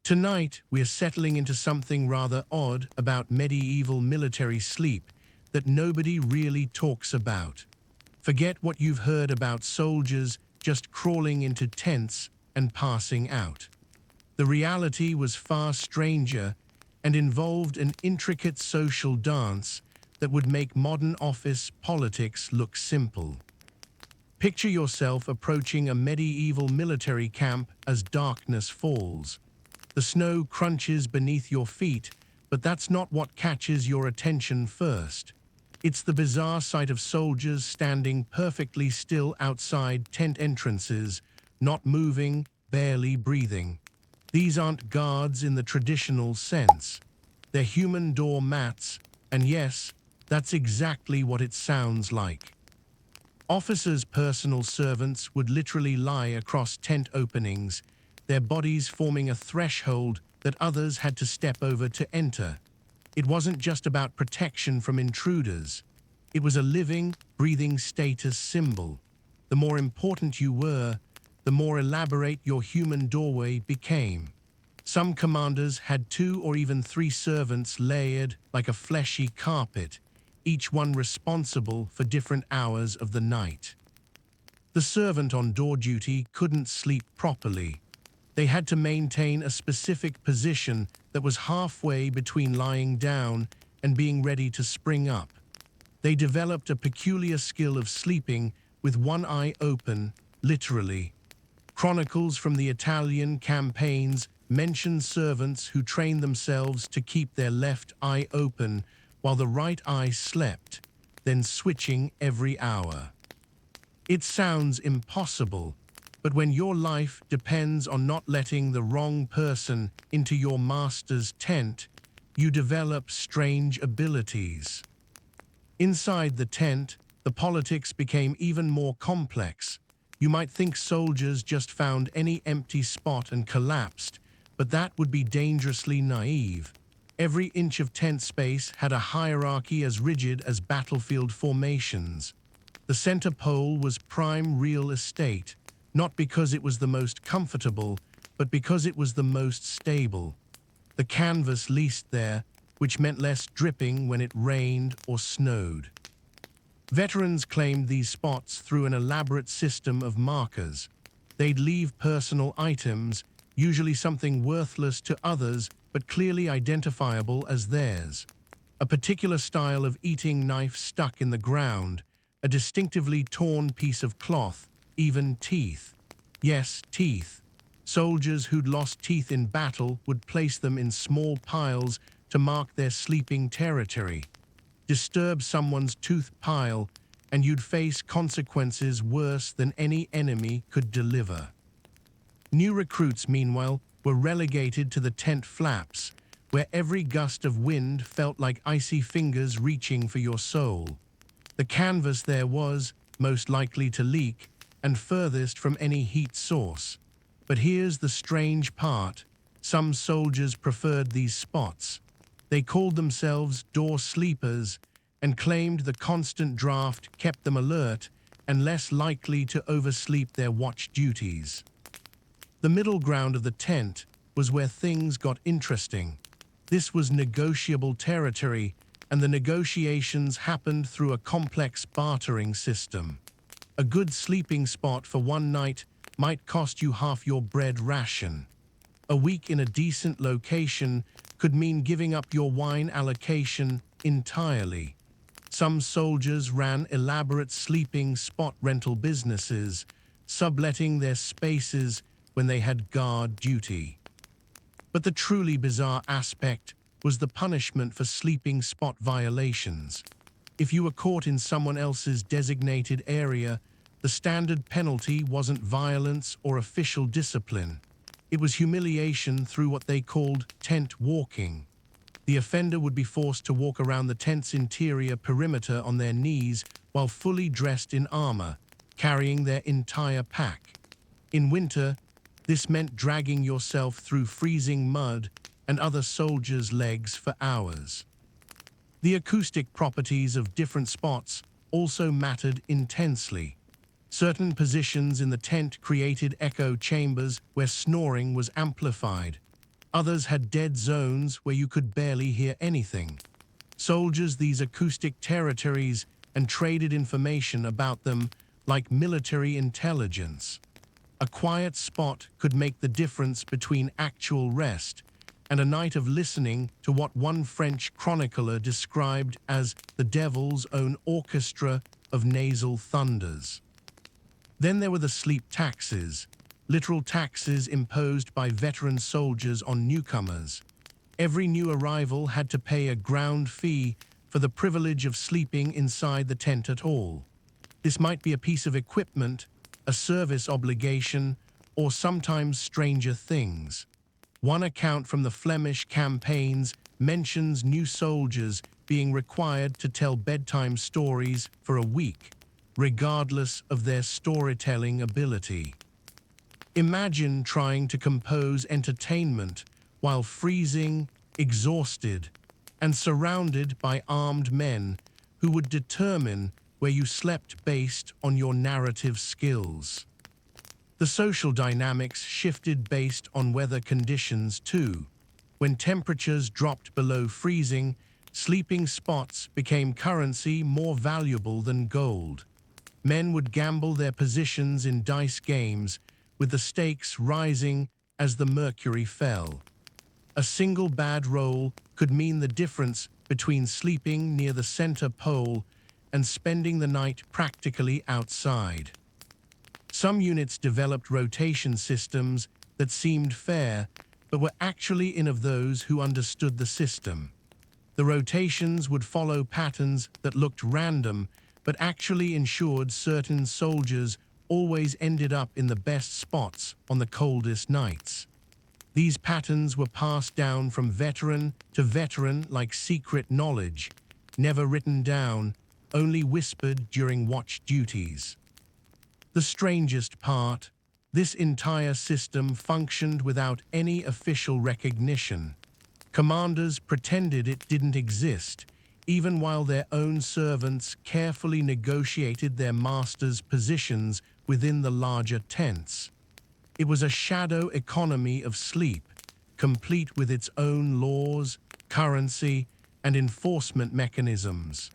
Tonight, we're settling into something rather odd about medieval military sleep that nobody really talks about. Forget what you've heard about soldiers just crawling into tents and passing out. The reality was far stranger and involved an intricate social dance that would make modern office politics look simple. Picture yourself approaching a medieval military camp as darkness falls. The snow crunches beneath your feet, but that's not what catches your attention first. It's the bizarre sight of soldiers standing perfectly still outside tent entrances, not moving, barely breathing. These aren't guards in the traditional sense. They're human door mats, and yes, that's exactly what it sounds like. Officers' personal servants would literally lie across tent openings, their bodies forming a threshold that others had to step over to enter. It wasn't just about protection from intruders. It was a living, breathing status symbol. The more important you were, the more elaborate your human doorway became. Some commanders had 2 or even 3 servants layered like a fleshy carpet, each one responsible for different hours of the night. The servant on door duty couldn't sleep properly. They had to maintain a specific position that was halfway between lying down and being ready to spring up. They developed a peculiar skill of sleeping with one eye open, literally. Chronicles from the Italian campaigns mention servants who trained themselves to keep their left eye open while the right eye slept, then switching every hour. It sounds impossible, but when your life depends on not letting the wrong person into your master's tent, you develop strange abilities. Inside the tent, the politics became even more complex. You might think soldiers just found any empty spot and collapsed, but that would be dangerously naive. Every inch of tent space had a hierarchy as rigid as battlefield formations. The center pole was prime real estate, not because it was the most comfortable, but because it was the most stable. The canvas leased there, which meant less dripping when it rained or snowed. Veterans claimed these spots through an elaborate system of markers. They'd leave personal items, usually something worthless to others, but clearly identifiable as theirs. A particular style of eating knife stuck in the ground, a distinctively torn piece of cloth, even teeth. Yes, teeth. Soldiers who'd lost teeth in battle would place them in small piles to mark their sleeping territory. Disturb someone's tooth pile, and you'd face consequences worse than any enemy could deliver. New recruits, meanwhile, were relegated to the tent flaps, where every gust of wind felt like icy fingers reaching for your soul. The canvas there was, most likely to leak, and furthest from any heat source. But here's the strange part. Some soldiers preferred these spots. They called themselves door sleepers and claimed the constant draft kept them alert and less likely to oversleep their watch duties. The middle ground of the tent was where things got interesting. This was negotiable territory, and the negotiations happened through a complex bartering system. A good sleeping spot for one night might cost you half your bread ration. A week in a decent location could mean giving up your wine allocation entirely. Some soldiers ran elaborate sleeping spot rental businesses, subletting their spaces when they had guard duty. But the truly bizarre aspect was the punishment for sleeping spot violations. If you were caught in someone else's designated area, the standard penalty wasn't violence or official discipline. It was humiliation through what they called tent walking. The offender would be forced to walk around the tent's interior perimeter on their knees while fully dressed in armor, carrying their entire pack. In winter, this meant dragging yourself through freezing mud and other soldiers' legs for hours. The acoustic properties of different spots also mattered intensely. Certain positions in the tent created echo chambers where snoring was amplified. Others had dead zones where you could barely hear anything. Soldiers these acoustic territories and traded information about them like military intelligence. A quiet spot could make the difference between actual rest and a night of listening to what one French chronicler described as the devil's own orchestra of nasal thunders. Then there were the sleep taxes, literal taxes imposed by veteran soldiers on newcomers. Every new arrival had to pay a ground fee for the privilege of sleeping inside the tent at all. This might be a piece of equipment, a service obligation, or sometimes stranger things. One account from the Flemish campaigns mentions new soldiers being required to tell bedtime stories for a week, regardless of their storytelling ability. Imagine trying to compose entertainment while freezing, exhausted, and surrounded by armed men who would determine where you slept based on your narrative skills. The social dynamics shifted based on weather conditions too. When temperatures dropped below freezing, sleeping spots became currency more valuable than gold. Men would gamble their positions in dice games, with the stakes rising as the mercury fell. A single bad roll could mean the difference between sleeping near the center pole and spending the night practically outside. Some units developed rotation systems that seemed fair, but were actually in of those who understood the system. The rotations would follow patterns that looked random, but actually ensured certain soldiers always ended up in the best spots on the coldest nights. These patterns were passed down from veteran to veteran like secret knowledge, never written down, only whispered during watch duties. The strangest part, this entire system functioned without any official recognition. Commanders pretended it didn't exist, even while their own servants carefully negotiated their masters' positions within the larger tents. It was a shadow economy of sleep, complete with its own laws, currency, and enforcement mechanisms.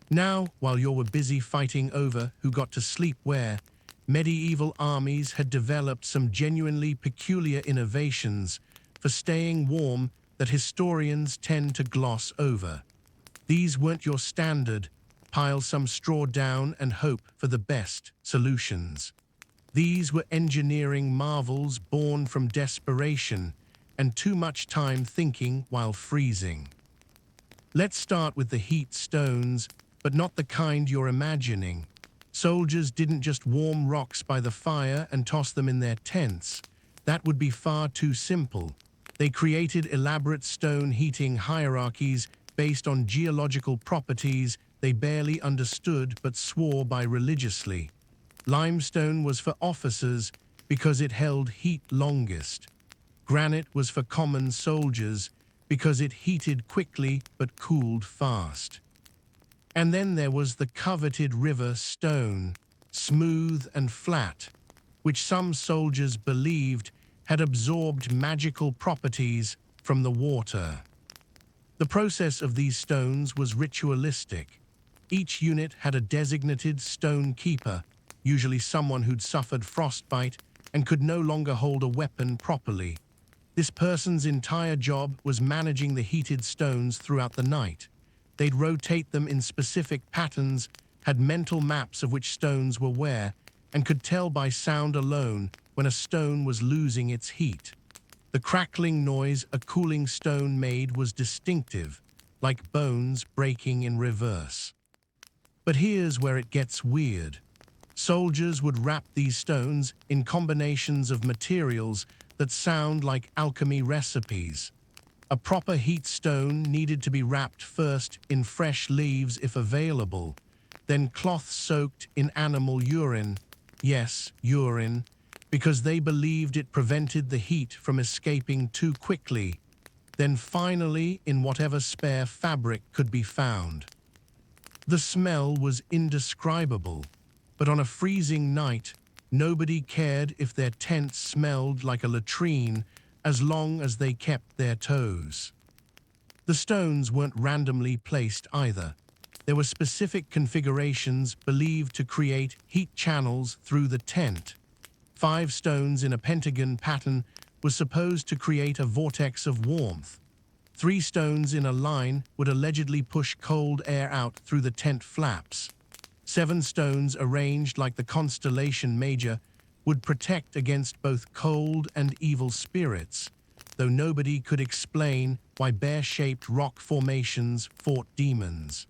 Now, while you were busy fighting over who got to sleep where, medieval armies had developed some genuinely peculiar innovations for staying warm that historians tend to gloss over. These weren't your standard, pile some straw down and hope for the best solutions. These were engineering marvels born from desperation and too much time thinking while freezing. Let's start with the heat stones, but not the kind you're imagining. Soldiers didn't just warm rocks by the fire and toss them in their tents. That would be far too simple. They created elaborate stone heating hierarchies based on geological properties they barely understood but swore by religiously. Limestone was for officers because it held heat longest. Granite was for common soldiers because it heated quickly but cooled fast. And then there was the coveted river stone, smooth and flat, which some soldiers believed had absorbed magical properties from the water. The process of these stones was ritualistic. Each unit had a designated stone keeper, usually someone who'd suffered frostbite and could no longer hold a weapon properly. This person's entire job was managing the heated stones throughout the night. They'd rotate them in specific patterns, had mental maps of which stones were where, and could tell by sound alone when a stone was losing its heat. The crackling noise a cooling stone made was distinctive, like bones breaking in reverse. But here's where it gets weird. Soldiers would wrap these stones in combinations of materials that sound like alchemy recipes. A proper heat stone needed to be wrapped first in fresh leaves if available, then cloth soaked in animal urine. Yes, urine, because they believed it prevented the heat from escaping too quickly, then finally in whatever spare fabric could be found. The smell was indescribable, but on a freezing night, nobody cared if their tent smelled like a latrine as long as they kept their toes. The stones weren't randomly placed either. There were specific configurations believed to create heat channels through the tent. 5 stones in a pentagon pattern was supposed to create a vortex of warmth. 3 stones in a line would allegedly push cold air out through the tent flaps. 7 stones arranged like the constellation Major would protect against both cold and evil spirits, though nobody could explain why bear-shaped rock formations fought demons.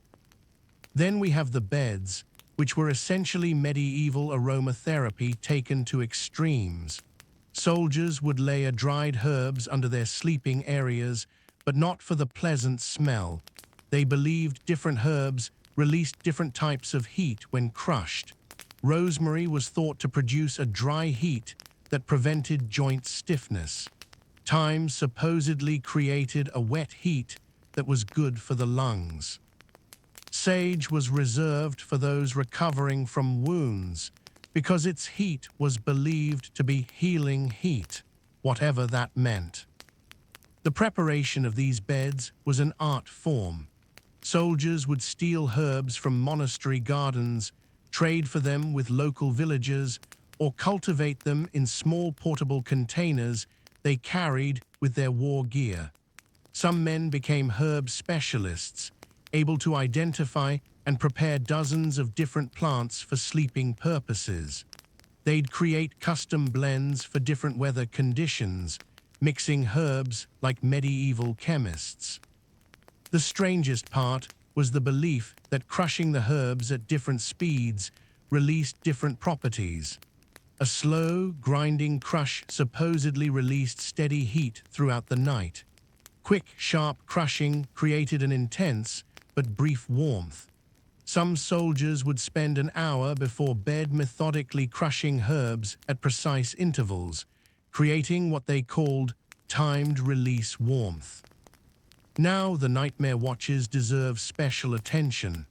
Then we have the beds, which were essentially medieval aromatherapy taken to extremes. Soldiers would layer dried herbs under their sleeping areas, but not for the pleasant smell. They believed different herbs released different types of heat when crushed. Rosemary was thought to produce a dry heat that prevented joint stiffness. Thyme supposedly created a wet heat that was good for the lungs. Sage was reserved for those recovering from wounds because its heat was believed to be healing heat, whatever that meant. The preparation of these beds was an art form. Soldiers would steal herbs from monastery gardens, trade for them with local villagers, or cultivate them in small portable containers they carried with their war gear. Some men became herb specialists, able to identify and prepare dozens of different plants for sleeping purposes. They'd create custom blends for different weather conditions, mixing herbs like medieval chemists. The strangest part was the belief that crushing the herbs at different speeds released different properties. A slow, grinding crush supposedly released steady heat throughout the night. Quick, sharp crushing created an intense but brief warmth. Some soldiers would spend an hour before bed methodically crushing herbs at precise intervals, creating what they called timed release warmth. Now the nightmare watches deserve special attention.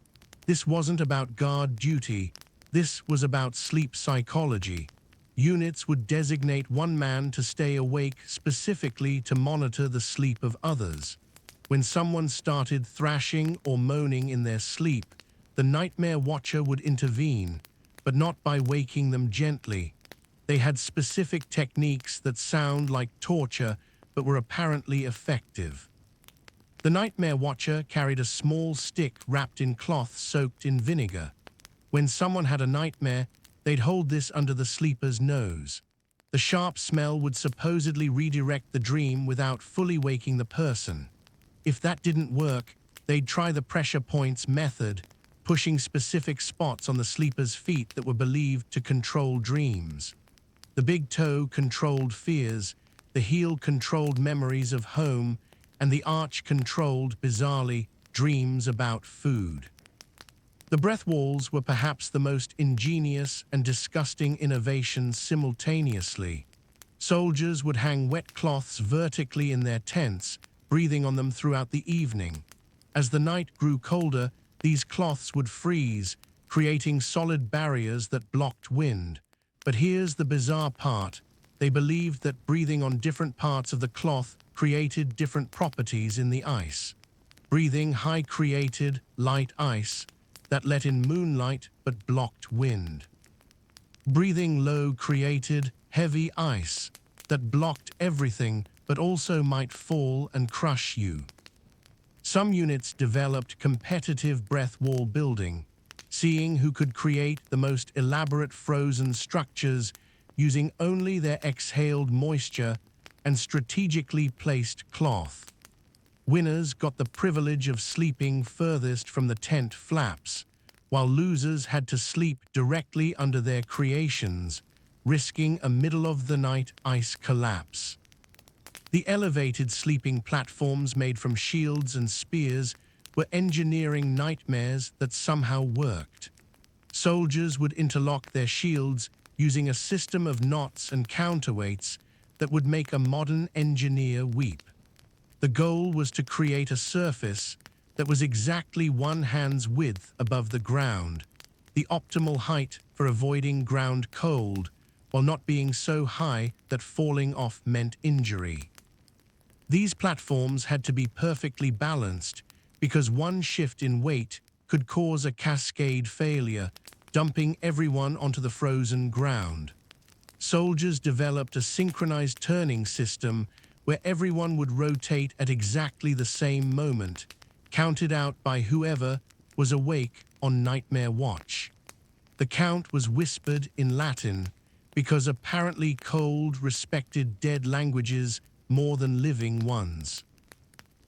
This wasn't about guard duty, this was about sleep psychology. Units would designate one man to stay awake specifically to monitor the sleep of others. When someone started thrashing or moaning in their sleep, the nightmare watcher would intervene, but not by waking them gently. They had specific techniques that sound like torture but were apparently effective. The nightmare watcher carried a small stick wrapped in cloth soaked in vinegar. When someone had a nightmare, they'd hold this under the sleeper's nose. The sharp smell would supposedly redirect the dream without fully waking the person. If that didn't work, they'd try the pressure points method, pushing specific spots on the sleeper's feet that were believed to control dreams. The big toe controlled fears, the heel controlled memories of home, and the arch controlled, bizarrely, dreams about food. The breath walls were perhaps the most ingenious and disgusting innovations simultaneously. Soldiers would hang wet cloths vertically in their tents, breathing on them throughout the evening. As the night grew colder, these cloths would freeze, creating solid barriers that blocked wind. But here's the bizarre part. They believed that breathing on different parts of the cloth created different properties in the ice. Breathing high created light ice that let in moonlight but blocked wind. Breathing low created heavy ice that blocked everything but also might fall and crush you. Some units developed competitive breath wall building, seeing who could create the most elaborate frozen structures using only their exhaled moisture and strategically placed cloth. Winners got the privilege of sleeping furthest from the tent flaps, while losers had to sleep directly under their creations, risking a middle-of-the-night ice collapse. The elevated sleeping platforms made from shields and spears were engineering nightmares that somehow worked. Soldiers would interlock their shields using a system of knots and counterweights that would make a modern engineer weep. The goal was to create a surface that was exactly one hand's width above the ground, the optimal height for avoiding ground cold, while not being so high that falling off meant injury. These platforms had to be perfectly balanced because one shift in weight could cause a cascade failure, dumping everyone onto the frozen ground. Soldiers developed a synchronized turning system where everyone would rotate at exactly the same moment, counted out by whoever was awake on nightmare watch. The count was whispered in Latin because apparently cold respected dead languages more than living ones.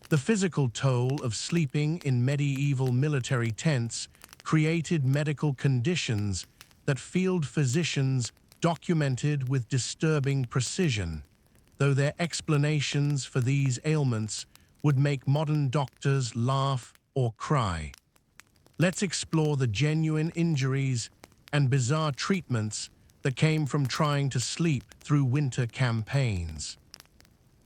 The physical toll of sleeping in medieval military tents created medical conditions that field physicians documented with disturbing precision, though their explanations for these ailments would make modern doctors laugh or cry. Let's explore the genuine injuries and bizarre treatments that came from trying to sleep through winter campaigns.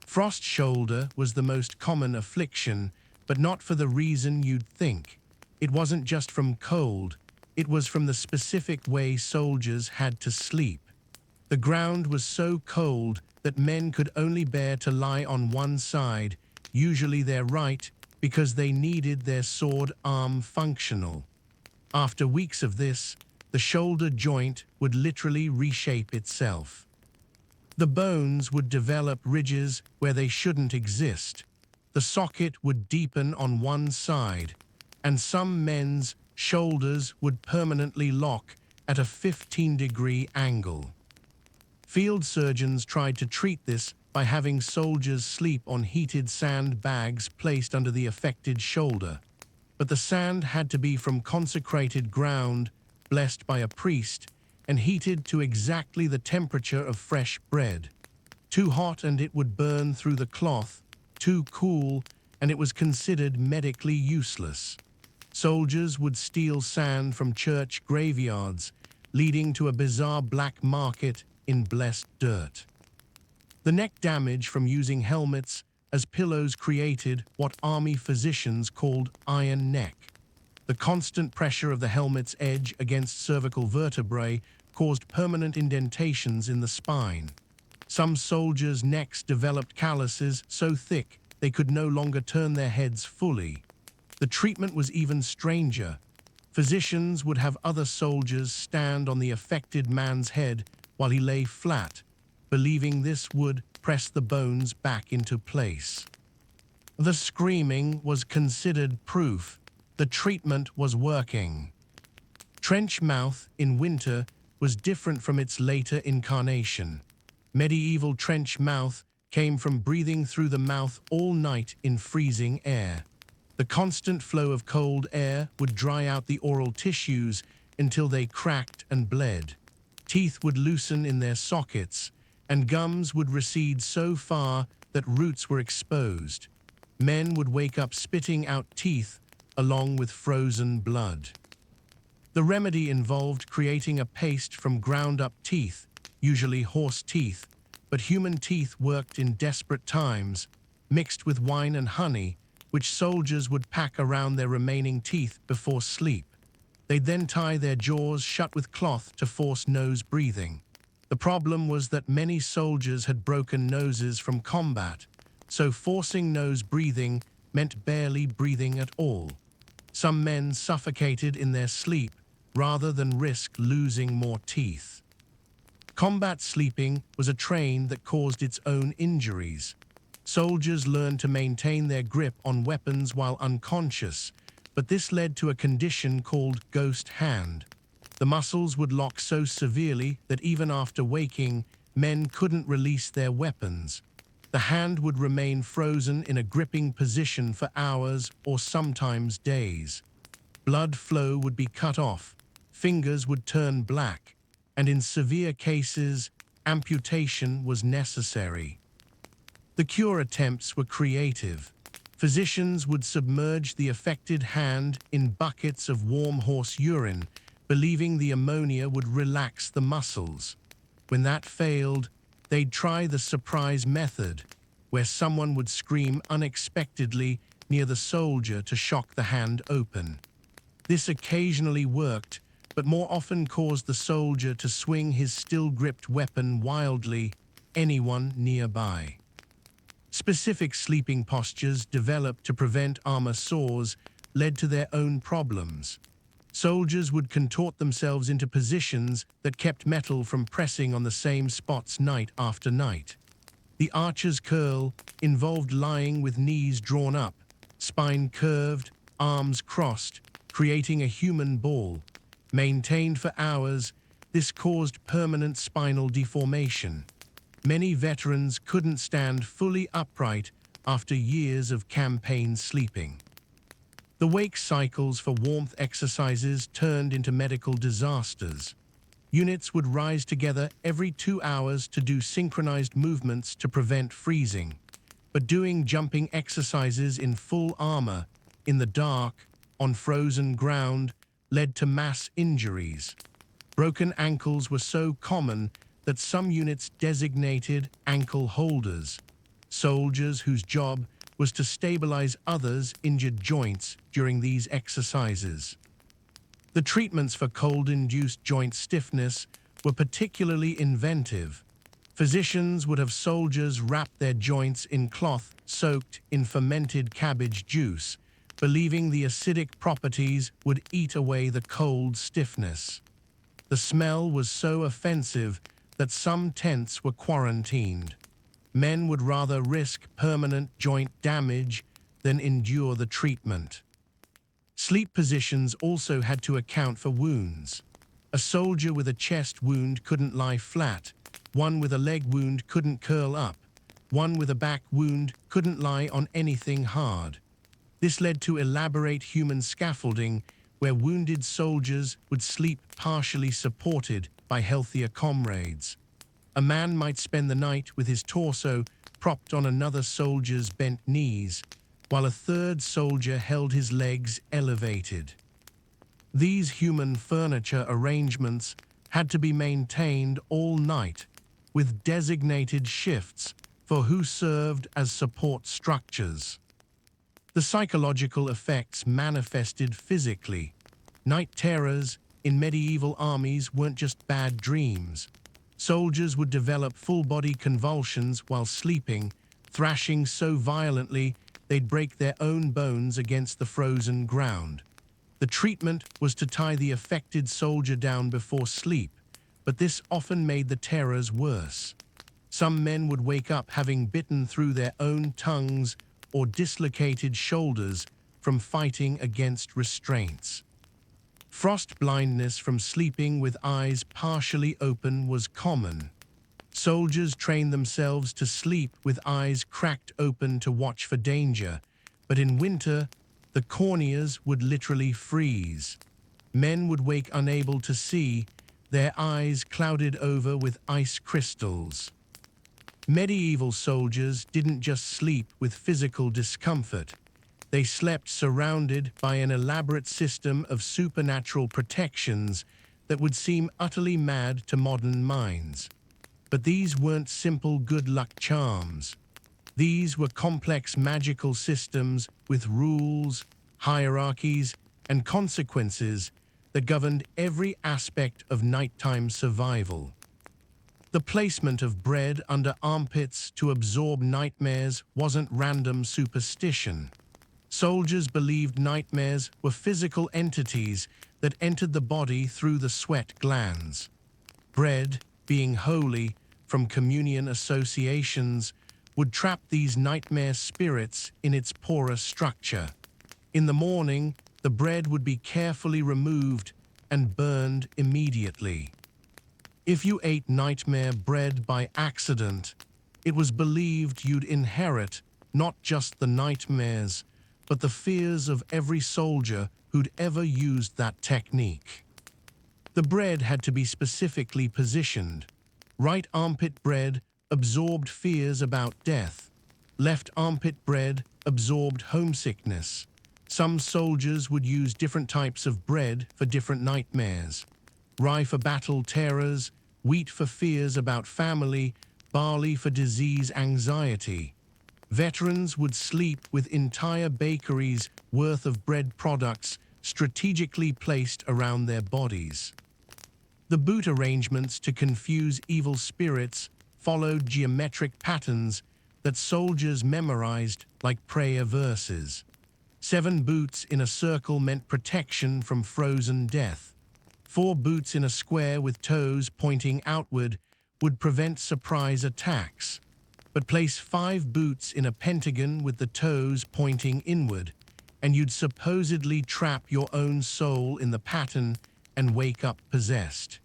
Frost shoulder was the most common affliction, but not for the reason you'd think. It wasn't just from cold, it was from the specific way soldiers had to sleep. The ground was so cold that men could only bear to lie on one side, usually their right, because they needed their sword arm functional. After weeks of this, the shoulder joint would literally reshape itself. The bones would develop ridges where they shouldn't exist. The socket would deepen on one side, and some men's shoulders would permanently lock at a 15-degree angle. Field surgeons tried to treat this by having soldiers sleep on heated sand bags placed under the affected shoulder. But the sand had to be from consecrated ground, blessed by a priest, and heated to exactly the temperature of fresh bread. Too hot and it would burn through the cloth, too cool and it was considered medically useless. Soldiers would steal sand from church graveyards, leading to a bizarre black market in blessed dirt. The neck damage from using helmets as pillows created what army physicians called iron neck. The constant pressure of the helmet's edge against cervical vertebrae caused permanent indentations in the spine. Some soldiers' necks developed calluses so thick they could no longer turn their heads fully. The treatment was even stranger. Physicians would have other soldiers stand on the affected man's head while he lay flat, believing this would press the bones back into place. The screaming was considered proof the treatment was working. Trench mouth in winter was different from its later incarnation. Medieval trench mouth came from breathing through the mouth all night in freezing air. The constant flow of cold air would dry out the oral tissues until they cracked and bled. Teeth would loosen in their sockets, and gums would recede so far that roots were exposed. Men would wake up spitting out teeth along with frozen blood. The remedy involved creating a paste from ground-up teeth, usually horse teeth, but human teeth worked in desperate times, mixed with wine and honey, which soldiers would pack around their remaining teeth before sleep. They'd then tie their jaws shut with cloth to force nose breathing. The problem was that many soldiers had broken noses from combat, so forcing nose breathing meant barely breathing at all. Some men suffocated in their sleep rather than risk losing more teeth. Combat sleeping was a train that caused its own injuries. Soldiers learned to maintain their grip on weapons while unconscious, but this led to a condition called ghost hand. The muscles would lock so severely that even after waking, men couldn't release their weapons. The hand would remain frozen in a gripping position for hours or sometimes days. Blood flow would be cut off, fingers would turn black, and in severe cases, amputation was necessary. The cure attempts were creative. Physicians would submerge the affected hand in buckets of warm horse urine, believing the ammonia would relax the muscles. When that failed, they'd try the surprise method, where someone would scream unexpectedly near the soldier to shock the hand open. This occasionally worked, but more often caused the soldier to swing his still-gripped weapon wildly, anyone nearby. Specific sleeping postures developed to prevent armor sores led to their own problems. Soldiers would contort themselves into positions that kept metal from pressing on the same spots night after night. The archer's curl involved lying with knees drawn up, spine curved, arms crossed, creating a human ball. Maintained for hours, this caused permanent spinal deformation. Many veterans couldn't stand fully upright after years of campaign sleeping. The wake cycles for warmth exercises turned into medical disasters. Units would rise together every 2 hours to do synchronized movements to prevent freezing. But doing jumping exercises in full armor, in the dark, on frozen ground, led to mass injuries. Broken ankles were so common that some units designated ankle holders, soldiers whose job was to stabilize others' injured joints during these exercises. The treatments for cold-induced joint stiffness were particularly inventive. Physicians would have soldiers wrap their joints in cloth soaked in fermented cabbage juice, believing the acidic properties would eat away the cold stiffness. The smell was so offensive that some tents were quarantined. Men would rather risk permanent joint damage than endure the treatment. Sleep positions also had to account for wounds. A soldier with a chest wound couldn't lie flat, one with a leg wound couldn't curl up, one with a back wound couldn't lie on anything hard. This led to elaborate human scaffolding where wounded soldiers would sleep partially supported by healthier comrades. A man might spend the night with his torso propped on another soldier's bent knees, while a third soldier held his legs elevated. These human furniture arrangements had to be maintained all night, with designated shifts for who served as support structures. The psychological effects manifested physically. Night terrors in medieval armies weren't just bad dreams. Soldiers would develop full-body convulsions while sleeping, thrashing so violently they'd break their own bones against the frozen ground. The treatment was to tie the affected soldier down before sleep, but this often made the terrors worse. Some men would wake up having bitten through their own tongues or dislocated shoulders from fighting against restraints. Frost blindness from sleeping with eyes partially open was common. Soldiers trained themselves to sleep with eyes cracked open to watch for danger, but in winter, the corneas would literally freeze. Men would wake unable to see, their eyes clouded over with ice crystals. Medieval soldiers didn't just sleep with physical discomfort. They slept surrounded by an elaborate system of supernatural protections that would seem utterly mad to modern minds. But these weren't simple good luck charms. These were complex magical systems with rules, hierarchies, and consequences that governed every aspect of nighttime survival. The placement of bread under armpits to absorb nightmares wasn't random superstition. Soldiers believed nightmares were physical entities that entered the body through the sweat glands. Bread, being holy from communion associations, would trap these nightmare spirits in its porous structure. In the morning, the bread would be carefully removed and burned immediately. If you ate nightmare bread by accident, it was believed you'd inherit not just the nightmares, but the fears of every soldier who'd ever used that technique. The bread had to be specifically positioned. Right armpit bread absorbed fears about death. Left armpit bread absorbed homesickness. Some soldiers would use different types of bread for different nightmares. Rye for battle terrors, wheat for fears about family, barley for disease anxiety. Veterans would sleep with entire bakeries worth of bread products strategically placed around their bodies. The boot arrangements to confuse evil spirits followed geometric patterns that soldiers memorized like prayer verses. 7 boots in a circle meant protection from frozen death. 4 boots in a square with toes pointing outward would prevent surprise attacks. But place 5 boots in a pentagon with the toes pointing inward, and you'd supposedly trap your own soul in the pattern and wake up possessed.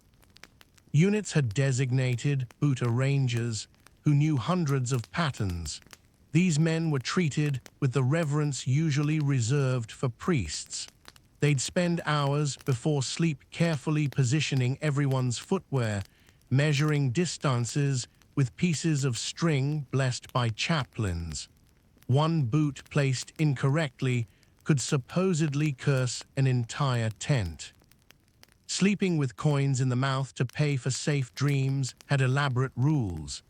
Units had designated boot arrangers who knew hundreds of patterns. These men were treated with the reverence usually reserved for priests. They'd spend hours before sleep carefully positioning everyone's footwear, measuring distances with pieces of string blessed by chaplains. 1 boot placed incorrectly could supposedly curse an entire tent. Sleeping with coins in the mouth to pay for safe dreams had elaborate rules.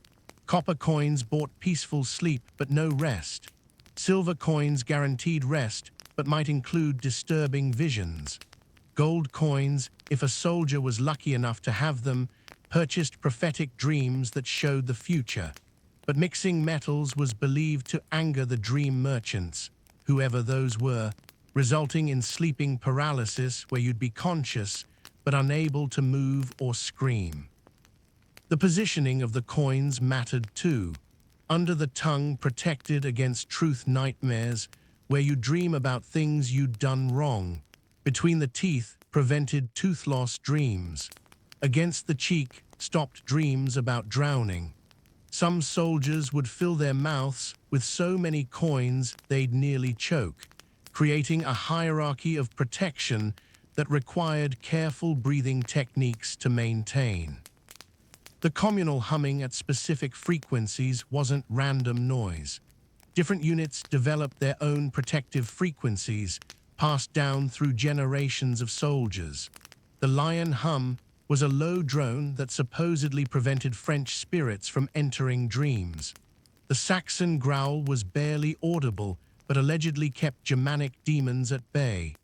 Copper coins bought peaceful sleep but no rest. Silver coins guaranteed rest but might include disturbing visions. Gold coins, if a soldier was lucky enough to have them, purchased prophetic dreams that showed the future. But mixing metals was believed to anger the dream merchants, whoever those were, resulting in sleeping paralysis where you'd be conscious but unable to move or scream. The positioning of the coins mattered too. Under the tongue protected against truth nightmares, where you dream about things you'd done wrong. Between the teeth prevented tooth loss dreams. Against the cheek stopped dreams about drowning. Some soldiers would fill their mouths with so many coins they'd nearly choke, creating a hierarchy of protection that required careful breathing techniques to maintain. The communal humming at specific frequencies wasn't random noise. Different units developed their own protective frequencies, passed down through generations of soldiers. The lion hum was a low drone that supposedly prevented French spirits from entering dreams. The Saxon growl was barely audible, but allegedly kept Germanic demons at bay.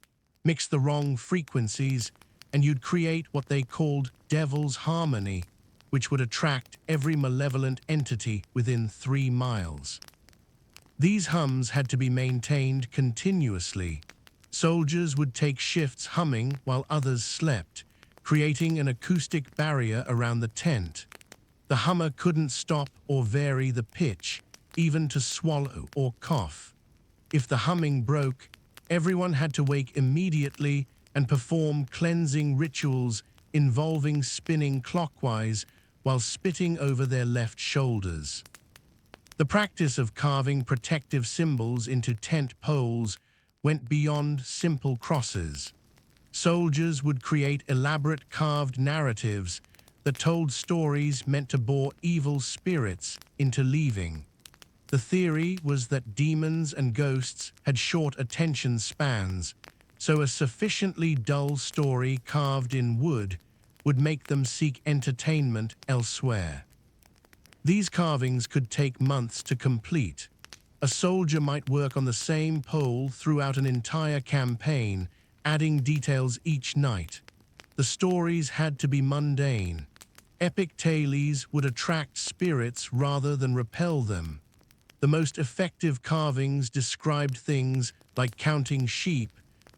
Mix the wrong frequencies, and you'd create what they called devil's harmony, which would attract every malevolent entity within 3 miles. These hums had to be maintained continuously. Soldiers would take shifts humming while others slept, creating an acoustic barrier around the tent. The hummer couldn't stop or vary the pitch, even to swallow or cough. If the humming broke, everyone had to wake immediately and perform cleansing rituals involving spinning clockwise while spitting over their left shoulders. The practice of carving protective symbols into tent poles went beyond simple crosses. Soldiers would create elaborate carved narratives that told stories meant to bore evil spirits into leaving. The theory was that demons and ghosts had short attention spans, so a sufficiently dull story carved in wood would make them seek entertainment elsewhere. These carvings could take months to complete. A soldier might work on the same pole throughout an entire campaign, adding details each night. The stories had to be mundane. Epic tales would attract spirits rather than repel them. The most effective carvings described things like counting sheep,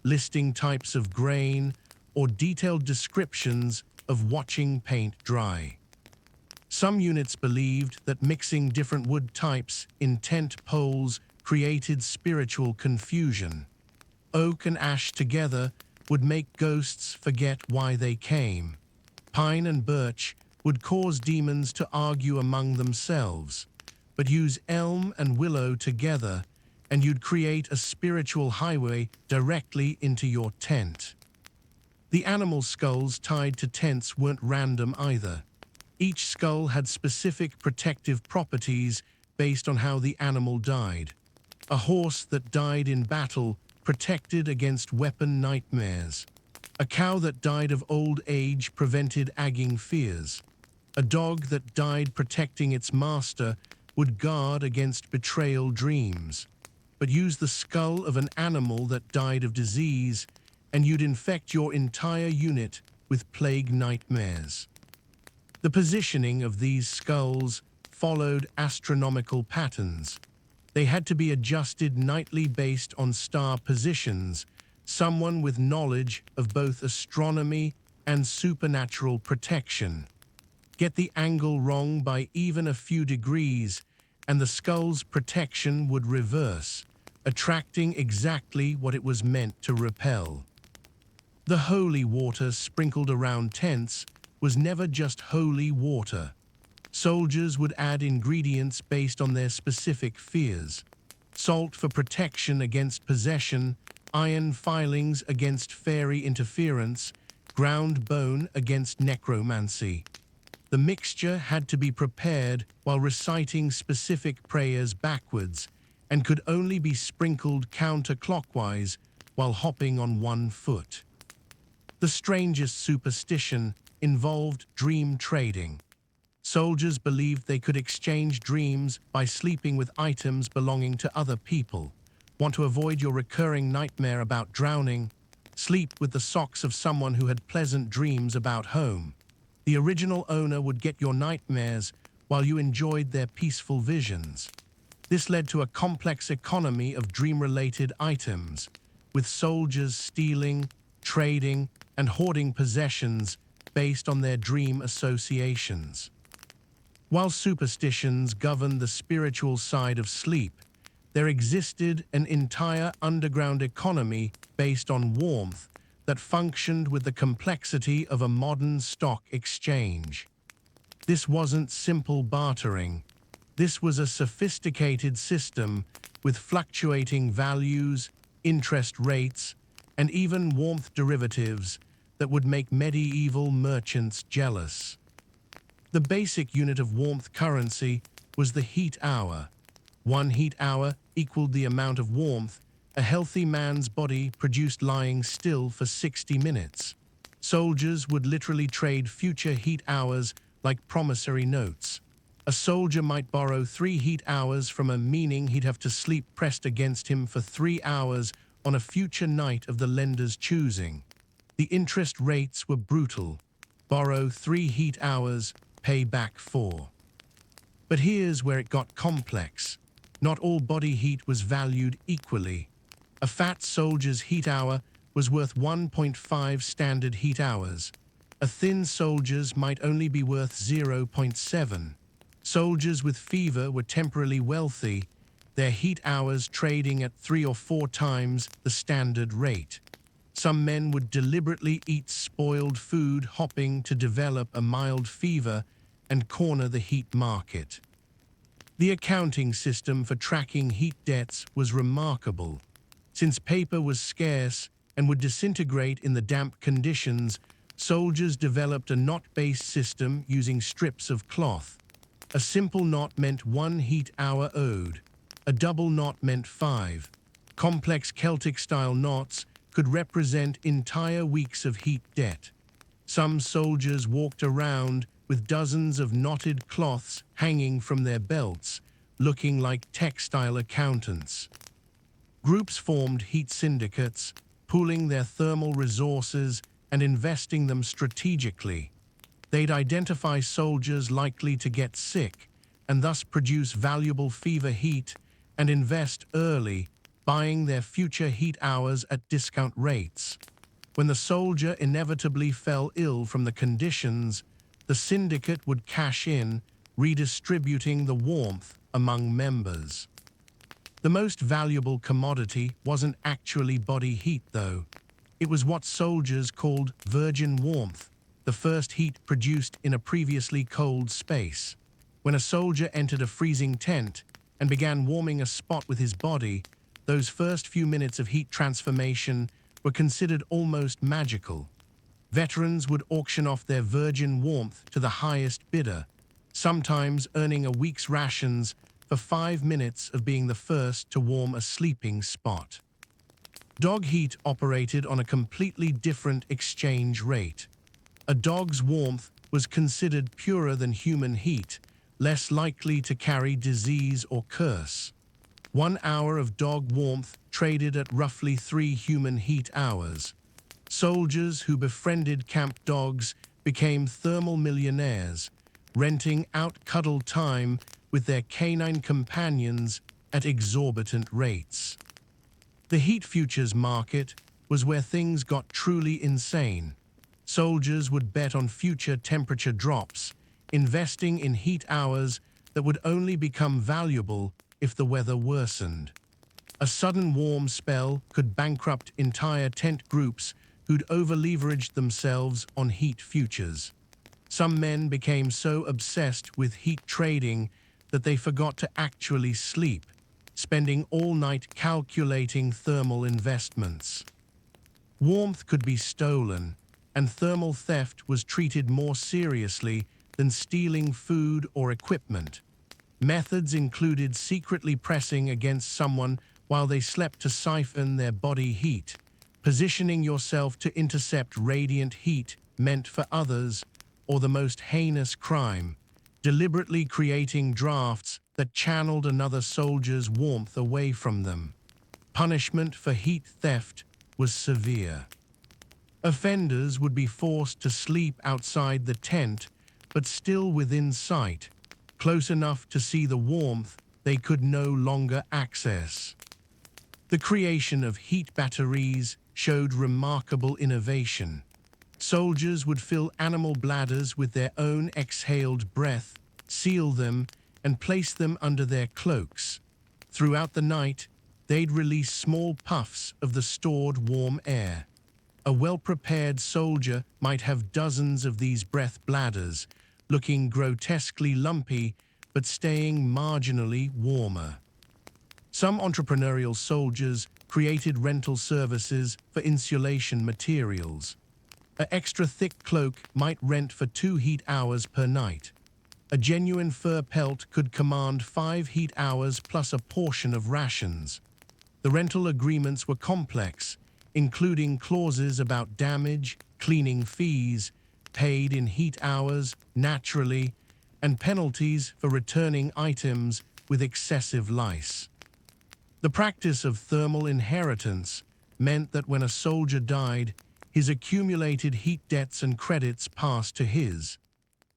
listing types of grain, or detailed descriptions of watching paint dry. Some units believed that mixing different wood types in tent poles created spiritual confusion. Oak and ash together would make ghosts forget why they came. Pine and birch would cause demons to argue among themselves, but use elm and willow together, and you'd create a spiritual highway directly into your tent. The animal skulls tied to tents weren't random either. Each skull had specific protective properties based on how the animal died. A horse that died in battle protected against weapon nightmares. A cow that died of old age prevented agging fears. A dog that died protecting its master would guard against betrayal dreams. But use the skull of an animal that died of disease, and you'd infect your entire unit with plague nightmares. The positioning of these skulls followed astronomical patterns. They had to be adjusted nightly based on star positions. Someone with knowledge of both astronomy and supernatural protection. Get the angle wrong by even a few degrees, and the skull's protection would reverse, attracting exactly what it was meant to repel. The holy water sprinkled around tents was never just holy water. Soldiers would add ingredients based on their specific fears. Salt for protection against possession, iron filings against fairy interference, ground bone against necromancy. The mixture had to be prepared while reciting specific prayers backwards and could only be sprinkled counterclockwise while hopping on one foot. The strangest superstition involved dream trading. Soldiers believed they could exchange dreams by sleeping with items belonging to other people. Want to avoid your recurring nightmare about drowning? Sleep with the socks of someone who had pleasant dreams about home. The original owner would get your nightmares while you enjoyed their peaceful visions. This led to a complex economy of dream-related items, with soldiers stealing, trading, and hoarding possessions based on their dream associations. While superstitions governed the spiritual side of sleep, there existed an entire underground economy based on warmth that functioned with the complexity of a modern stock exchange. This wasn't simple bartering. This was a sophisticated system with fluctuating values, interest rates, and even warmth derivatives that would make medieval merchants jealous. The basic unit of warmth currency was the heat hour. 1 heat hour equaled the amount of warmth a healthy man's body produced lying still for 60 minutes. Soldiers would literally trade future heat hours like promissory notes. A soldier might borrow 3 heat hours from a meaning he'd have to sleep pressed against him for 3 hours on a future night of the lender's choosing. The interest rates were brutal. Borrow 3 heat hours, pay back 4. But here's where it got complex. Not all body heat was valued equally. A fat soldier's heat hour was worth 1.5 standard heat hours. A thin soldier's might only be worth 0.7. Soldiers with fever were temporarily wealthy, their heat hours trading at 3 or 4 times the standard rate. Some men would deliberately eat spoiled food hopping to develop a mild fever and corner the heat market. The accounting system for tracking heat debts was remarkable. Since paper was scarce and would disintegrate in the damp conditions, soldiers developed a knot-based system using strips of cloth. A simple knot meant 1 heat hour owed. A double knot meant 5. Complex Celtic-style knots could represent entire weeks of heat debt. Some soldiers walked around with dozens of knotted cloths hanging from their belts, looking like textile accountants. Groups formed heat syndicates, pooling their thermal resources and investing them strategically. They'd identify soldiers likely to get sick and thus produce valuable fever heat and invest early, buying their future heat hours at discount rates. When the soldier inevitably fell ill from the conditions, the syndicate would cash in, redistributing the warmth among members. The most valuable commodity wasn't actually body heat, though. It was what soldiers called virgin warmth, the first heat produced in a previously cold space. When a soldier entered a freezing tent and began warming a spot with his body, those first few minutes of heat transformation were considered almost magical. Veterans would auction off their virgin warmth to the highest bidder, sometimes earning a week's rations for 5 minutes of being the first to warm a sleeping spot. Dog heat operated on a completely different exchange rate. A dog's warmth was considered purer than human heat, less likely to carry disease or curse. 1 hour of dog warmth traded at roughly 3 human heat hours. Soldiers who befriended camp dogs became thermal millionaires, renting out cuddle time with their canine companions at exorbitant rates. The heat futures market was where things got truly insane. Soldiers would bet on future temperature drops, investing in heat hours that would only become valuable if the weather worsened. A sudden warm spell could bankrupt entire tent groups who'd over-leveraged themselves on heat futures. Some men became so obsessed with heat trading that they forgot to actually sleep, spending all night calculating thermal investments. Warmth could be stolen, and thermal theft was treated more seriously than stealing food or equipment. Methods included secretly pressing against someone while they slept to siphon their body heat, positioning yourself to intercept radiant heat meant for others, or the most heinous crime, deliberately creating drafts that channeled another soldier's warmth away from them. Punishment for heat theft was severe. Offenders would be forced to sleep outside the tent, but still within sight, close enough to see the warmth they could no longer access. The creation of heat batteries showed remarkable innovation. Soldiers would fill animal bladders with their own exhaled breath, seal them, and place them under their cloaks. Throughout the night, they'd release small puffs of the stored warm air. A well-prepared soldier might have dozens of these breath bladders, looking grotesquely lumpy but staying marginally warmer. Some entrepreneurial soldiers created rental services for insulation materials. An extra thick cloak might rent for 2 heat hours per night. A genuine fur pelt could command 5 heat hours plus a portion of rations. The rental agreements were complex, including clauses about damage, cleaning fees, paid in heat hours, naturally, and penalties for returning items with excessive lice. The practice of thermal inheritance meant that when a soldier died, his accumulated heat debts and credits passed to his.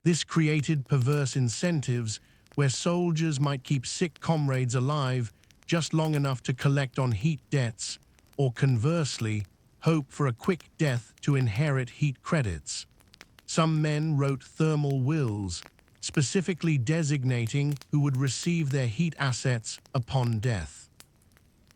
This created perverse incentives where soldiers might keep sick comrades alive just long enough to collect on heat debts, or conversely, hope for a quick death to inherit heat credits. Some men wrote thermal wills, specifically designating who would receive their heat assets upon death.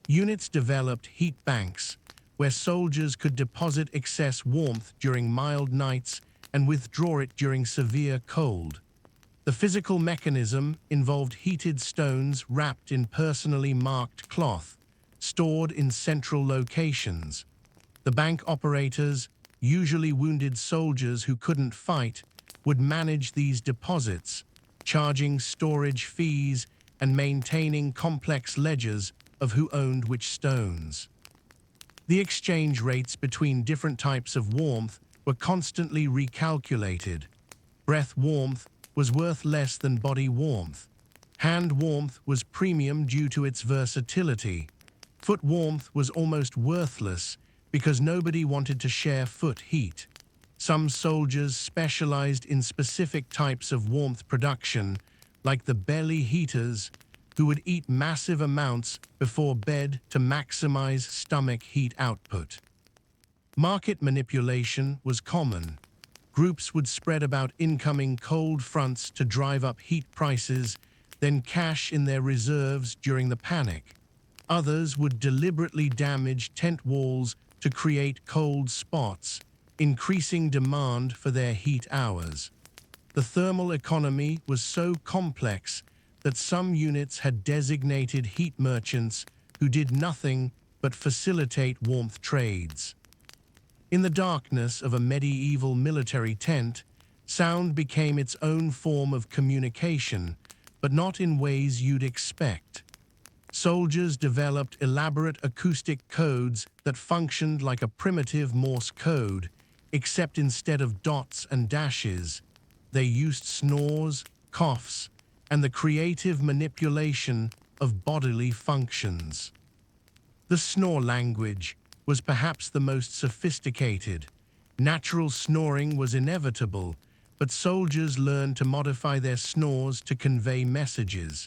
Units developed heat banks, where soldiers could deposit excess warmth during mild nights and withdraw it during severe cold. The physical mechanism involved heated stones wrapped in personally marked cloth, stored in central locations. The bank operators, usually wounded soldiers who couldn't fight, would manage these deposits, charging storage fees and maintaining complex ledgers of who owned which stones. The exchange rates between different types of warmth were constantly recalculated. Breath warmth was worth less than body warmth. Hand warmth was premium due to its versatility. Foot warmth was almost worthless because nobody wanted to share foot heat. Some soldiers specialized in specific types of warmth production, like the belly heaters, who would eat massive amounts before bed to maximize stomach heat output. Market manipulation was common. Groups would spread about incoming cold fronts to drive up heat prices, then cash in their reserves during the panic. Others would deliberately damage tent walls to create cold spots, increasing demand for their heat hours. The thermal economy was so complex that some units had designated heat merchants who did nothing but facilitate warmth trades. In the darkness of a medieval military tent, sound became its own form of communication, but not in ways you'd expect. Soldiers developed elaborate acoustic codes that functioned like a primitive Morse code, except instead of dots and dashes, they used snores, coughs, and the creative manipulation of bodily functions. The snore language, was perhaps the most sophisticated. Natural snoring was inevitable, but soldiers learned to modify their snores to convey messages.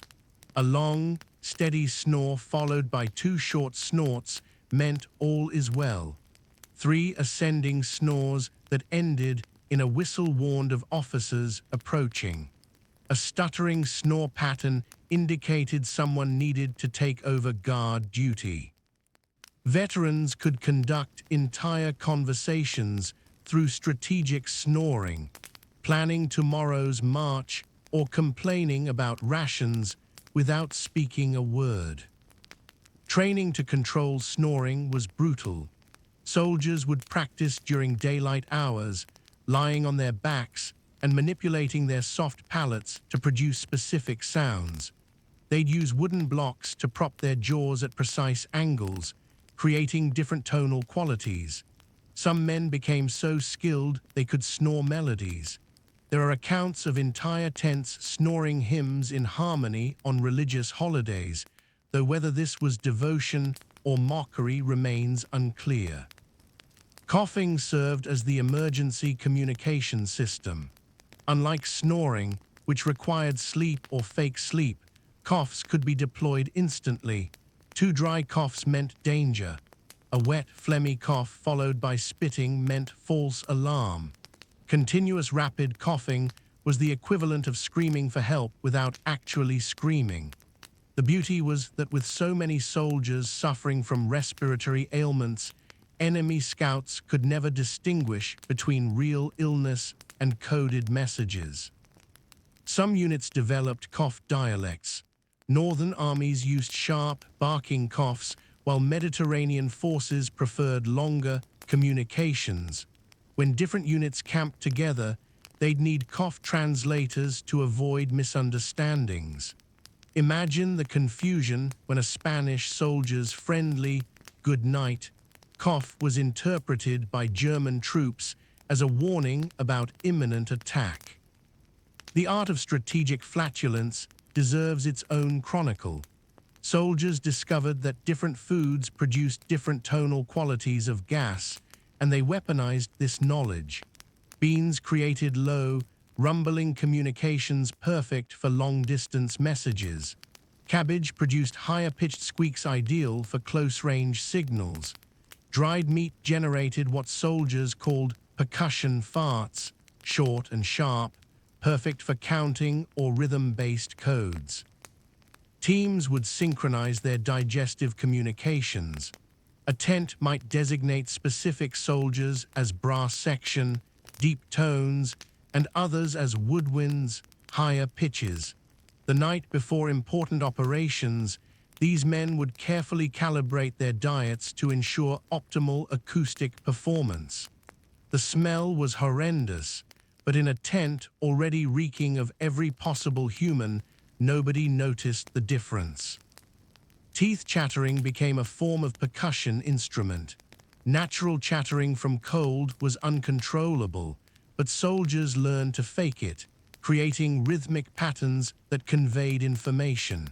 A long, steady snore followed by 2 short snorts meant all is well. 3 ascending snores that ended in a whistle warned of officers approaching. A stuttering snore pattern indicated someone needed to take over guard duty. Veterans could conduct entire conversations through strategic snoring, planning tomorrow's march or complaining about rations without speaking a word. Training to control snoring was brutal. Soldiers would practice during daylight hours, lying on their backs and manipulating their soft palates to produce specific sounds. They'd use wooden blocks to prop their jaws at precise angles, creating different tonal qualities. Some men became so skilled they could snore melodies. There are accounts of entire tents snoring hymns in harmony on religious holidays, though whether this was devotion or mockery remains unclear. Coughing served as the emergency communication system. Unlike snoring, which required sleep or fake sleep, coughs could be deployed instantly. 2 dry coughs meant danger. A wet, phlegmy cough followed by spitting meant false alarm. Continuous rapid coughing was the equivalent of screaming for help without actually screaming. The beauty was that with so many soldiers suffering from respiratory ailments, enemy scouts could never distinguish between real illness and coded messages. Some units developed cough dialects. Northern armies used sharp, barking coughs, while Mediterranean forces preferred longer communications. When different units camped together, they'd need cough translators to avoid misunderstandings. Imagine the confusion when a Spanish soldier's friendly "good night" cough was interpreted by German troops as a warning about imminent attack. The art of strategic flatulence deserves its own chronicle. Soldiers discovered that different foods produced different tonal qualities of gas, and they weaponized this knowledge. Beans created low, rumbling communications perfect for long-distance messages. Cabbage produced higher-pitched squeaks ideal for close-range signals. Dried meat generated what soldiers called percussion farts, short and sharp, perfect for counting or rhythm-based codes. Teams would synchronize their digestive communications. A tent might designate specific soldiers as brass section, deep tones, and others as woodwinds, higher pitches. The night before important operations, these men would carefully calibrate their diets to ensure optimal acoustic performance. The smell was horrendous, but in a tent already reeking of every possible human, nobody noticed the difference. Teeth chattering became a form of percussion instrument. Natural chattering from cold was uncontrollable, but soldiers learned to fake it, creating rhythmic patterns that conveyed information.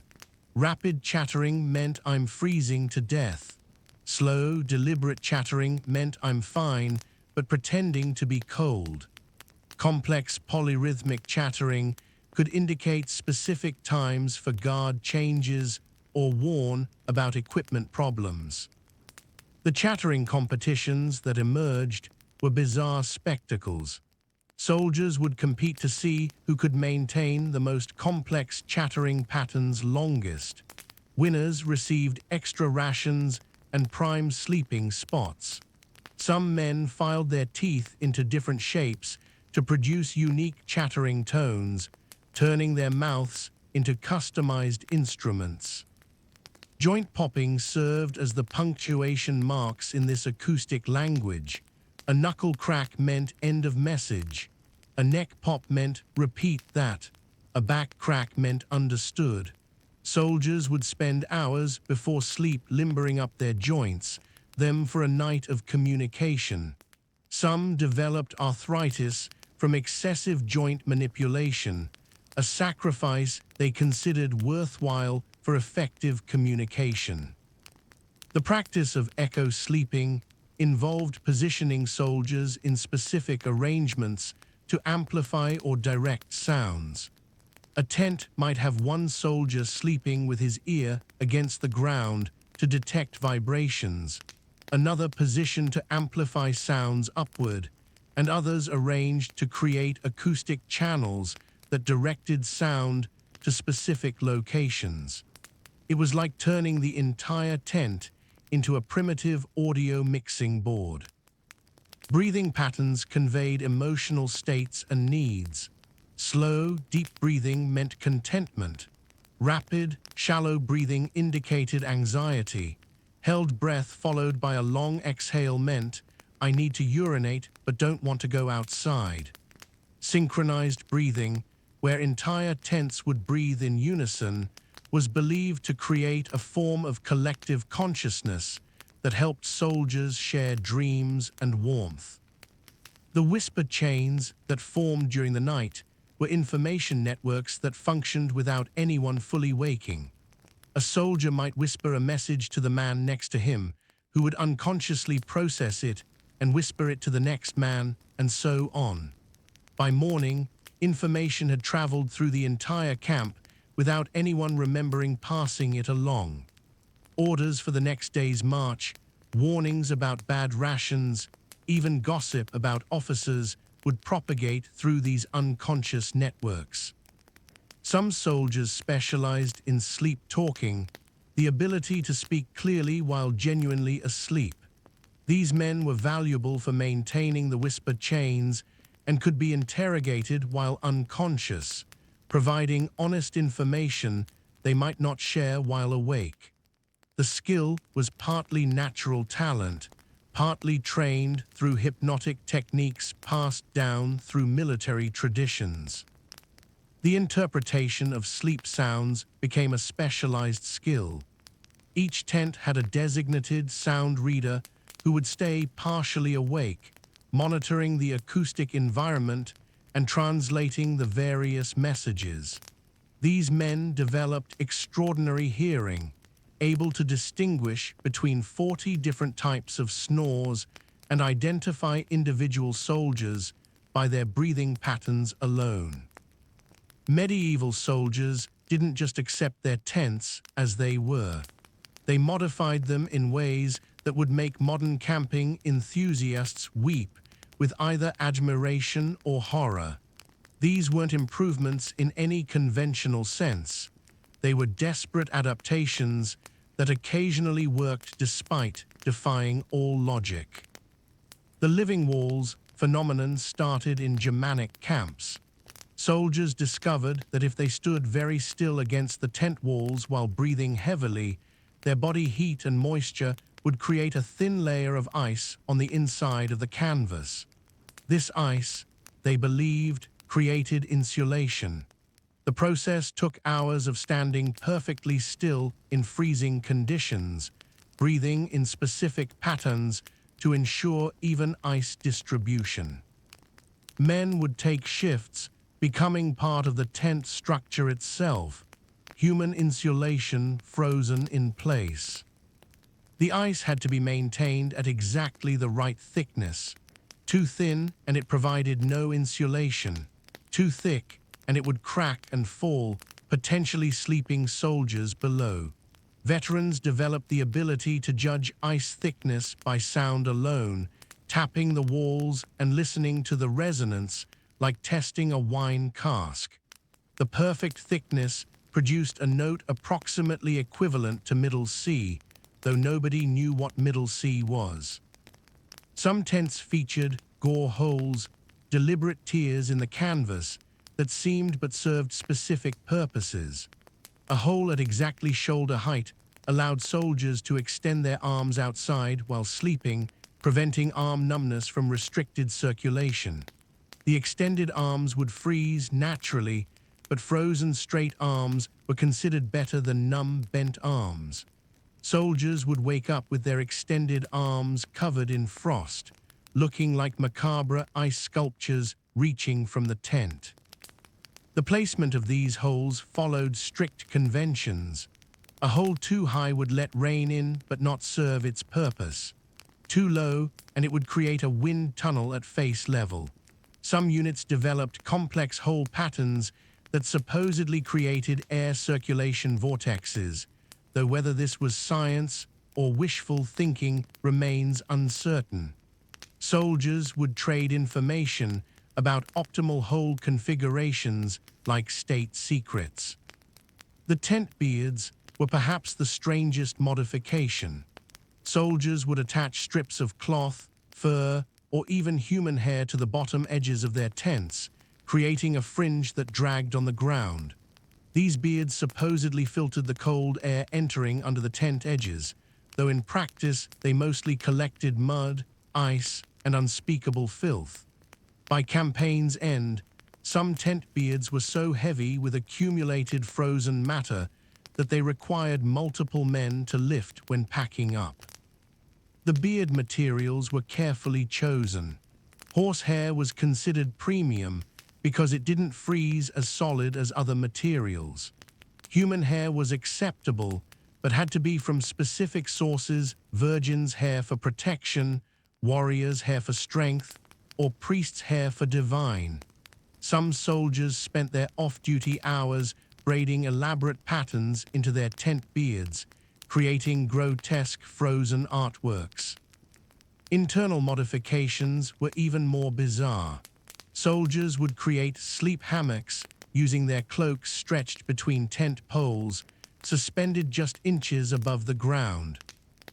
Rapid chattering meant I'm freezing to death. Slow, deliberate chattering meant I'm fine, but pretending to be cold. Complex polyrhythmic chattering could indicate specific times for guard changes or warn about equipment problems. The chattering competitions that emerged were bizarre spectacles. Soldiers would compete to see who could maintain the most complex chattering patterns longest. Winners received extra rations and prime sleeping spots. Some men filed their teeth into different shapes to produce unique chattering tones, turning their mouths into customized instruments. Joint popping served as the punctuation marks in this acoustic language. A knuckle crack meant end of message. A neck pop meant repeat that. A back crack meant understood. Soldiers would spend hours before sleep limbering up their joints, them for a night of communication. Some developed arthritis from excessive joint manipulation, a sacrifice they considered worthwhile for effective communication. The practice of echo sleeping involved positioning soldiers in specific arrangements to amplify or direct sounds. A tent might have one soldier sleeping with his ear against the ground to detect vibrations, another positioned to amplify sounds upward, and others arranged to create acoustic channels that directed sound to specific locations. It was like turning the entire tent into a primitive audio mixing board. Breathing patterns conveyed emotional states and needs. Slow, deep breathing meant contentment. Rapid, shallow breathing indicated anxiety. Held breath followed by a long exhale meant, I need to urinate but don't want to go outside. Synchronized breathing, where entire tents would breathe in unison, was believed to create a form of collective consciousness that helped soldiers share dreams and warmth. The whisper chains that formed during the night were information networks that functioned without anyone fully waking. A soldier might whisper a message to the man next to him, who would unconsciously process it and whisper it to the next man, and so on. By morning, information had traveled through the entire camp without anyone remembering passing it along. Orders for the next day's march, warnings about bad rations, even gossip about officers would propagate through these unconscious networks. Some soldiers specialized in sleep talking, the ability to speak clearly while genuinely asleep. These men were valuable for maintaining the whisper chains and could be interrogated while unconscious, providing honest information they might not share while awake. The skill was partly natural talent, partly trained through hypnotic techniques passed down through military traditions. The interpretation of sleep sounds became a specialized skill. Each tent had a designated sound reader who would stay partially awake, monitoring the acoustic environment and translating the various messages. These men developed extraordinary hearing, able to distinguish between 40 different types of snores and identify individual soldiers by their breathing patterns alone. Medieval soldiers didn't just accept their tents as they were. They modified them in ways that would make modern camping enthusiasts weep with either admiration or horror. These weren't improvements in any conventional sense. They were desperate adaptations that occasionally worked despite defying all logic. The living walls phenomenon started in Germanic camps. Soldiers discovered that if they stood very still against the tent walls while breathing heavily, their body heat and moisture would create a thin layer of ice on the inside of the canvas. This ice, they believed, created insulation. The process took hours of standing perfectly still in freezing conditions, breathing in specific patterns to ensure even ice distribution. Men would take shifts, becoming part of the tent structure itself, human insulation frozen in place. The ice had to be maintained at exactly the right thickness. Too thin, and it provided no insulation. Too thick, and it would crack and fall, potentially sleeping soldiers below. Veterans developed the ability to judge ice thickness by sound alone, tapping the walls and listening to the resonance like testing a wine cask. The perfect thickness produced a note approximately equivalent to middle C, though nobody knew what middle C was. Some tents featured gore holes, deliberate tears in the canvas that seemed but served specific purposes. A hole at exactly shoulder height allowed soldiers to extend their arms outside while sleeping, preventing arm numbness from restricted circulation. The extended arms would freeze naturally, but frozen straight arms were considered better than numb, bent arms. Soldiers would wake up with their extended arms covered in frost, looking like macabre ice sculptures reaching from the tent. The placement of these holes followed strict conventions. A hole too high would let rain in but not serve its purpose. Too low, and it would create a wind tunnel at face level. Some units developed complex hole patterns that supposedly created air circulation vortexes, though whether this was science or wishful thinking remains uncertain. Soldiers would trade information about optimal hole configurations like state secrets. The tent beards were perhaps the strangest modification. Soldiers would attach strips of cloth, fur, or even human hair to the bottom edges of their tents, creating a fringe that dragged on the ground. These beards supposedly filtered the cold air entering under the tent edges, though in practice they mostly collected mud, ice, and unspeakable filth. By campaign's end, some tent beards were so heavy with accumulated frozen matter that they required multiple men to lift when packing up. The beard materials were carefully chosen. Horsehair was considered premium because it didn't freeze as solid as other materials. Human hair was acceptable, but had to be from specific sources: virgin's hair for protection, warrior's hair for strength, or priest's hair for divine. Some soldiers spent their off-duty hours braiding elaborate patterns into their tent beards, creating grotesque frozen artworks. Internal modifications were even more bizarre. Soldiers would create sleep hammocks using their cloaks stretched between tent poles, suspended just inches above the ground.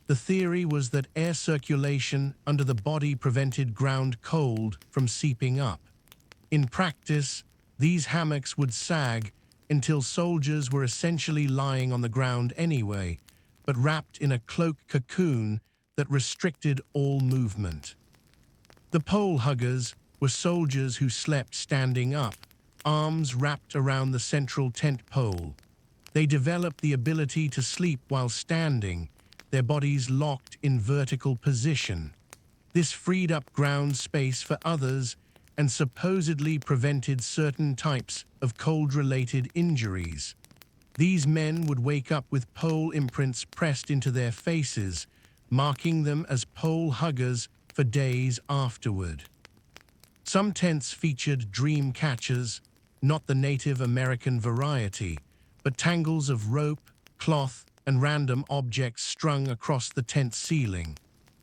The theory was that air circulation under the body prevented ground cold from seeping up. In practice, these hammocks would sag until soldiers were essentially lying on the ground anyway, but wrapped in a cloak cocoon that restricted all movement. The pole huggers were soldiers who slept standing up, arms wrapped around the central tent pole. They developed the ability to sleep while standing, their bodies locked in vertical position. This freed up ground space for others and supposedly prevented certain types of cold-related injuries. These men would wake up with pole imprints pressed into their faces, marking them as pole huggers for days afterward. Some tents featured dream catchers, not the Native American variety, but tangles of rope, cloth, and random objects strung across the tent ceiling.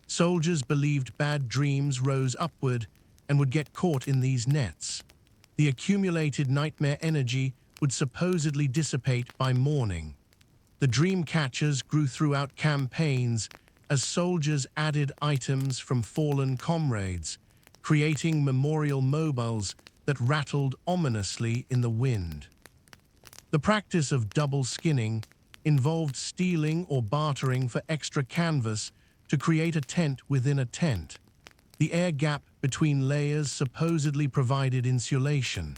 Soldiers believed bad dreams rose upward and would get caught in these nets. The accumulated nightmare energy would supposedly dissipate by morning. The dream catchers grew throughout campaigns as soldiers added items from fallen comrades, creating memorial mobiles that rattled ominously in the wind. The practice of double skinning involved stealing or bartering for extra canvas to create a tent within a tent. The air gap between layers supposedly provided insulation.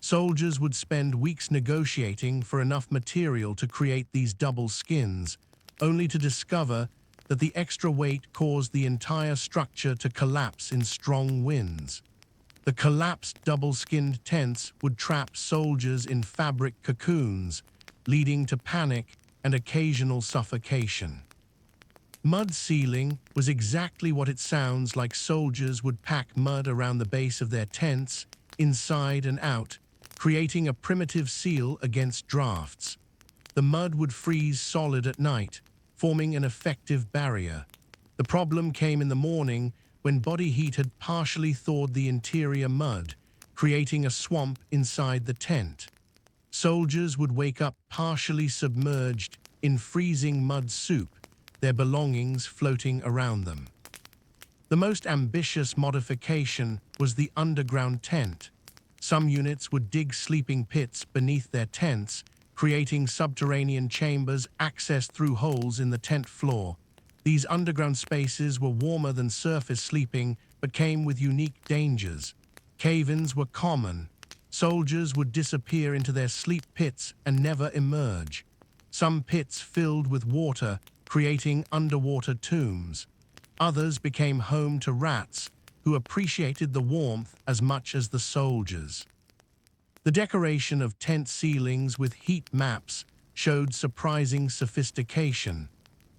Soldiers would spend weeks negotiating for enough material to create these double skins, only to discover that the extra weight caused the entire structure to collapse in strong winds. The collapsed double-skinned tents would trap soldiers in fabric cocoons, leading to panic and occasional suffocation. Mud sealing was exactly what it sounds like. Soldiers would pack mud around the base of their tents, inside and out, creating a primitive seal against drafts. The mud would freeze solid at night, forming an effective barrier. The problem came in the morning when body heat had partially thawed the interior mud, creating a swamp inside the tent. Soldiers would wake up partially submerged in freezing mud soup, their belongings floating around them. The most ambitious modification was the underground tent. Some units would dig sleeping pits beneath their tents, creating subterranean chambers accessed through holes in the tent floor. These underground spaces were warmer than surface sleeping, but came with unique dangers. Cave-ins were common. Soldiers would disappear into their sleep pits and never emerge. Some pits filled with water, creating underwater tombs. Others became home to rats, who appreciated the warmth as much as the soldiers. The decoration of tent ceilings with heat maps showed surprising sophistication.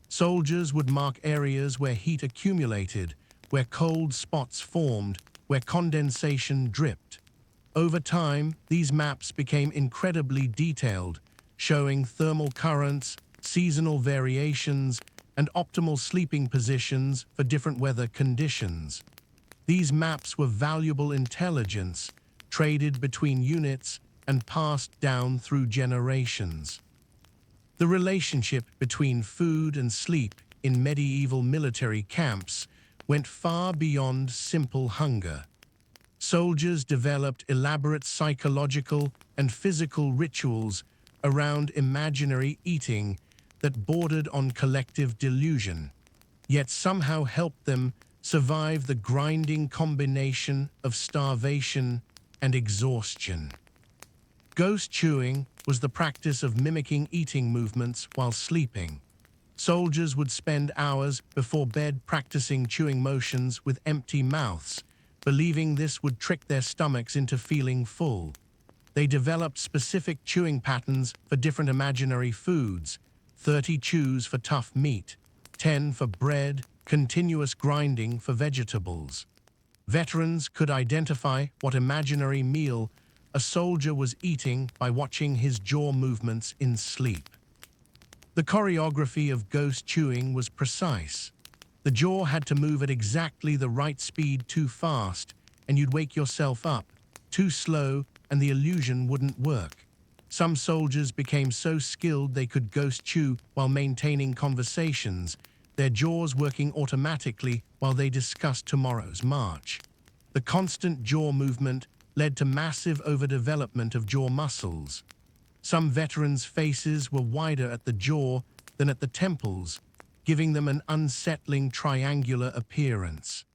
Soldiers would mark areas where heat accumulated, where cold spots formed, where condensation dripped. Over time, these maps became incredibly detailed, showing thermal currents, seasonal variations, and optimal sleeping positions for different weather conditions. These maps were valuable intelligence, traded between units and passed down through generations. The relationship between food and sleep in medieval military camps went far beyond simple hunger. Soldiers developed elaborate psychological and physical rituals around imaginary eating that bordered on collective delusion, yet somehow helped them survive the grinding combination of starvation and exhaustion. Ghost chewing was the practice of mimicking eating movements while sleeping. Soldiers would spend hours before bed practicing chewing motions with empty mouths, believing this would trick their stomachs into feeling full. They developed specific chewing patterns for different imaginary foods: 30 chews for tough meat, 10 for bread, continuous grinding for vegetables. Veterans could identify what imaginary meal a soldier was eating by watching his jaw movements in sleep. The choreography of ghost chewing was precise. The jaw had to move at exactly the right speed. Too fast, and you'd wake yourself up. Too slow, and the illusion wouldn't work. Some soldiers became so skilled they could ghost chew while maintaining conversations, their jaws working automatically while they discussed tomorrow's march. The constant jaw movement led to massive overdevelopment of jaw muscles. Some veterans' faces were wider at the jaw than at the temples, giving them an unsettling triangular appearance.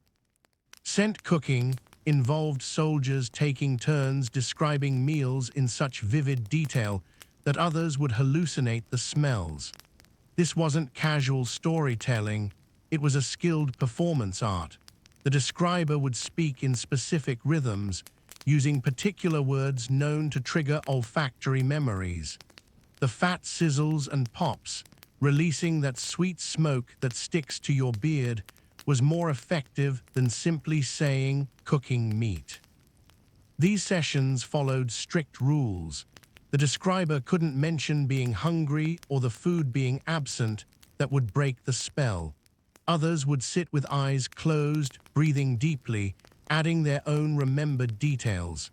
Scent cooking involved soldiers taking turns describing meals in such vivid detail that others would hallucinate the smells. This wasn't casual storytelling, it was a skilled performance art. The describer would speak in specific rhythms, using particular words known to trigger olfactory memories. The fat sizzles and pops, releasing that sweet smoke that sticks to your beard, was more effective than simply saying cooking meat. These sessions followed strict rules. The describer couldn't mention being hungry or the food being absent that would break the spell. Others would sit with eyes closed, breathing deeply, adding their own remembered details.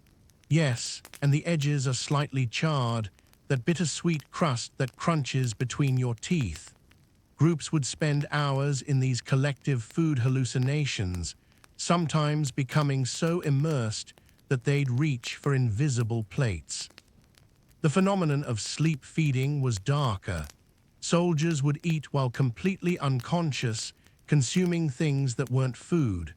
Yes, and the edges are slightly charred, that bittersweet crust that crunches between your teeth. Groups would spend hours in these collective food hallucinations, sometimes becoming so immersed that they'd reach for invisible plates. The phenomenon of sleep feeding was darker. Soldiers would eat while completely unconscious, consuming things that weren't food.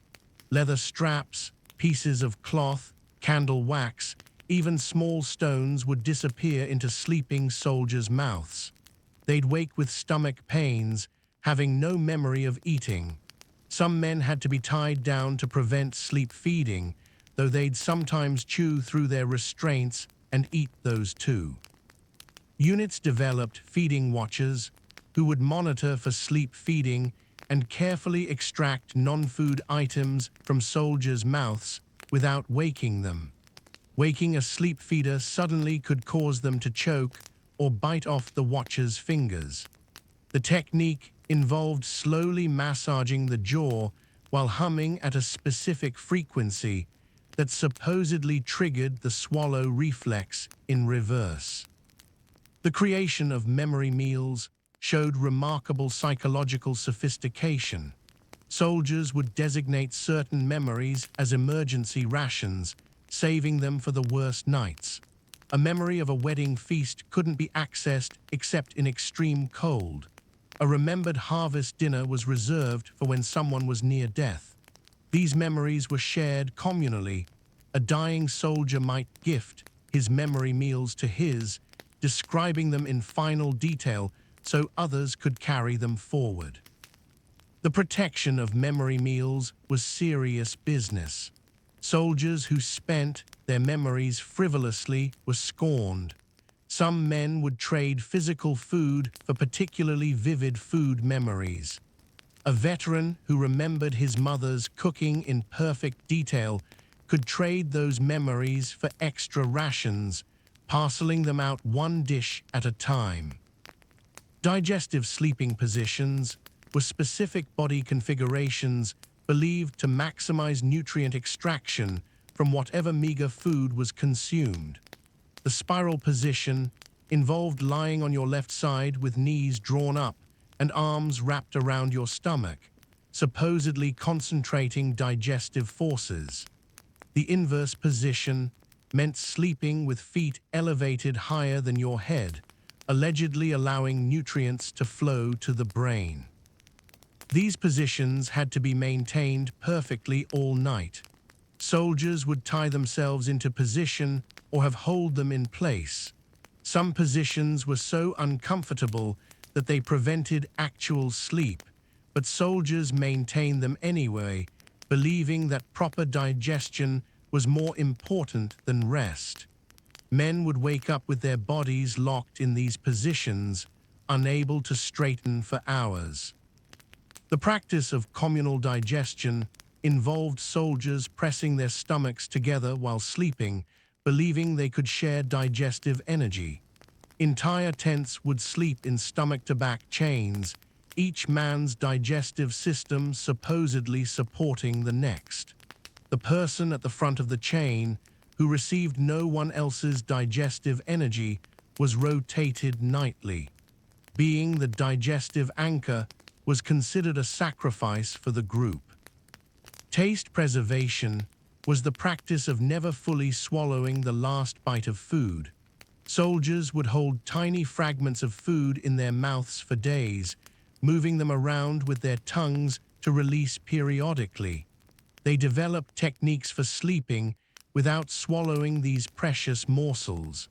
Leather straps, pieces of cloth, candle wax, even small stones would disappear into sleeping soldiers' mouths. They'd wake with stomach pains, having no memory of eating. Some men had to be tied down to prevent sleep feeding, though they'd sometimes chew through their restraints and eat those too. Units developed feeding watchers who would monitor for sleep feeding and carefully extract non-food items from soldiers' mouths without waking them. Waking a sleep feeder suddenly could cause them to choke or bite off the watcher's fingers. The technique involved slowly massaging the jaw while humming at a specific frequency that supposedly triggered the swallow reflex in reverse. The creation of memory meals showed remarkable psychological sophistication. Soldiers would designate certain memories as emergency rations, saving them for the worst nights. A memory of a wedding feast couldn't be accessed except in extreme cold. A remembered harvest dinner was reserved for when someone was near death. These memories were shared communally. A dying soldier might gift his memory meals to his, describing them in final detail so others could carry them forward. The protection of memory meals was serious business. Soldiers who spent their memories frivolously were scorned. Some men would trade physical food for particularly vivid food memories. A veteran who remembered his mother's cooking in perfect detail could trade those memories for extra rations, parceling them out one dish at a time. Digestive sleeping positions were specific body configurations believed to maximize nutrient extraction from whatever meager food was consumed. The spiral position involved lying on your left side with knees drawn up and arms wrapped around your stomach, supposedly concentrating digestive forces. The inverse position meant sleeping with feet elevated higher than your head, allegedly allowing nutrients to flow to the brain. These positions had to be maintained perfectly all night. Soldiers would tie themselves into position or have hold them in place. Some positions were so uncomfortable that they prevented actual sleep, but soldiers maintained them anyway, believing that proper digestion was more important than rest. Men would wake up with their bodies locked in these positions, unable to straighten for hours. The practice of communal digestion involved soldiers pressing their stomachs together while sleeping, believing they could share digestive energy. Entire tents would sleep in stomach-to-back chains, each man's digestive system supposedly supporting the next. The person at the front of the chain, who received no one else's digestive energy, was rotated nightly. Being the digestive anchor was considered a sacrifice for the group. Taste preservation was the practice of never fully swallowing the last bite of food. Soldiers would hold tiny fragments of food in their mouths for days, moving them around with their tongues to release periodically. They developed techniques for sleeping without swallowing these precious morsels.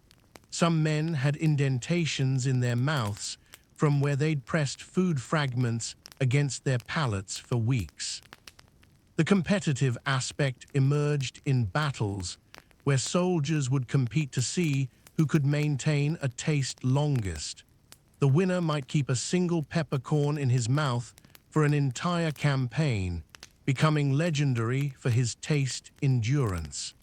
Some men had indentations in their mouths from where they'd pressed food fragments against their palates for weeks. The competitive aspect emerged in battles, where soldiers would compete to see who could maintain a taste longest. The winner might keep a single peppercorn in his mouth for an entire campaign, becoming legendary for his taste endurance.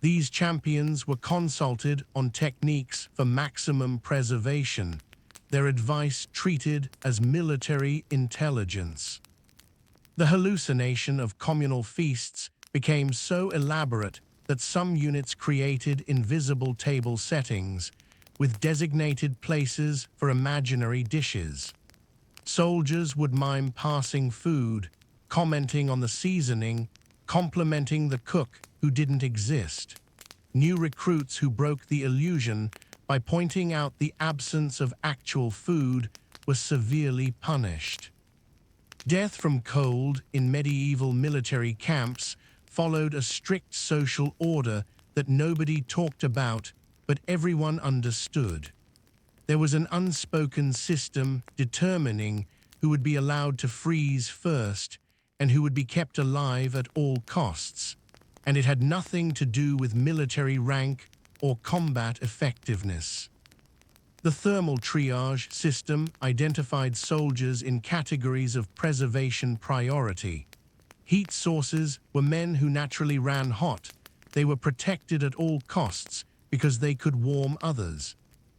These champions were consulted on techniques for maximum preservation, their advice treated as military intelligence. The hallucination of communal feasts became so elaborate that some units created invisible table settings with designated places for imaginary dishes. Soldiers would mime passing food, commenting on the seasoning, complimenting the cook who didn't exist. New recruits who broke the illusion by pointing out the absence of actual food were severely punished. Death from cold in medieval military camps followed a strict social order that nobody talked about, but everyone understood. There was an unspoken system determining who would be allowed to freeze first and who would be kept alive at all costs, and it had nothing to do with military rank or combat effectiveness. The thermal triage system identified soldiers in categories of preservation priority. Heat sources were men who naturally ran hot. They were protected at all costs because they could warm others.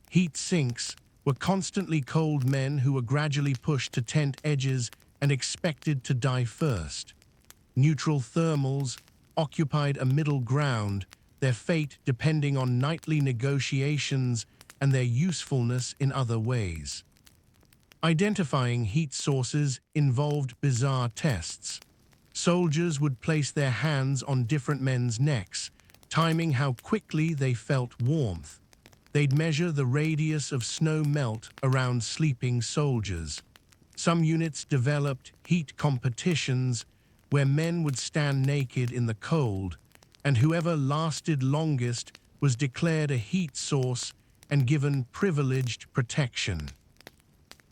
Heat sinks were constantly cold men who were gradually pushed to tent edges and expected to die first. Neutral thermals occupied a middle ground, their fate depending on nightly negotiations and their usefulness in other ways. Identifying heat sources involved bizarre tests. Soldiers would place their hands on different men's necks, timing how quickly they felt warmth. They'd measure the radius of snow melt around sleeping soldiers. Some units developed heat competitions where men would stand naked in the cold, and whoever lasted longest was declared a heat source and given privileged protection.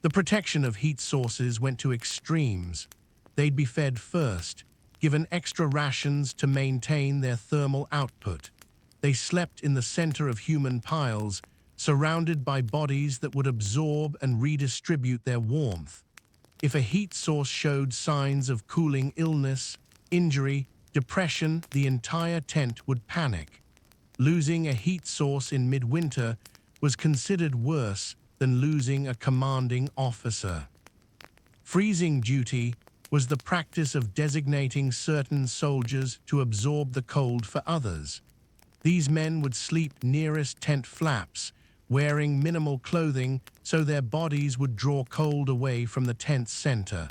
The protection of heat sources went to extremes. They'd be fed first, given extra rations to maintain their thermal output. They slept in the center of human piles, surrounded by bodies that would absorb and redistribute their warmth. If a heat source showed signs of cooling illness, injury, depression, the entire tent would panic. Losing a heat source in midwinter was considered worse than losing a commanding officer. Freezing duty was the practice of designating certain soldiers to absorb the cold for others. These men would sleep nearest tent flaps, wearing minimal clothing so their bodies would draw cold away from the tent's center.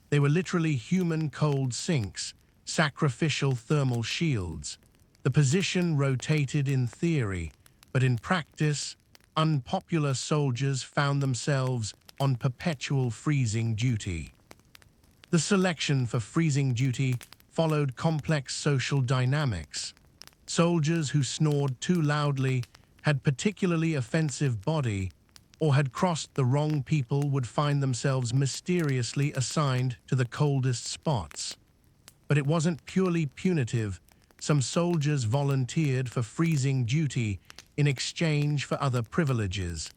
They were literally human cold sinks, sacrificial thermal shields. The position rotated in theory, but in practice, unpopular soldiers found themselves on perpetual freezing duty. The selection for freezing duty followed complex social dynamics. Soldiers who snored too loudly, had particularly offensive body, or had crossed the wrong people would find themselves mysteriously assigned to the coldest spots. But it wasn't purely punitive. Some soldiers volunteered for freezing duty in exchange for other privileges,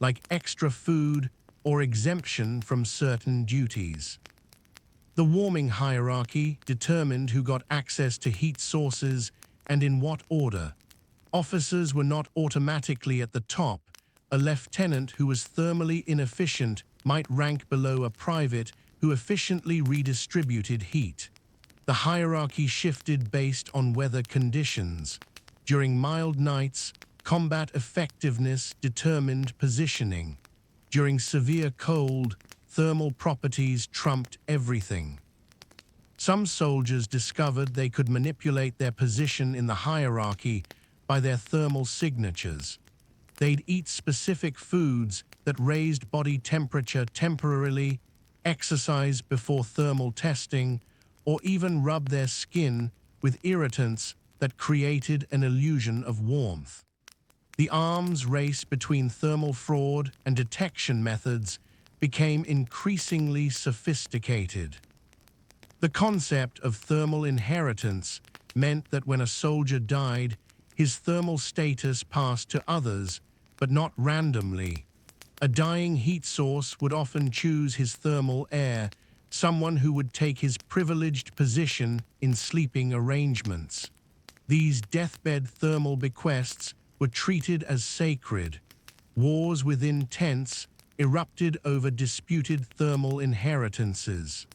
like extra food or exemption from certain duties. The warming hierarchy determined who got access to heat sources and in what order. Officers were not automatically at the top. A lieutenant who was thermally inefficient might rank below a private who efficiently redistributed heat. The hierarchy shifted based on weather conditions. During mild nights, combat effectiveness determined positioning. During severe cold, thermal properties trumped everything. Some soldiers discovered they could manipulate their position in the hierarchy by their thermal signatures. They'd eat specific foods that raised body temperature temporarily, exercise before thermal testing, or even rub their skin with irritants that created an illusion of warmth. The arms race between thermal fraud and detection methods became increasingly sophisticated. The concept of thermal inheritance meant that when a soldier died, his thermal status passed to others, but not randomly. A dying heat source would often choose his thermal heir, someone who would take his privileged position in sleeping arrangements. These deathbed thermal bequests were treated as sacred. Wars within tents erupted over disputed thermal inheritances.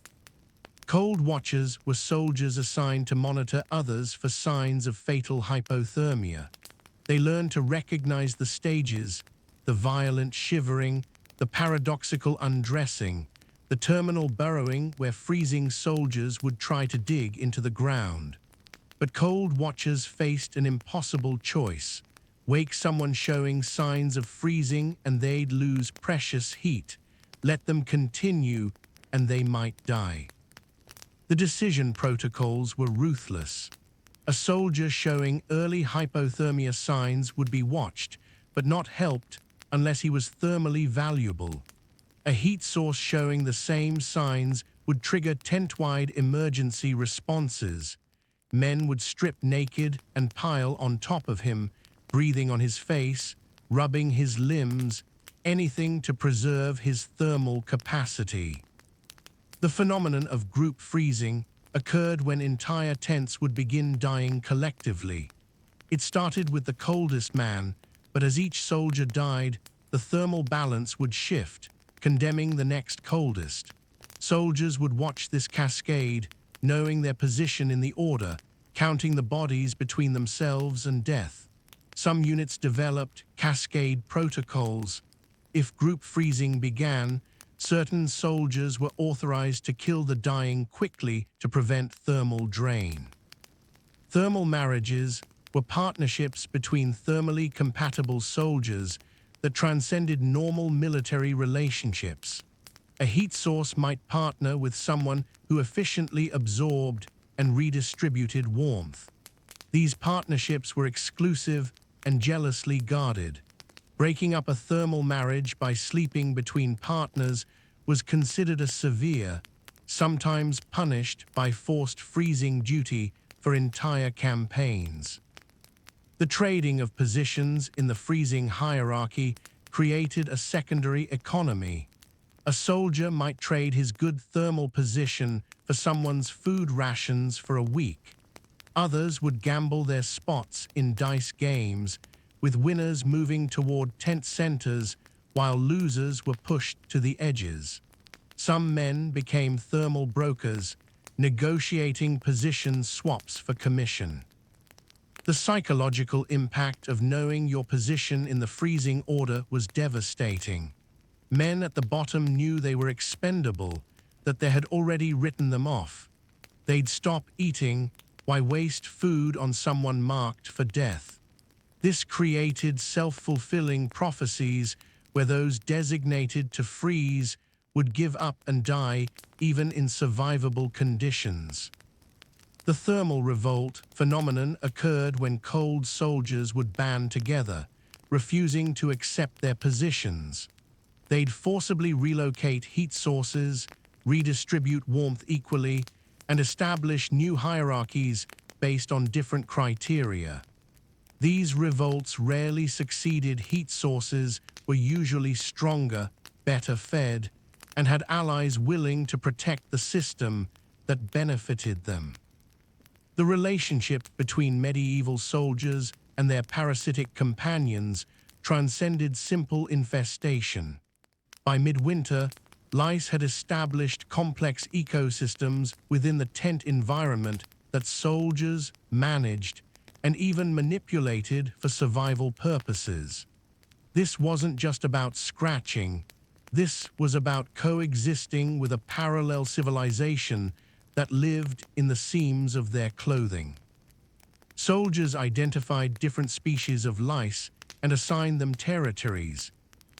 Cold watchers were soldiers assigned to monitor others for signs of fatal hypothermia. They learned to recognize the stages, the violent shivering, the paradoxical undressing, the terminal burrowing where freezing soldiers would try to dig into the ground. But cold watchers faced an impossible choice. Wake someone showing signs of freezing and they'd lose precious heat. Let them continue and they might die. The decision protocols were ruthless. A soldier showing early hypothermia signs would be watched, but not helped unless he was thermally valuable. A heat source showing the same signs would trigger tent-wide emergency responses. Men would strip naked and pile on top of him, breathing on his face, rubbing his limbs, anything to preserve his thermal capacity. The phenomenon of group freezing occurred when entire tents would begin dying collectively. It started with the coldest man, but as each soldier died, the thermal balance would shift, condemning the next coldest. Soldiers would watch this cascade, knowing their position in the order, counting the bodies between themselves and death. Some units developed cascade protocols. If group freezing began, certain soldiers were authorized to kill the dying quickly to prevent thermal drain. Thermal marriages were partnerships between thermally compatible soldiers that transcended normal military relationships. A heat source might partner with someone who efficiently absorbed and redistributed warmth. These partnerships were exclusive and jealously guarded. Breaking up a thermal marriage by sleeping between partners was considered a severe, sometimes punished by forced freezing duty for entire campaigns. The trading of positions in the freezing hierarchy created a secondary economy. A soldier might trade his good thermal position for someone's food rations for a week. Others would gamble their spots in dice games, with winners moving toward tent centers while losers were pushed to the edges. Some men became thermal brokers, negotiating position swaps for commission. The psychological impact of knowing your position in the freezing order was devastating. Men at the bottom knew they were expendable, that they had already written them off. They'd stop eating. Why waste food on someone marked for death? This created self-fulfilling prophecies where those designated to freeze would give up and die even in survivable conditions. The thermal revolt phenomenon occurred when cold soldiers would band together, refusing to accept their positions. They'd forcibly relocate heat sources, redistribute warmth equally, and establish new hierarchies based on different criteria. These revolts rarely succeeded. Heat sources were usually stronger, better fed, and had allies willing to protect the system that benefited them. The relationship between medieval soldiers and their parasitic companions transcended simple infestation. By midwinter, lice had established complex ecosystems within the tent environment that soldiers managed and even manipulated for survival purposes. This wasn't just about scratching. This was about coexisting with a parallel civilization that lived in the seams of their clothing. Soldiers identified different species of lice and assigned them territories.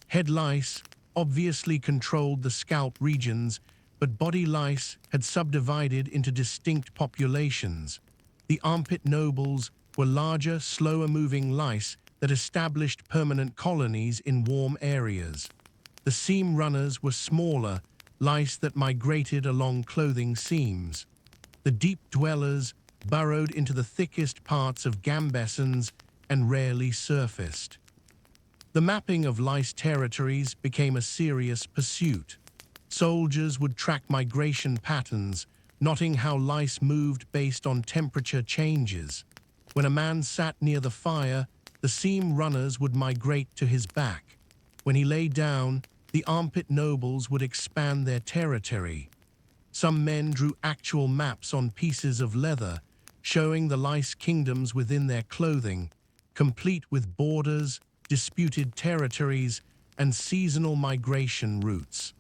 Head lice obviously controlled the scalp regions, but body lice had subdivided into distinct populations. The armpit nobles were larger, slower-moving lice that established permanent colonies in warm areas. The seam runners were smaller, lice that migrated along clothing seams. The deep dwellers burrowed into the thickest parts of gambesons and rarely surfaced. The mapping of lice territories became a serious pursuit. Soldiers would track migration patterns, noting how lice moved based on temperature changes. When a man sat near the fire, the seam runners would migrate to his back. When he lay down, the armpit nobles would expand their territory. Some men drew actual maps on pieces of leather, showing the lice kingdoms within their clothing, complete with borders, disputed territories, and seasonal migration routes.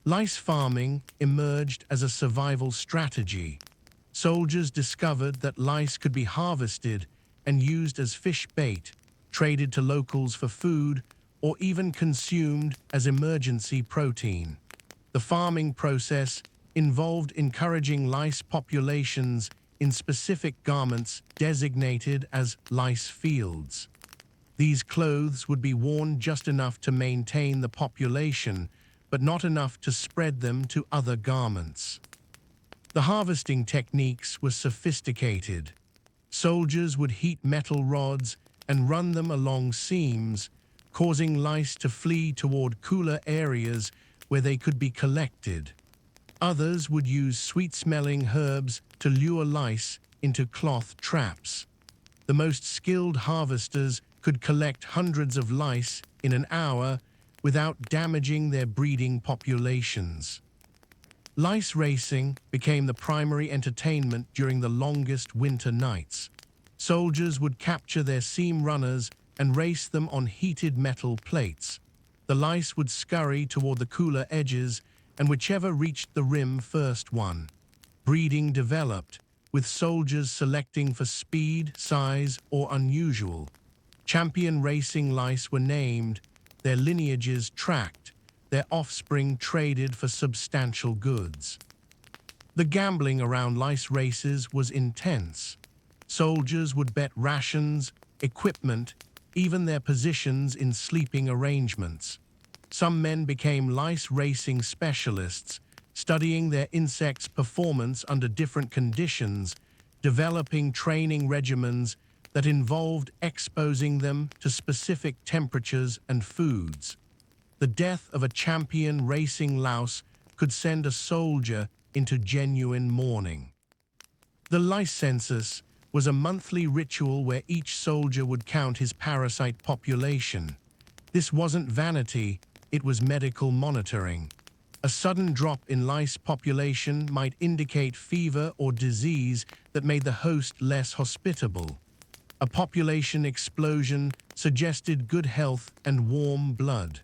Lice farming emerged as a survival strategy. Soldiers discovered that lice could be harvested and used as fish bait, traded to locals for food, or even consumed as emergency protein. The farming process involved encouraging lice populations in specific garments designated as lice fields. These clothes would be worn just enough to maintain the population, but not enough to spread them to other garments. The harvesting techniques were sophisticated. Soldiers would heat metal rods and run them along seams, causing lice to flee toward cooler areas where they could be collected. Others would use sweet-smelling herbs to lure lice into cloth traps. The most skilled harvesters could collect hundreds of lice in an hour without damaging their breeding populations. Lice racing became the primary entertainment during the longest winter nights. Soldiers would capture their seam runners and race them on heated metal plates. The lice would scurry toward the cooler edges, and whichever reached the rim first won. Breeding developed, with soldiers selecting for speed, size, or unusual. Champion racing lice were named, their lineages tracked, their offspring traded for substantial goods. The gambling around lice races was intense. Soldiers would bet rations, equipment, even their positions in sleeping arrangements. Some men became lice racing specialists, studying their insects' performance under different conditions, developing training regimens that involved exposing them to specific temperatures and foods. The death of a champion racing louse could send a soldier into genuine mourning. The lice census was a monthly ritual where each soldier would count his parasite population. This wasn't vanity, it was medical monitoring. A sudden drop in lice population might indicate fever or disease that made the host less hospitable. A population explosion suggested good health and warm blood.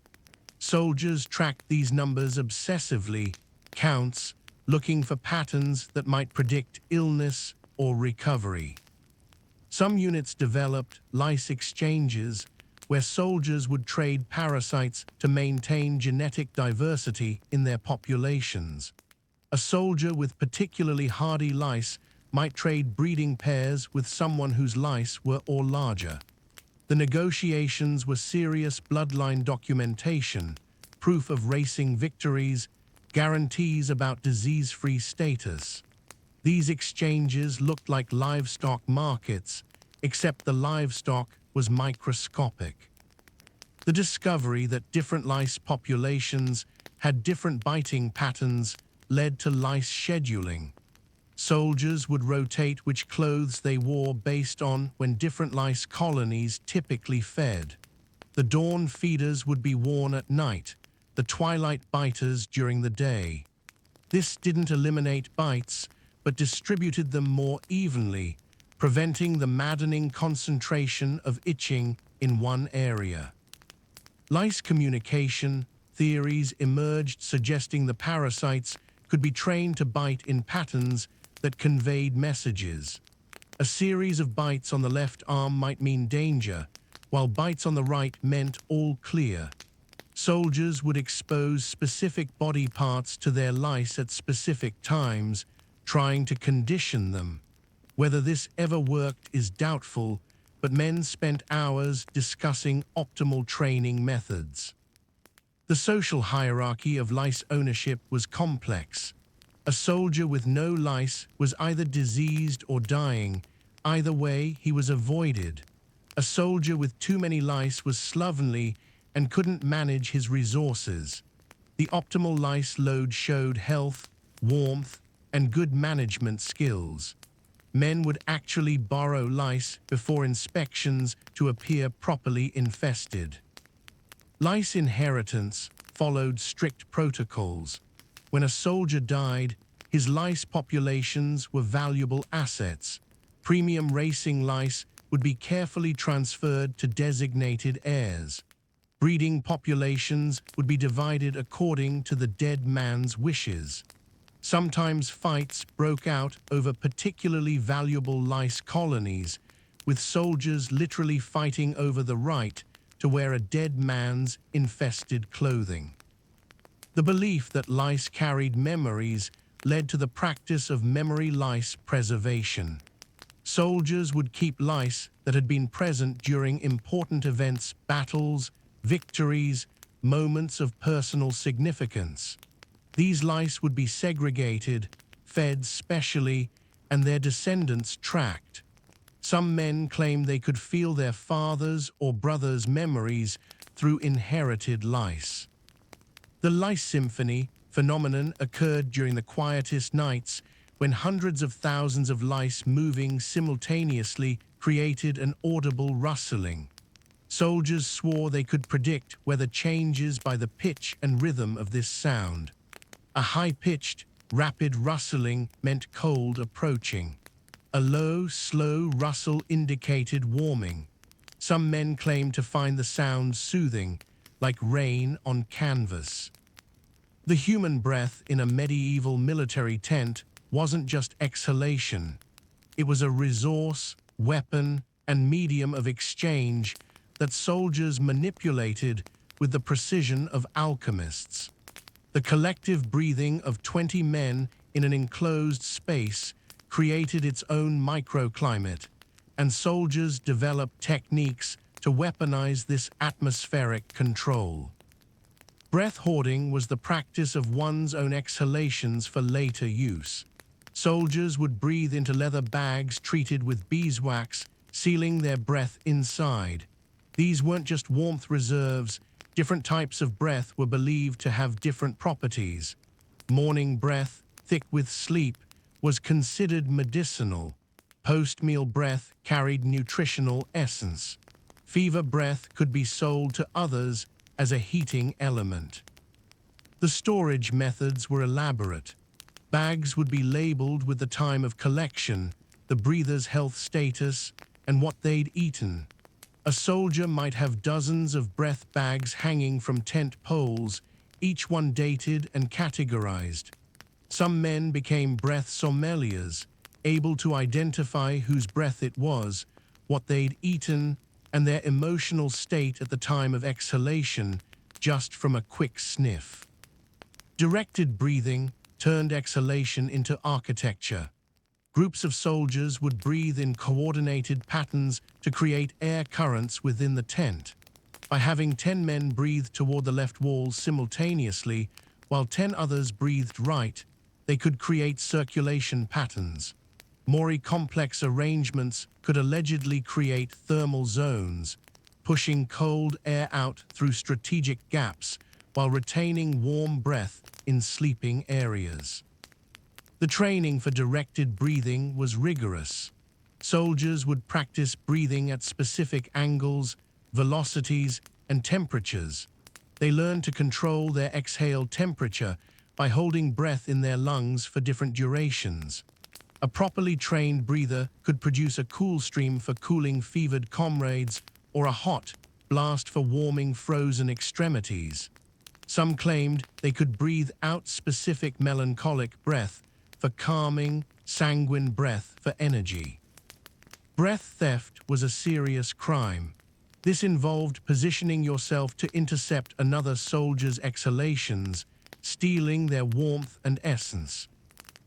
Soldiers tracked these numbers obsessively, counts, looking for patterns that might predict illness or recovery. Some units developed lice exchanges where soldiers would trade parasites to maintain genetic diversity in their populations. A soldier with particularly hardy lice might trade breeding pairs with someone whose lice were or larger. The negotiations were serious bloodline documentation, proof of racing victories, guarantees about disease-free status. These exchanges looked like livestock markets, except the livestock was microscopic. The discovery that different lice populations had different biting patterns led to lice scheduling. Soldiers would rotate which clothes they wore based on when different lice colonies typically fed. The dawn feeders would be worn at night, the twilight biters during the day. This didn't eliminate bites, but distributed them more evenly, preventing the maddening concentration of itching in one area. Lice communication theories emerged suggesting the parasites could be trained to bite in patterns that conveyed messages. A series of bites on the left arm might mean danger, while bites on the right meant all clear. Soldiers would expose specific body parts to their lice at specific times, trying to condition them. Whether this ever worked is doubtful, but men spent hours discussing optimal training methods. The social hierarchy of lice ownership was complex. A soldier with no lice was either diseased or dying. Either way, he was avoided. A soldier with too many lice was slovenly and couldn't manage his resources. The optimal lice load showed health, warmth, and good management skills. Men would actually borrow lice before inspections to appear properly infested. Lice inheritance followed strict protocols. When a soldier died, his lice populations were valuable assets. Premium racing lice would be carefully transferred to designated heirs. Breeding populations would be divided according to the dead man's wishes. Sometimes fights broke out over particularly valuable lice colonies, with soldiers literally fighting over the right to wear a dead man's infested clothing. The belief that lice carried memories led to the practice of memory lice preservation. Soldiers would keep lice that had been present during important events, battles, victories, moments of personal significance. These lice would be segregated, fed specially, and their descendants tracked. Some men claimed they could feel their fathers' or brothers' memories through inherited lice. The lice symphony phenomenon occurred during the quietest nights when hundreds of thousands of lice moving simultaneously created an audible rustling. Soldiers swore they could predict weather changes by the pitch and rhythm of this sound. A high-pitched, rapid rustling meant cold approaching. A low, slow rustle indicated warming. Some men claimed to find the sound soothing, like rain on canvas. The human breath in a medieval military tent wasn't just exhalation. It was a resource, weapon, and medium of exchange that soldiers manipulated with the precision of alchemists. The collective breathing of 20 men in an enclosed space created its own microclimate, and soldiers developed techniques to weaponize this atmospheric control. Breath hoarding was the practice of one's own exhalations for later use. Soldiers would breathe into leather bags treated with beeswax sealing their breath inside. These weren't just warmth reserves. Different types of breath were believed to have different properties. Morning breath, thick with sleep, was considered medicinal. Post-meal breath carried nutritional essence. Fever breath could be sold to others as a heating element. The storage methods were elaborate. Bags would be labeled with the time of collection, the breather's health status, and what they'd eaten. A soldier might have dozens of breath bags hanging from tent poles, each one dated and categorized. Some men became breath sommeliers, able to identify whose breath it was, what they'd eaten, and their emotional state at the time of exhalation, just from a quick sniff. Directed breathing turned exhalation into architecture. Groups of soldiers would breathe in coordinated patterns to create air currents within the tent. By having 10 men breathe toward the left wall simultaneously, while 10 others breathed right, they could create circulation patterns. More complex arrangements could allegedly create thermal zones, pushing cold air out through strategic gaps while retaining warm breath in sleeping areas. The training for directed breathing was rigorous. Soldiers would practice breathing at specific angles, velocities, and temperatures. They learned to control their exhale temperature by holding breath in their lungs for different durations. A properly trained breather could produce a cool stream for cooling fevered comrades or a hot blast for warming frozen extremities. Some claimed they could breathe out specific melancholic breath for calming, sanguine breath for energy. Breath theft was a serious crime. This involved positioning yourself to intercept another soldier's exhalations, stealing their warmth and essence.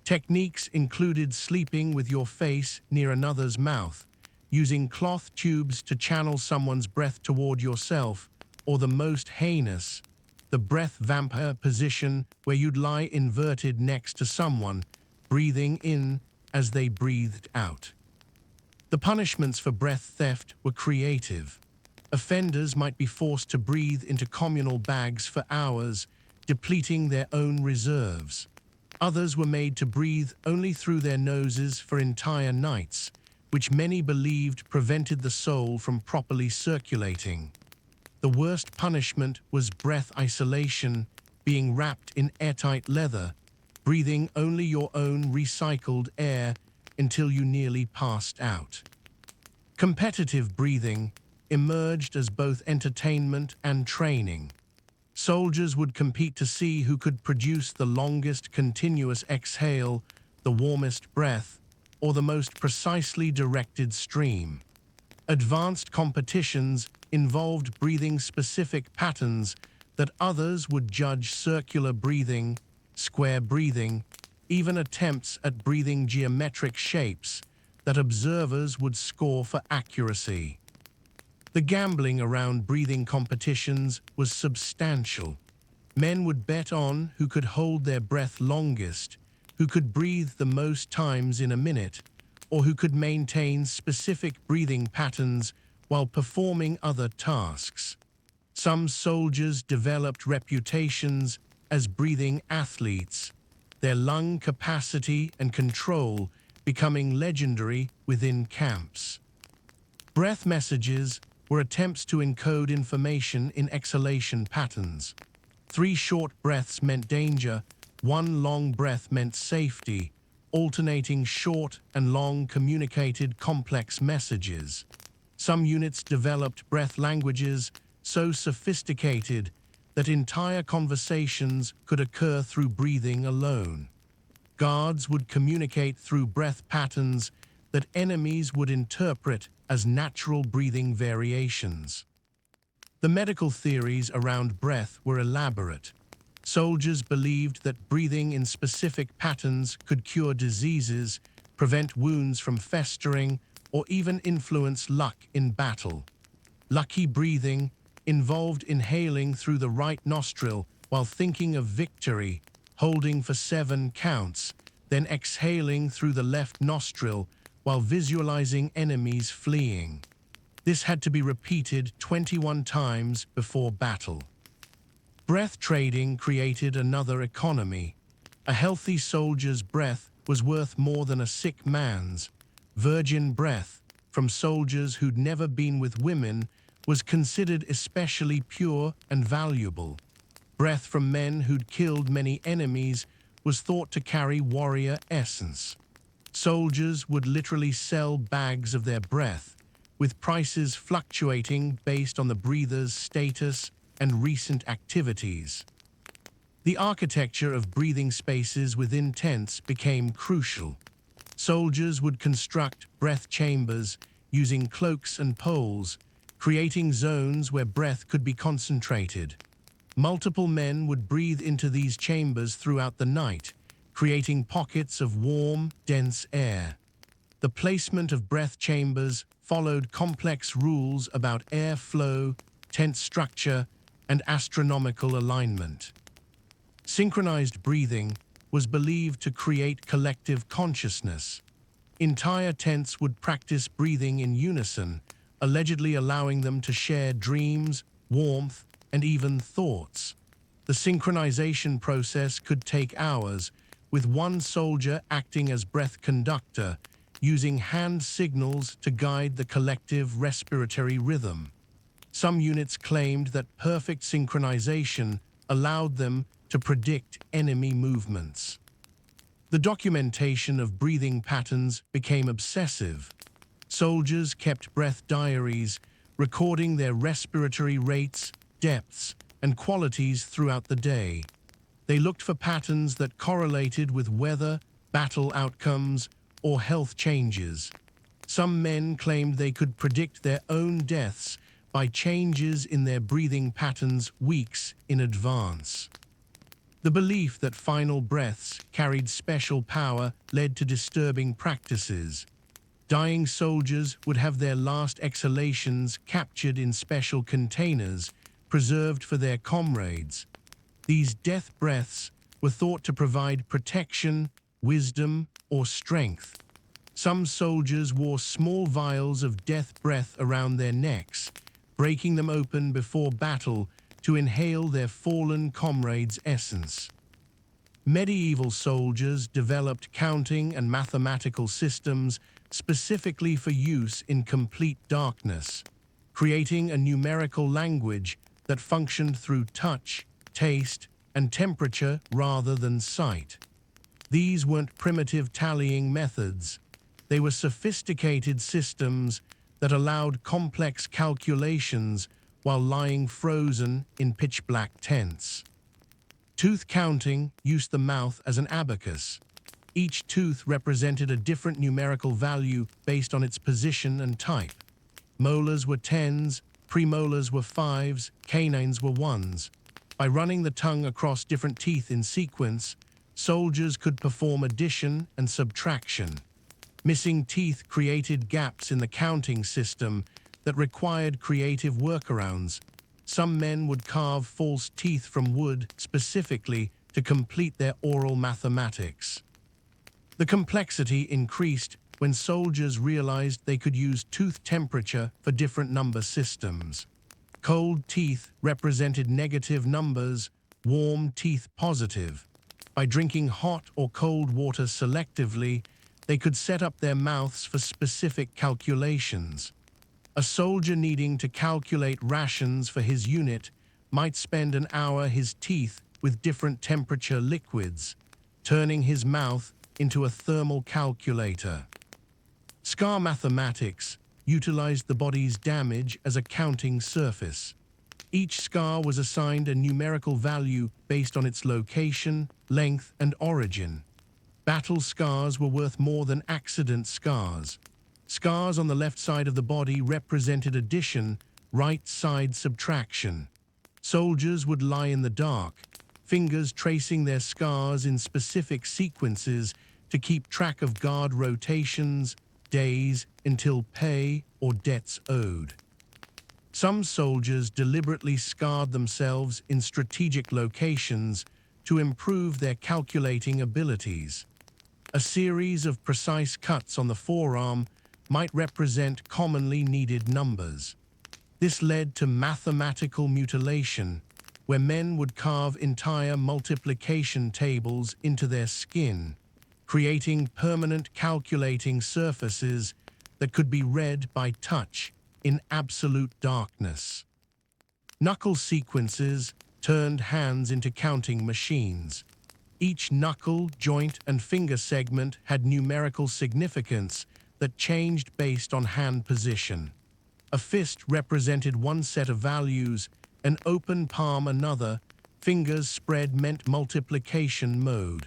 Techniques included sleeping with your face near another's mouth, using cloth tubes to channel someone's breath toward yourself, or the most heinous, the breath vampire position where you'd lie inverted next to someone, breathing in as they breathed out. The punishments for breath theft were creative. Offenders might be forced to breathe into communal bags for hours, depleting their own reserves. Others were made to breathe only through their noses for entire nights, which many believed prevented the soul from properly circulating. The worst punishment was breath isolation, being wrapped in airtight leather, breathing only your own recycled air until you nearly passed out. Competitive breathing emerged as both entertainment and training. Soldiers would compete to see who could produce the longest continuous exhale, the warmest breath, or the most precisely directed stream. Advanced competitions involved breathing specific patterns that others would judge: circular breathing, square breathing, even attempts at breathing geometric shapes that observers would score for accuracy. The gambling around breathing competitions was substantial. Men would bet on who could hold their breath longest, who could breathe the most times in a minute, or who could maintain specific breathing patterns while performing other tasks. Some soldiers developed reputations as breathing athletes, their lung capacity and control becoming legendary within camps. Breath messages were attempts to encode information in exhalation patterns. 3 short breaths meant danger, 1 long breath meant safety. Alternating short and long communicated complex messages. Some units developed breath languages so sophisticated that entire conversations could occur through breathing alone. Guards would communicate through breath patterns that enemies would interpret as natural breathing variations. The medical theories around breath were elaborate. Soldiers believed that breathing in specific patterns could cure diseases, prevent wounds from festering, or even influence luck in battle. Lucky breathing involved inhaling through the right nostril while thinking of victory, holding for 7 counts, then exhaling through the left nostril while visualizing enemies fleeing. This had to be repeated 21 times before battle. Breath trading created another economy. A healthy soldier's breath was worth more than a sick man's. Virgin breath from soldiers who'd never been with women was considered especially pure and valuable. Breath from men who'd killed many enemies was thought to carry warrior essence. Soldiers would literally sell bags of their breath, with prices fluctuating based on the breather's status and recent activities. The architecture of breathing spaces within tents became crucial. Soldiers would construct breath chambers using cloaks and poles, creating zones where breath could be concentrated. Multiple men would breathe into these chambers throughout the night, creating pockets of warm, dense air. The placement of breath chambers followed complex rules about air flow, tent structure, and astronomical alignment. Synchronized breathing was believed to create collective consciousness. Entire tents would practice breathing in unison, allegedly allowing them to share dreams, warmth, and even thoughts. The synchronization process could take hours, with one soldier acting as breath conductor, using hand signals to guide the collective respiratory rhythm. Some units claimed that perfect synchronization allowed them to predict enemy movements. The documentation of breathing patterns became obsessive. Soldiers kept breath diaries, recording their respiratory rates, depths, and qualities throughout the day. They looked for patterns that correlated with weather, battle outcomes, or health changes. Some men claimed they could predict their own deaths by changes in their breathing patterns weeks in advance. The belief that final breaths carried special power led to disturbing practices. Dying soldiers would have their last exhalations captured in special containers, preserved for their comrades. These death breaths were thought to provide protection, wisdom, or strength. Some soldiers wore small vials of death breath around their necks, breaking them open before battle to inhale their fallen comrades' essence. Medieval soldiers developed counting and mathematical systems specifically for use in complete darkness, creating a numerical language that functioned through touch, taste, and temperature rather than sight. These weren't primitive tallying methods. They were sophisticated systems that allowed complex calculations while lying frozen in pitch-black tents. Tooth counting used the mouth as an abacus. Each tooth represented a different numerical value based on its position and type. Molars were tens, premolars were fives, canines were ones. By running the tongue across different teeth in sequence, soldiers could perform addition and subtraction. Missing teeth created gaps in the counting system that required creative workarounds. Some men would carve false teeth from wood specifically to complete their oral mathematics. The complexity increased when soldiers realized they could use tooth temperature for different number systems. Cold teeth represented negative numbers, warm teeth positive. By drinking hot or cold water selectively, they could set up their mouths for specific calculations. A soldier needing to calculate rations for his unit might spend an hour his teeth with different temperature liquids, turning his mouth into a thermal calculator. Scar mathematics utilized the body's damage as a counting surface. Each scar was assigned a numerical value based on its location, length, and origin. Battle scars were worth more than accident scars. Scars on the left side of the body represented addition, right side subtraction. Soldiers would lie in the dark, fingers tracing their scars in specific sequences to keep track of guard rotations, days until pay or debts owed. Some soldiers deliberately scarred themselves in strategic locations to improve their calculating abilities. A series of precise cuts on the forearm might represent commonly needed numbers. This led to mathematical mutilation, where men would carve entire multiplication tables into their skin, creating permanent calculating surfaces that could be read by touch in absolute darkness. Knuckle sequences turned hands into counting machines. Each knuckle, joint, and finger segment had numerical significance that changed based on hand position. A fist represented one set of values, an open palm another, fingers spread meant multiplication mode.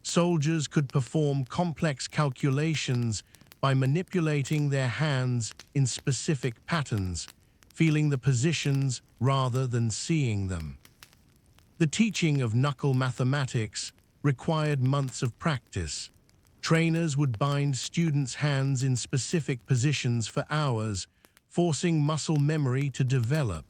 Soldiers could perform complex calculations by manipulating their hands in specific patterns, feeling the positions rather than seeing them. The teaching of knuckle mathematics required months of practice. Trainers would bind students' hands in specific positions for hours, forcing muscle memory to develop.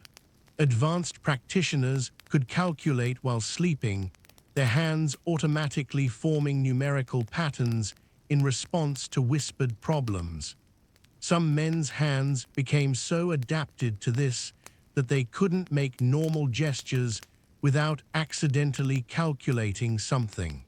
Advanced practitioners could calculate while sleeping, their hands automatically forming numerical patterns in response to whispered problems. Some men's hands became so adapted to this that they couldn't make normal gestures without accidentally calculating something.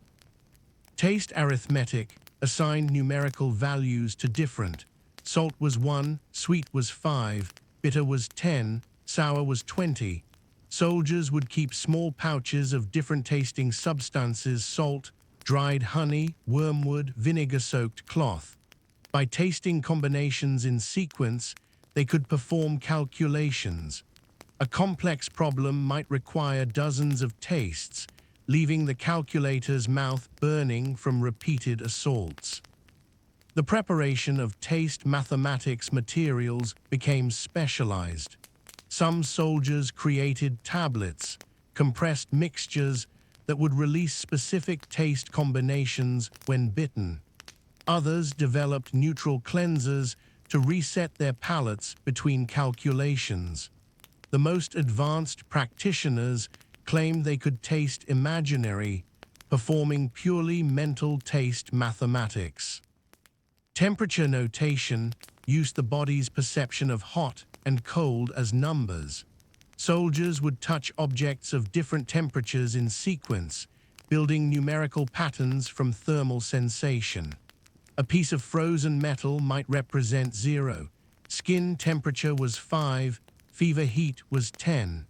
Taste arithmetic assigned numerical values to different. Salt was 1, sweet was 5, bitter was 10, sour was 20. Soldiers would keep small pouches of different tasting substances: salt, dried honey, wormwood, vinegar-soaked cloth. By tasting combinations in sequence, they could perform calculations. A complex problem might require dozens of tastes, leaving the calculator's mouth burning from repeated assaults. The preparation of taste mathematics materials became specialized. Some soldiers created tablets, compressed mixtures that would release specific taste combinations when bitten. Others developed neutral cleansers to reset their palates between calculations. The most advanced practitioners claimed they could taste imaginary, performing purely mental taste mathematics. Temperature notation used the body's perception of hot and cold as numbers. Soldiers would touch objects of different temperatures in sequence, building numerical patterns from thermal sensation. A piece of frozen metal might represent 0. Skin temperature was 5, fever heat was 10.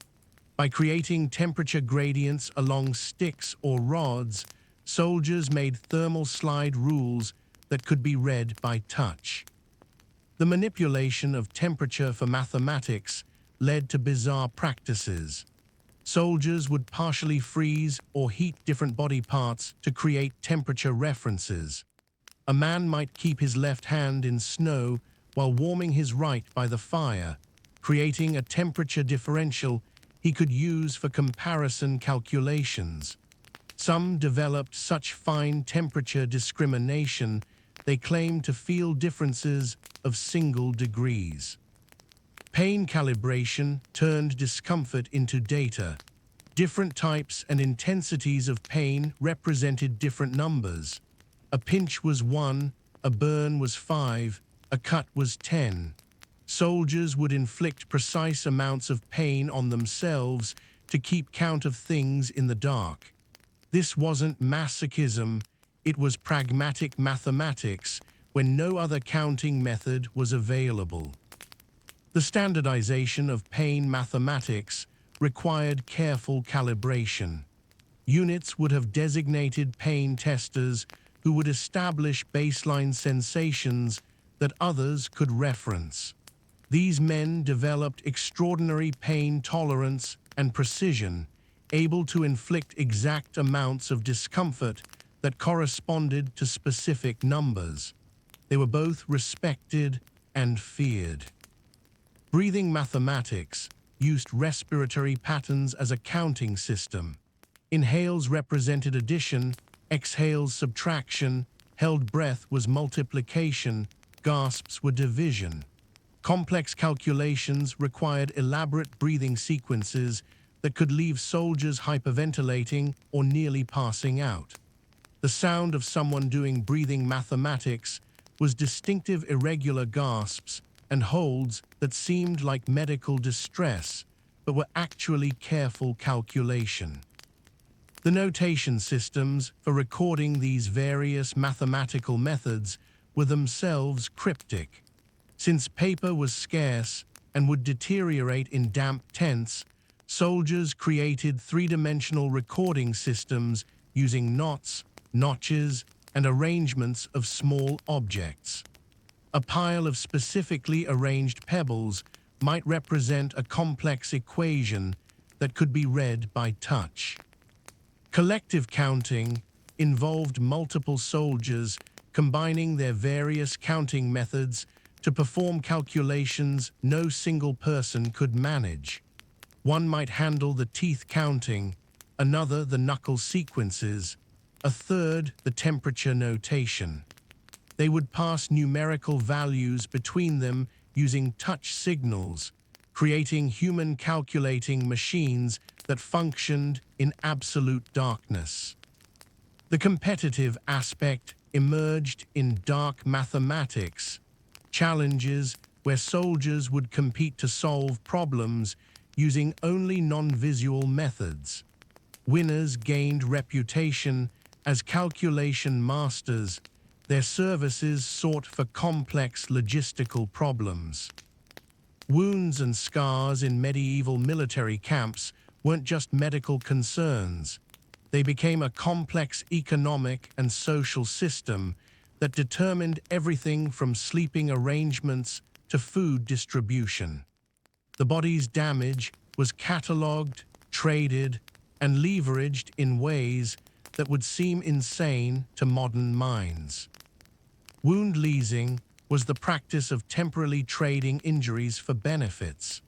By creating temperature gradients along sticks or rods, soldiers made thermal slide rules that could be read by touch. The manipulation of temperature for mathematics led to bizarre practices. Soldiers would partially freeze or heat different body parts to create temperature references. A man might keep his left hand in snow while warming his right by the fire, creating a temperature differential he could use for comparison calculations. Some developed such fine temperature discrimination they claimed to feel differences of single degrees. Pain calibration turned discomfort into data. Different types and intensities of pain represented different numbers. A pinch was 1, a burn was 5, a cut was 10. Soldiers would inflict precise amounts of pain on themselves to keep count of things in the dark. This wasn't masochism, it was pragmatic mathematics when no other counting method was available. The standardization of pain mathematics required careful calibration. Units would have designated pain testers who would establish baseline sensations that others could reference. These men developed extraordinary pain tolerance and precision, able to inflict exact amounts of discomfort that corresponded to specific numbers. They were both respected and feared. Breathing mathematics used respiratory patterns as a counting system. Inhales represented addition, exhales subtraction, held breath was multiplication, gasps were division. Complex calculations required elaborate breathing sequences that could leave soldiers hyperventilating or nearly passing out. The sound of someone doing breathing mathematics was distinctive irregular gasps and holds that seemed like medical distress, but were actually careful calculation. The notation systems for recording these various mathematical methods were themselves cryptic. Since paper was scarce and would deteriorate in damp tents, soldiers created three-dimensional recording systems using knots, notches, and arrangements of small objects. A pile of specifically arranged pebbles might represent a complex equation that could be read by touch. Collective counting involved multiple soldiers combining their various counting methods to perform calculations no single person could manage. One might handle the teeth counting, another the knuckle sequences, a third the temperature notation. They would pass numerical values between them using touch signals, creating human calculating machines that functioned in absolute darkness. The competitive aspect emerged in dark mathematics, challenges where soldiers would compete to solve problems using only non-visual methods. Winners gained reputation as calculation masters, their services sought for complex logistical problems. Wounds and scars in medieval military camps weren't just medical concerns. They became a complex economic and social system that determined everything from sleeping arrangements to food distribution. The body's damage was catalogued, traded, and leveraged in ways that would seem insane to modern minds. Wound leasing was the practice of temporarily trading injuries for benefits.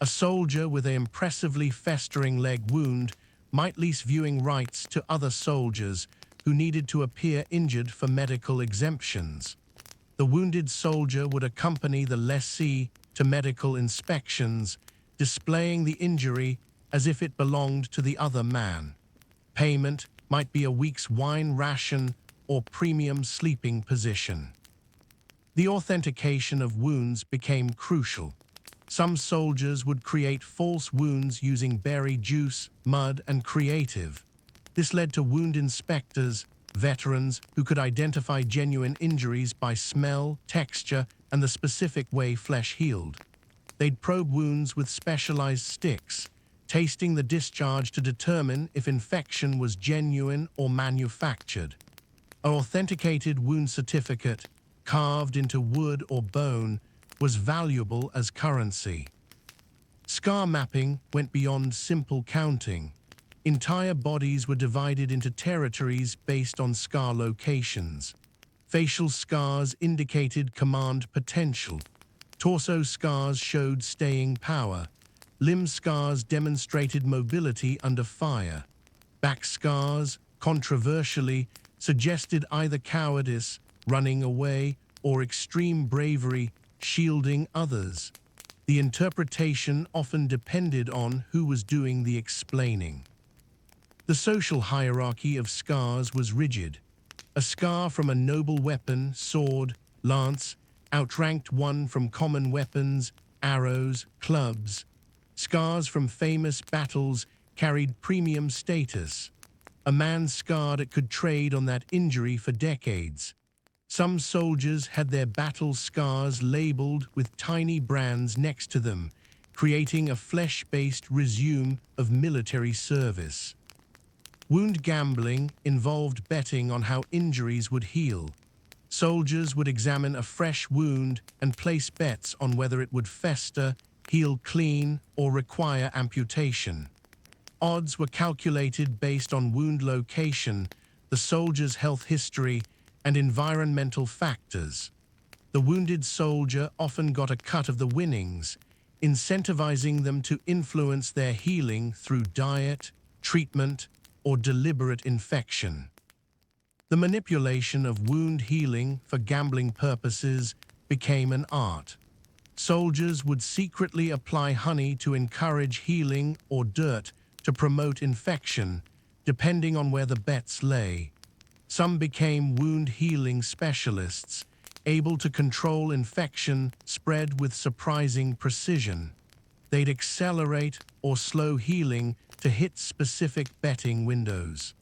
A soldier with an impressively festering leg wound might lease viewing rights to other soldiers who needed to appear injured for medical exemptions. The wounded soldier would accompany the lessee to medical inspections, displaying the injury as if it belonged to the other man. Payment might be a week's wine ration or premium sleeping position. The authentication of wounds became crucial. Some soldiers would create false wounds using berry juice, mud, and creative. This led to wound inspectors, veterans who could identify genuine injuries by smell, texture, and the specific way flesh healed. They'd probe wounds with specialized sticks, tasting the discharge to determine if infection was genuine or manufactured. An authenticated wound certificate, carved into wood or bone, was valuable as currency. Scar mapping went beyond simple counting. Entire bodies were divided into territories based on scar locations. Facial scars indicated command potential. Torso scars showed staying power. Limb scars demonstrated mobility under fire. Back scars, controversially, suggested either cowardice, running away, or extreme bravery, shielding others. The interpretation often depended on who was doing the explaining. The social hierarchy of scars was rigid. A scar from a noble weapon, sword, lance, outranked one from common weapons, arrows, clubs. Scars from famous battles carried premium status. A man scarred could trade on that injury for decades. Some soldiers had their battle scars labeled with tiny brands next to them, creating a flesh-based resume of military service. Wound gambling involved betting on how injuries would heal. Soldiers would examine a fresh wound and place bets on whether it would fester, heal clean, or require amputation. Odds were calculated based on wound location, the soldier's health history, and environmental factors. The wounded soldier often got a cut of the winnings, incentivizing them to influence their healing through diet, treatment, or deliberate infection. The manipulation of wound healing for gambling purposes became an art. Soldiers would secretly apply honey to encourage healing or dirt to promote infection, depending on where the bets lay. Some became wound healing specialists, able to control infection spread with surprising precision. They'd accelerate or slow healing to hit specific betting windows.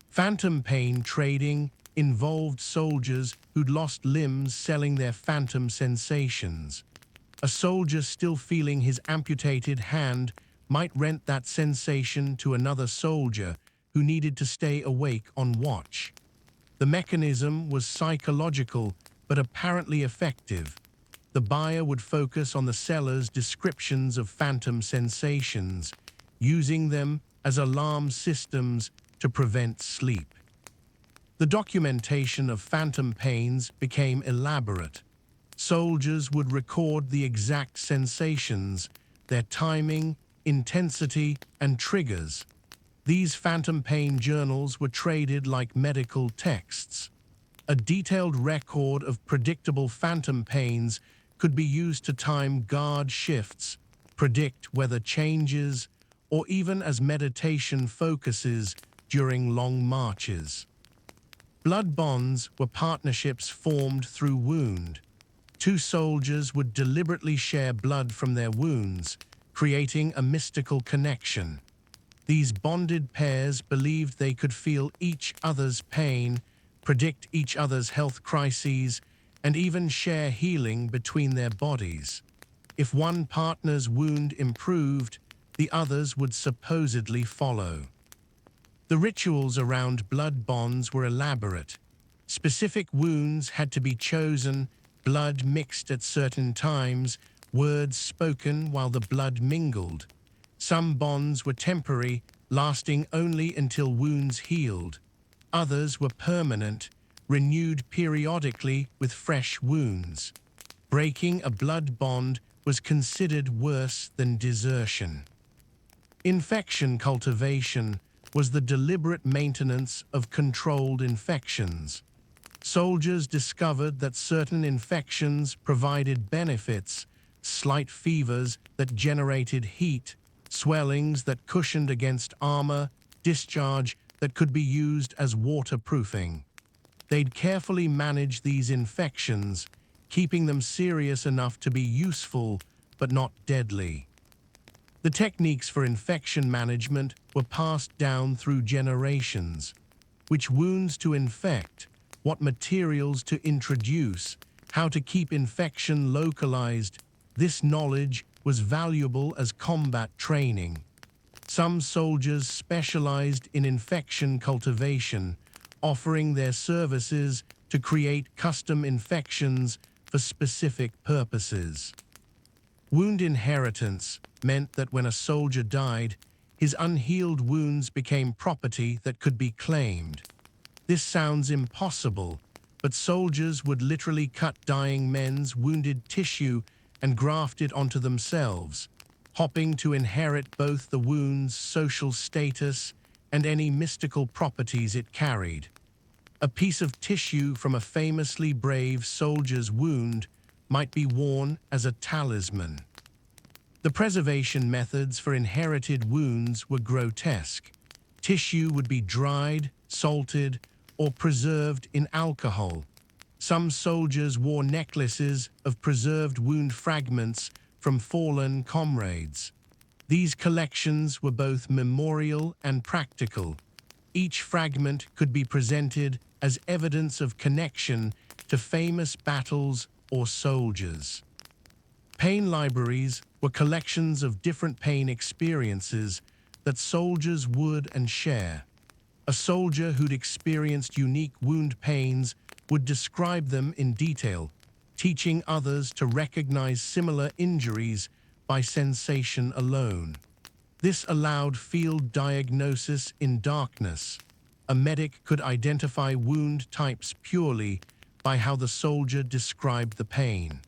Phantom pain trading involved soldiers who'd lost limbs selling their phantom sensations. A soldier still feeling his amputated hand might rent that sensation to another soldier who needed to stay awake on watch. The mechanism was psychological but apparently effective. The buyer would focus on the seller's descriptions of phantom sensations, using them as alarm systems to prevent sleep. The documentation of phantom pains became elaborate. Soldiers would record the exact sensations, their timing, intensity, and triggers. These phantom pain journals were traded like medical texts. A detailed record of predictable phantom pains could be used to time guard shifts, predict weather changes, or even as meditation focuses during long marches. Blood bonds were partnerships formed through wound. Two soldiers would deliberately share blood from their wounds, creating a mystical connection. These bonded pairs believed they could feel each other's pain, predict each other's health crises, and even share healing between their bodies. If one partner's wound improved, the others would supposedly follow. The rituals around blood bonds were elaborate. Specific wounds had to be chosen, blood mixed at certain times, words spoken while the blood mingled. Some bonds were temporary, lasting only until wounds healed. Others were permanent, renewed periodically with fresh wounds. Breaking a blood bond was considered worse than desertion. Infection cultivation was the deliberate maintenance of controlled infections. Soldiers discovered that certain infections provided benefits, slight fevers that generated heat, swellings that cushioned against armor, discharge that could be used as waterproofing. They'd carefully manage these infections, keeping them serious enough to be useful but not deadly. The techniques for infection management were passed down through generations. Which wounds to infect, what materials to introduce, how to keep infection localized. This knowledge was valuable as combat training. Some soldiers specialized in infection cultivation, offering their services to create custom infections for specific purposes. Wound inheritance meant that when a soldier died, his unhealed wounds became property that could be claimed. This sounds impossible, but soldiers would literally cut dying men's wounded tissue and graft it onto themselves, hoping to inherit both the wound's social status and any mystical properties it carried. A piece of tissue from a famously brave soldier's wound might be worn as a talisman. The preservation methods for inherited wounds were grotesque. Tissue would be dried, salted, or preserved in alcohol. Some soldiers wore necklaces of preserved wound fragments from fallen comrades. These collections were both memorial and practical. Each fragment could be presented as evidence of connection to famous battles or soldiers. Pain libraries were collections of different pain experiences that soldiers would and share. A soldier who'd experienced unique wound pains would describe them in detail, teaching others to recognize similar injuries by sensation alone. This allowed field diagnosis in darkness. A medic could identify wound types purely by how the soldier described the pain.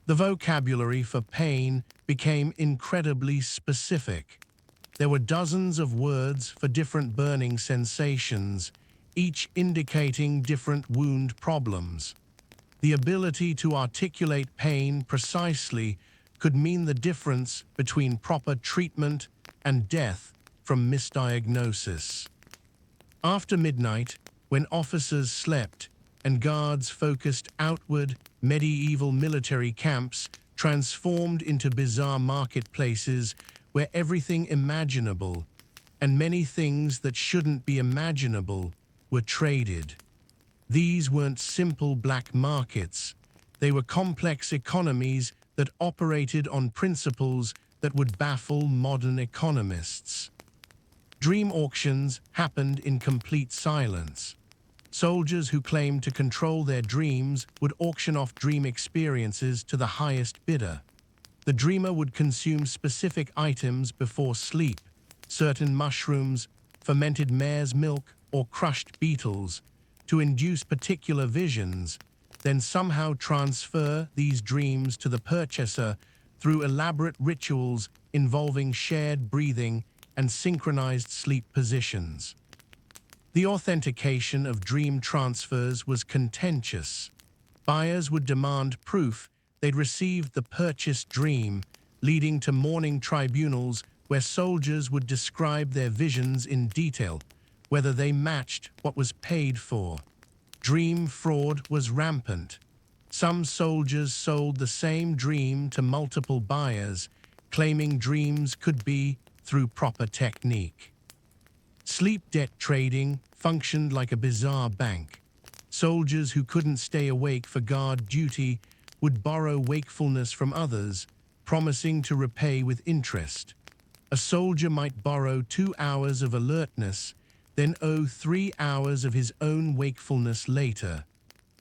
The vocabulary for pain became incredibly specific. There were dozens of words for different burning sensations, each indicating different wound problems. The ability to articulate pain precisely could mean the difference between proper treatment and death from misdiagnosis. After midnight, When officers slept and guards focused outward, medieval military camps transformed into bizarre marketplaces where everything imaginable, and many things that shouldn't be imaginable, were traded. These weren't simple black markets. They were complex economies that operated on principles that would baffle modern economists. Dream auctions happened in complete silence. Soldiers who claimed to control their dreams would auction off dream experiences to the highest bidder. The dreamer would consume specific items before sleep, certain mushrooms, fermented mare's milk, or crushed beetles, to induce particular visions, then somehow transfer these dreams to the purchaser through elaborate rituals involving shared breathing and synchronized sleep positions. The authentication of dream transfers was contentious. Buyers would demand proof they'd received the purchased dream, leading to mourning tribunals where soldiers would describe their visions in detail, whether they matched what was paid for. Dream fraud was rampant. Some soldiers sold the same dream to multiple buyers, claiming dreams could be through proper technique. Sleep debt trading functioned like a bizarre bank. Soldiers who couldn't stay awake for guard duty would borrow wakefulness from others, promising to repay with interest. A soldier might borrow 2 hours of alertness, then owe 3 hours of his own wakefulness later.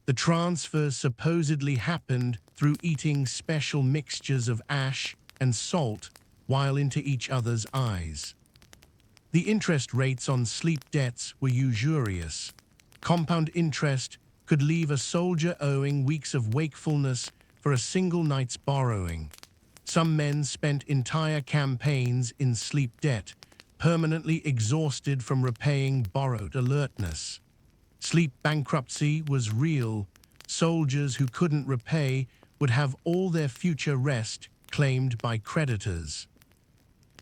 The transfer supposedly happened through eating special mixtures of ash and salt while into each other's eyes. The interest rates on sleep debts were usurious. Compound interest could leave a soldier owing weeks of wakefulness for a single night's borrowing. Some men spent entire campaigns in sleep debt, permanently exhausted from repaying borrowed alertness. Sleep bankruptcy was real. Soldiers who couldn't repay would have all their future rest claimed by creditors.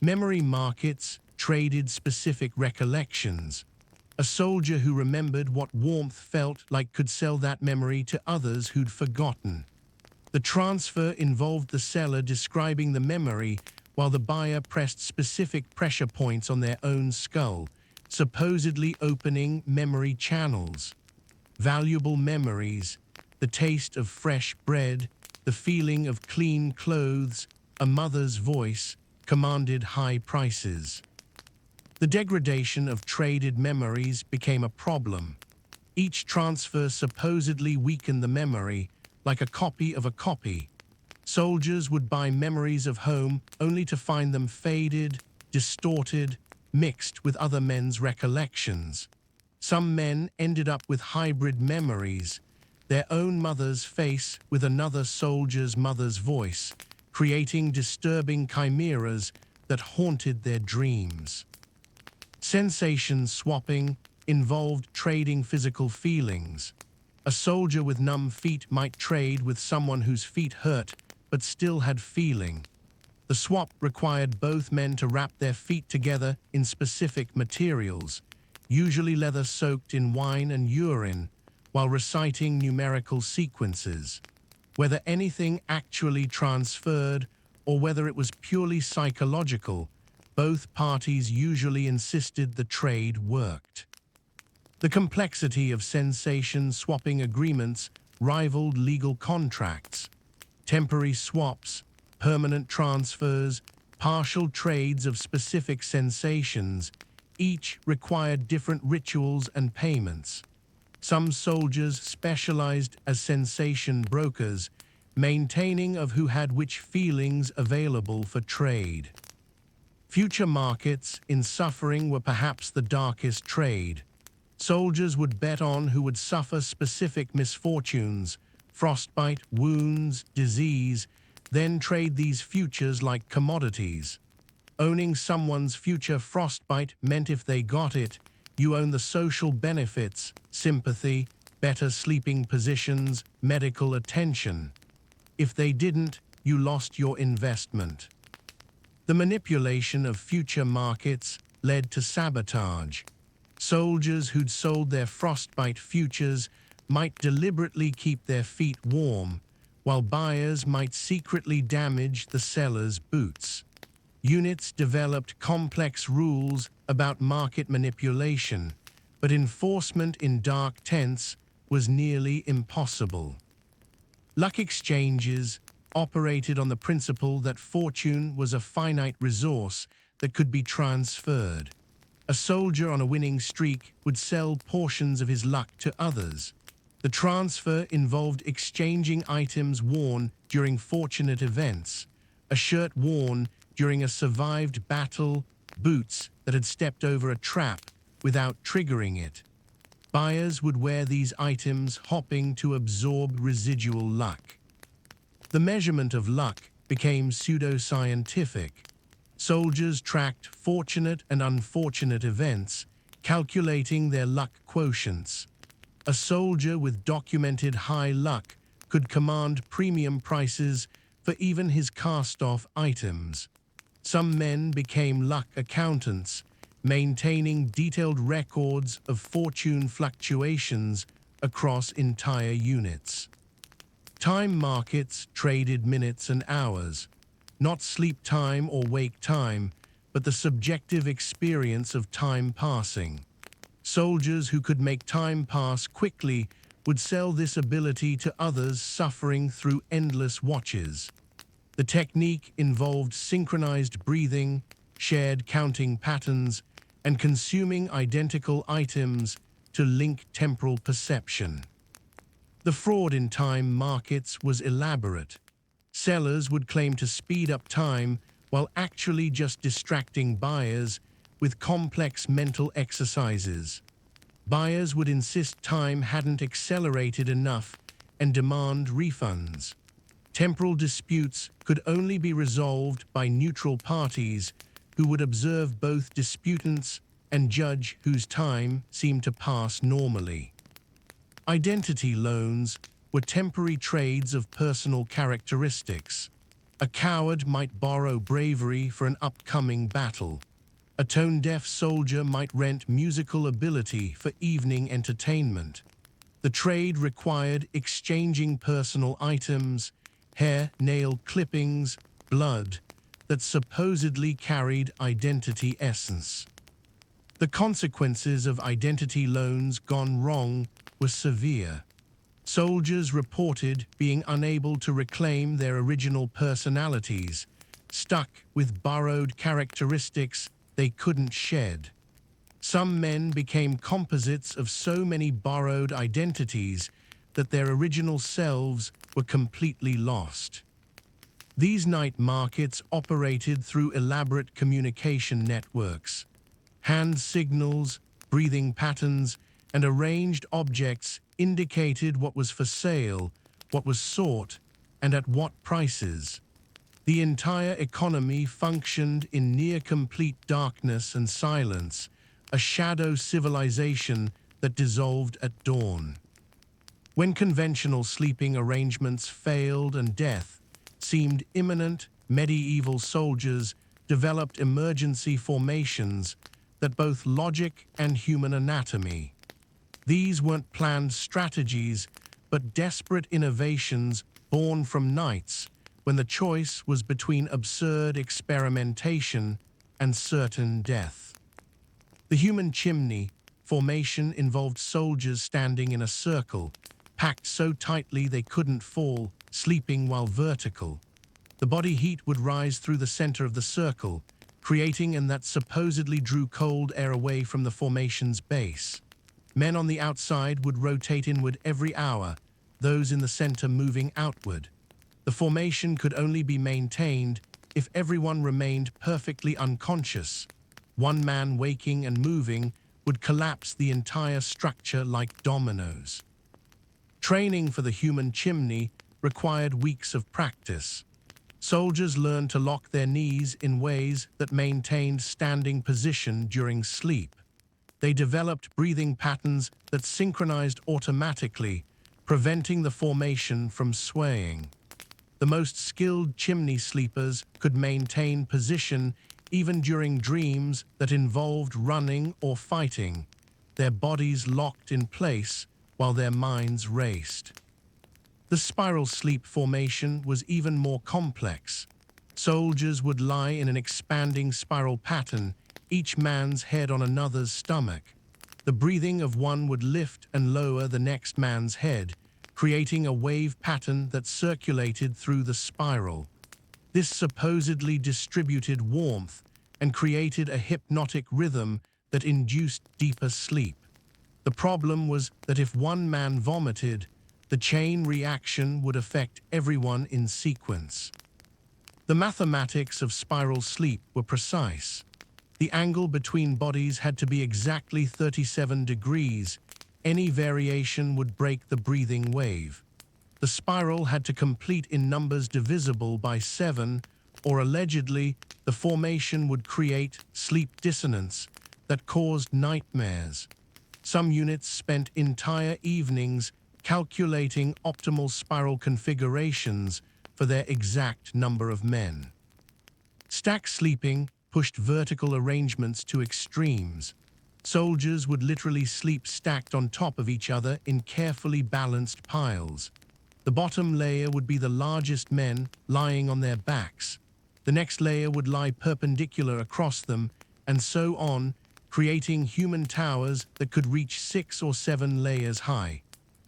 Memory markets traded specific recollections. A soldier who remembered what warmth felt like could sell that memory to others who'd forgotten. The transfer involved the seller describing the memory while the buyer pressed specific pressure points on their own skull, supposedly opening memory channels. Valuable memories, the taste of fresh bread, the feeling of clean clothes, a mother's voice, commanded high prices. The degradation of traded memories became a problem. Each transfer supposedly weakened the memory, like a copy of a copy. Soldiers would buy memories of home only to find them faded, distorted, mixed with other men's recollections. Some men ended up with hybrid memories, their own mother's face with another soldier's mother's voice, creating disturbing chimeras that haunted their dreams. Sensation swapping involved trading physical feelings. A soldier with numb feet might trade with someone whose feet hurt but still had feeling. The swap required both men to wrap their feet together in specific materials, usually leather soaked in wine and urine, while reciting numerical sequences. Whether anything actually transferred or whether it was purely psychological, both parties usually insisted the trade worked. The complexity of sensation swapping agreements rivaled legal contracts. Temporary swaps, permanent transfers, partial trades of specific sensations, each required different rituals and payments. Some soldiers specialized as sensation brokers, maintaining of who had which feelings available for trade. Future markets in suffering were perhaps the darkest trade. Soldiers would bet on who would suffer specific misfortunes, frostbite, wounds, disease, then trade these futures like commodities. Owning someone's future frostbite meant if they got it, you own the social benefits, sympathy, better sleeping positions, medical attention. If they didn't, you lost your investment. The manipulation of future markets led to sabotage. Soldiers who'd sold their frostbite futures might deliberately keep their feet warm, while buyers might secretly damage the seller's boots. Units developed complex rules about market manipulation, but enforcement in dark tents was nearly impossible. Luck exchanges operated on the principle that fortune was a finite resource that could be transferred. A soldier on a winning streak would sell portions of his luck to others. The transfer involved exchanging items worn during fortunate events, a shirt worn during a survived battle, boots that had stepped over a trap without triggering it. Buyers would wear these items hoping to absorb residual luck. The measurement of luck became pseudoscientific. Soldiers tracked fortunate and unfortunate events, calculating their luck quotients. A soldier with documented high luck could command premium prices for even his cast-off items. Some men became luck accountants, maintaining detailed records of fortune fluctuations across entire units. Time markets traded minutes and hours, not sleep time or wake time, but the subjective experience of time passing. Soldiers who could make time pass quickly would sell this ability to others suffering through endless watches. The technique involved synchronized breathing, shared counting patterns, and consuming identical items to link temporal perception. The fraud in time markets was elaborate. Sellers would claim to speed up time while actually just distracting buyers with complex mental exercises. Buyers would insist time hadn't accelerated enough and demand refunds. Temporal disputes could only be resolved by neutral parties who would observe both disputants and judge whose time seemed to pass normally. Identity loans were temporary trades of personal characteristics. A coward might borrow bravery for an upcoming battle. A tone-deaf soldier might rent musical ability for evening entertainment. The trade required exchanging personal items, hair, nail clippings, blood, that supposedly carried identity essence. The consequences of identity loans gone wrong were severe. Soldiers reported being unable to reclaim their original personalities, stuck with borrowed characteristics they couldn't shed. Some men became composites of so many borrowed identities that their original selves were completely lost. These night markets operated through elaborate communication networks. Hand signals, breathing patterns, and arranged objects indicated what was for sale, what was sought, and at what prices. The entire economy functioned in near-complete darkness and silence, a shadow civilization that dissolved at dawn. When conventional sleeping arrangements failed and death seemed imminent, medieval soldiers developed emergency formations that both logic and human anatomy. These weren't planned strategies, but desperate innovations born from nights when the choice was between absurd experimentation and certain death. The human chimney formation involved soldiers standing in a circle, packed so tightly they couldn't fall, sleeping while vertical. The body heat would rise through the center of the circle, creating and that supposedly drew cold air away from the formation's base. Men on the outside would rotate inward every hour, those in the center moving outward. The formation could only be maintained if everyone remained perfectly unconscious. One man waking and moving would collapse the entire structure like dominoes. Training for the human chimney required weeks of practice. Soldiers learned to lock their knees in ways that maintained standing position during sleep. They developed breathing patterns that synchronized automatically, preventing the formation from swaying. The most skilled chimney sleepers could maintain position even during dreams that involved running or fighting, their bodies locked in place while their minds raced. The spiral sleep formation was even more complex. Soldiers would lie in an expanding spiral pattern, each man's head on another's stomach. The breathing of one would lift and lower the next man's head, creating a wave pattern that circulated through the spiral. This supposedly distributed warmth and created a hypnotic rhythm that induced deeper sleep. The problem was that if one man vomited, the chain reaction would affect everyone in sequence. The mathematics of spiral sleep were precise. The angle between bodies had to be exactly 37 degrees. Any variation would break the breathing wave. The spiral had to complete in numbers divisible by 7, or allegedly, the formation would create sleep dissonance that caused nightmares. Some units spent entire evenings calculating optimal spiral configurations for their exact number of men. Stack sleeping pushed vertical arrangements to extremes. Soldiers would literally sleep stacked on top of each other in carefully balanced piles. The bottom layer would be the largest men lying on their backs. The next layer would lie perpendicular across them, and so on, creating human towers that could reach 6 or 7 layers high.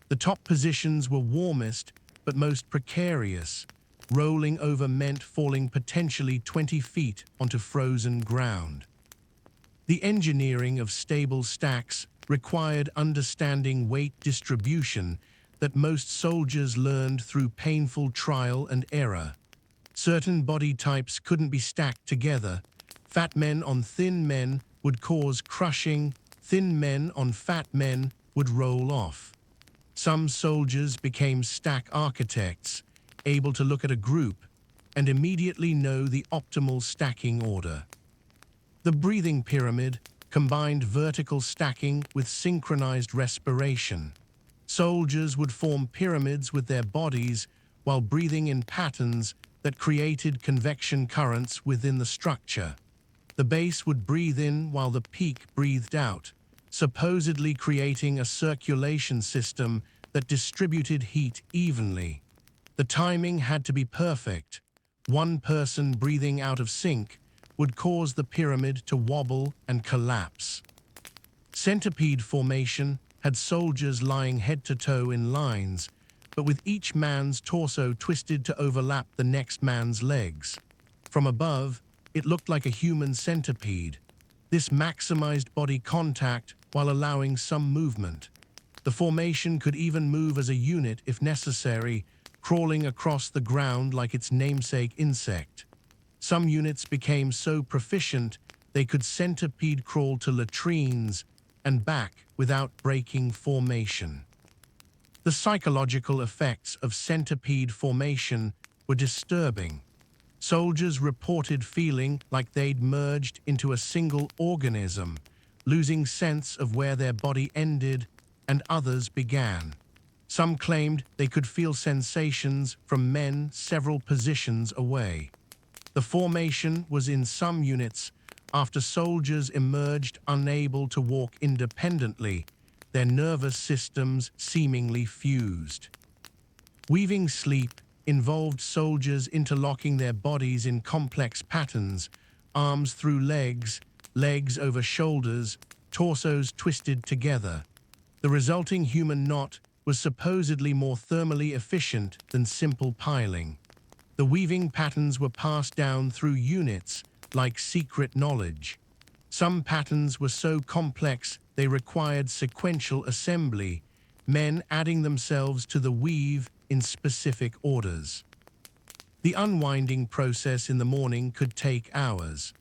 The top positions were warmest, but most precarious. Rolling over meant falling potentially 20 feet onto frozen ground. The engineering of stable stacks required understanding weight distribution that most soldiers learned through painful trial and error. Certain body types couldn't be stacked together. Fat men on thin men would cause crushing, thin men on fat men would roll off. Some soldiers became stack architects, able to look at a group and immediately know the optimal stacking order. The breathing pyramid combined vertical stacking with synchronized respiration. Soldiers would form pyramids with their bodies while breathing in patterns that created convection currents within the structure. The base would breathe in while the peak breathed out, supposedly creating a circulation system that distributed heat evenly. The timing had to be perfect. One person breathing out of sync would cause the pyramid to wobble and collapse. Centipede formation had soldiers lying head to toe in lines, but with each man's torso twisted to overlap the next man's legs. From above, it looked like a human centipede. This maximized body contact while allowing some movement. The formation could even move as a unit if necessary, crawling across the ground like its namesake insect. Some units became so proficient they could centipede crawl to latrines and back without breaking formation. The psychological effects of centipede formation were disturbing. Soldiers reported feeling like they'd merged into a single organism, losing sense of where their body ended and others began. Some claimed they could feel sensations from men several positions away. The formation was in some units after soldiers emerged unable to walk independently, their nervous systems seemingly fused. Weaving sleep involved soldiers interlocking their bodies in complex patterns, arms through legs, legs over shoulders, torsos twisted together. The resulting human knot was supposedly more thermally efficient than simple piling. The weaving patterns were passed down through units like secret knowledge. Some patterns were so complex they required sequential assembly, men adding themselves to the weave in specific orders. The unwinding process in the morning could take hours.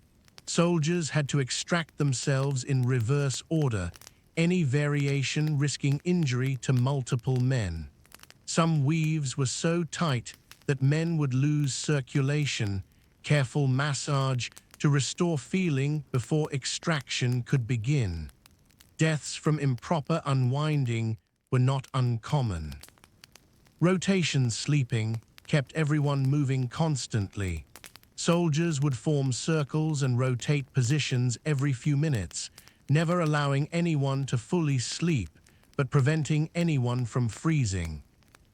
Soldiers had to extract themselves in reverse order, any variation risking injury to multiple men. Some weaves were so tight that men would lose circulation, careful massage to restore feeling before extraction could begin. Deaths from improper unwinding were not uncommon. Rotation sleeping kept everyone moving constantly. Soldiers would form circles and rotate positions every few minutes, never allowing anyone to fully sleep, but preventing anyone from freezing.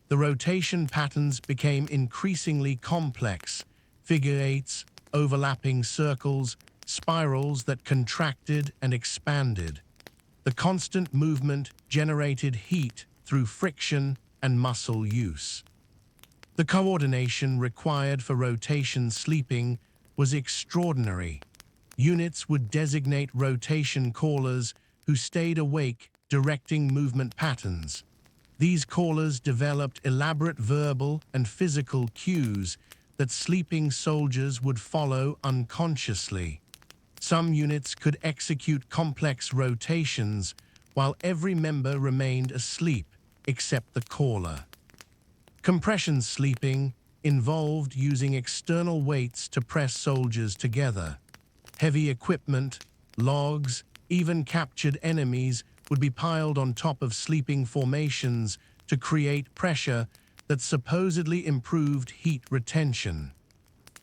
The rotation patterns became increasingly complex: figure eights, overlapping circles, spirals that contracted and expanded. The constant movement generated heat through friction and muscle use. The coordination required for rotation sleeping was extraordinary. Units would designate rotation callers who stayed awake, directing movement patterns. These callers developed elaborate verbal and physical cues that sleeping soldiers would follow unconsciously. Some units could execute complex rotations while every member remained asleep except the caller. Compression sleeping involved using external weights to press soldiers together. Heavy equipment, logs, even captured enemies would be piled on top of sleeping formations to create pressure that supposedly improved heat retention.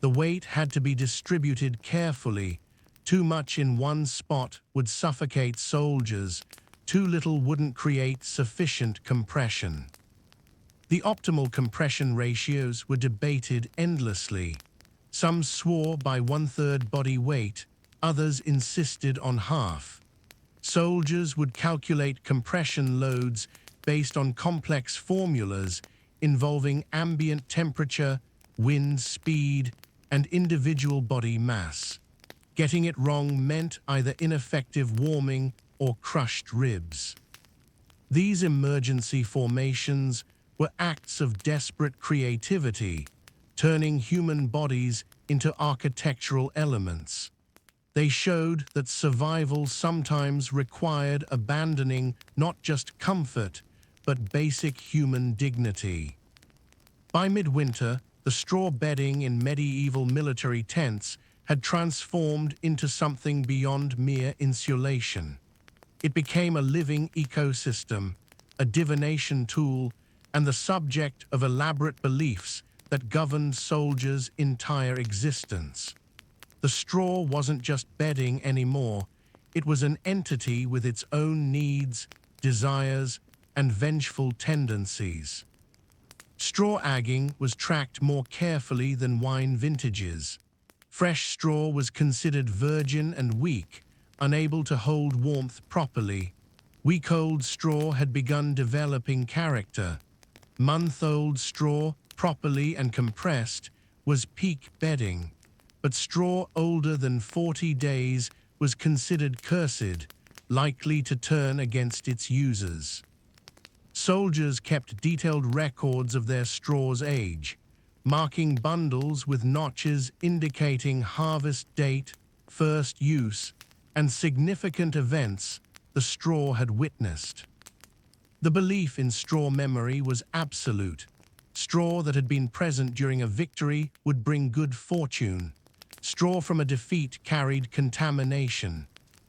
The weight had to be distributed carefully. Too much in one spot would suffocate soldiers. Too little wouldn't create sufficient compression. The optimal compression ratios were debated endlessly. Some swore by 1/3 body weight, others insisted on half. Soldiers would calculate compression loads based on complex formulas involving ambient temperature, wind speed, and individual body mass. Getting it wrong meant either ineffective warming or crushed ribs. These emergency formations were acts of desperate creativity, turning human bodies into architectural elements. They showed that survival sometimes required abandoning not just comfort, but basic human dignity. By midwinter, the straw bedding in medieval military tents had transformed into something beyond mere insulation. It became a living ecosystem, a divination tool, and the subject of elaborate beliefs that governed soldiers' entire existence. The straw wasn't just bedding anymore, it was an entity with its own needs, desires, and vengeful tendencies. Straw agging was tracked more carefully than wine vintages. Fresh straw was considered virgin and weak, unable to hold warmth properly. Week-old straw had begun developing character. Month-old straw, properly and compressed, was peak bedding. But straw older than 40 days was considered cursed, likely to turn against its users. Soldiers kept detailed records of their straw's age, marking bundles with notches indicating harvest date, first use, and significant events the straw had witnessed. The belief in straw memory was absolute. Straw that had been present during a victory would bring good fortune. Straw from a defeat carried contamination.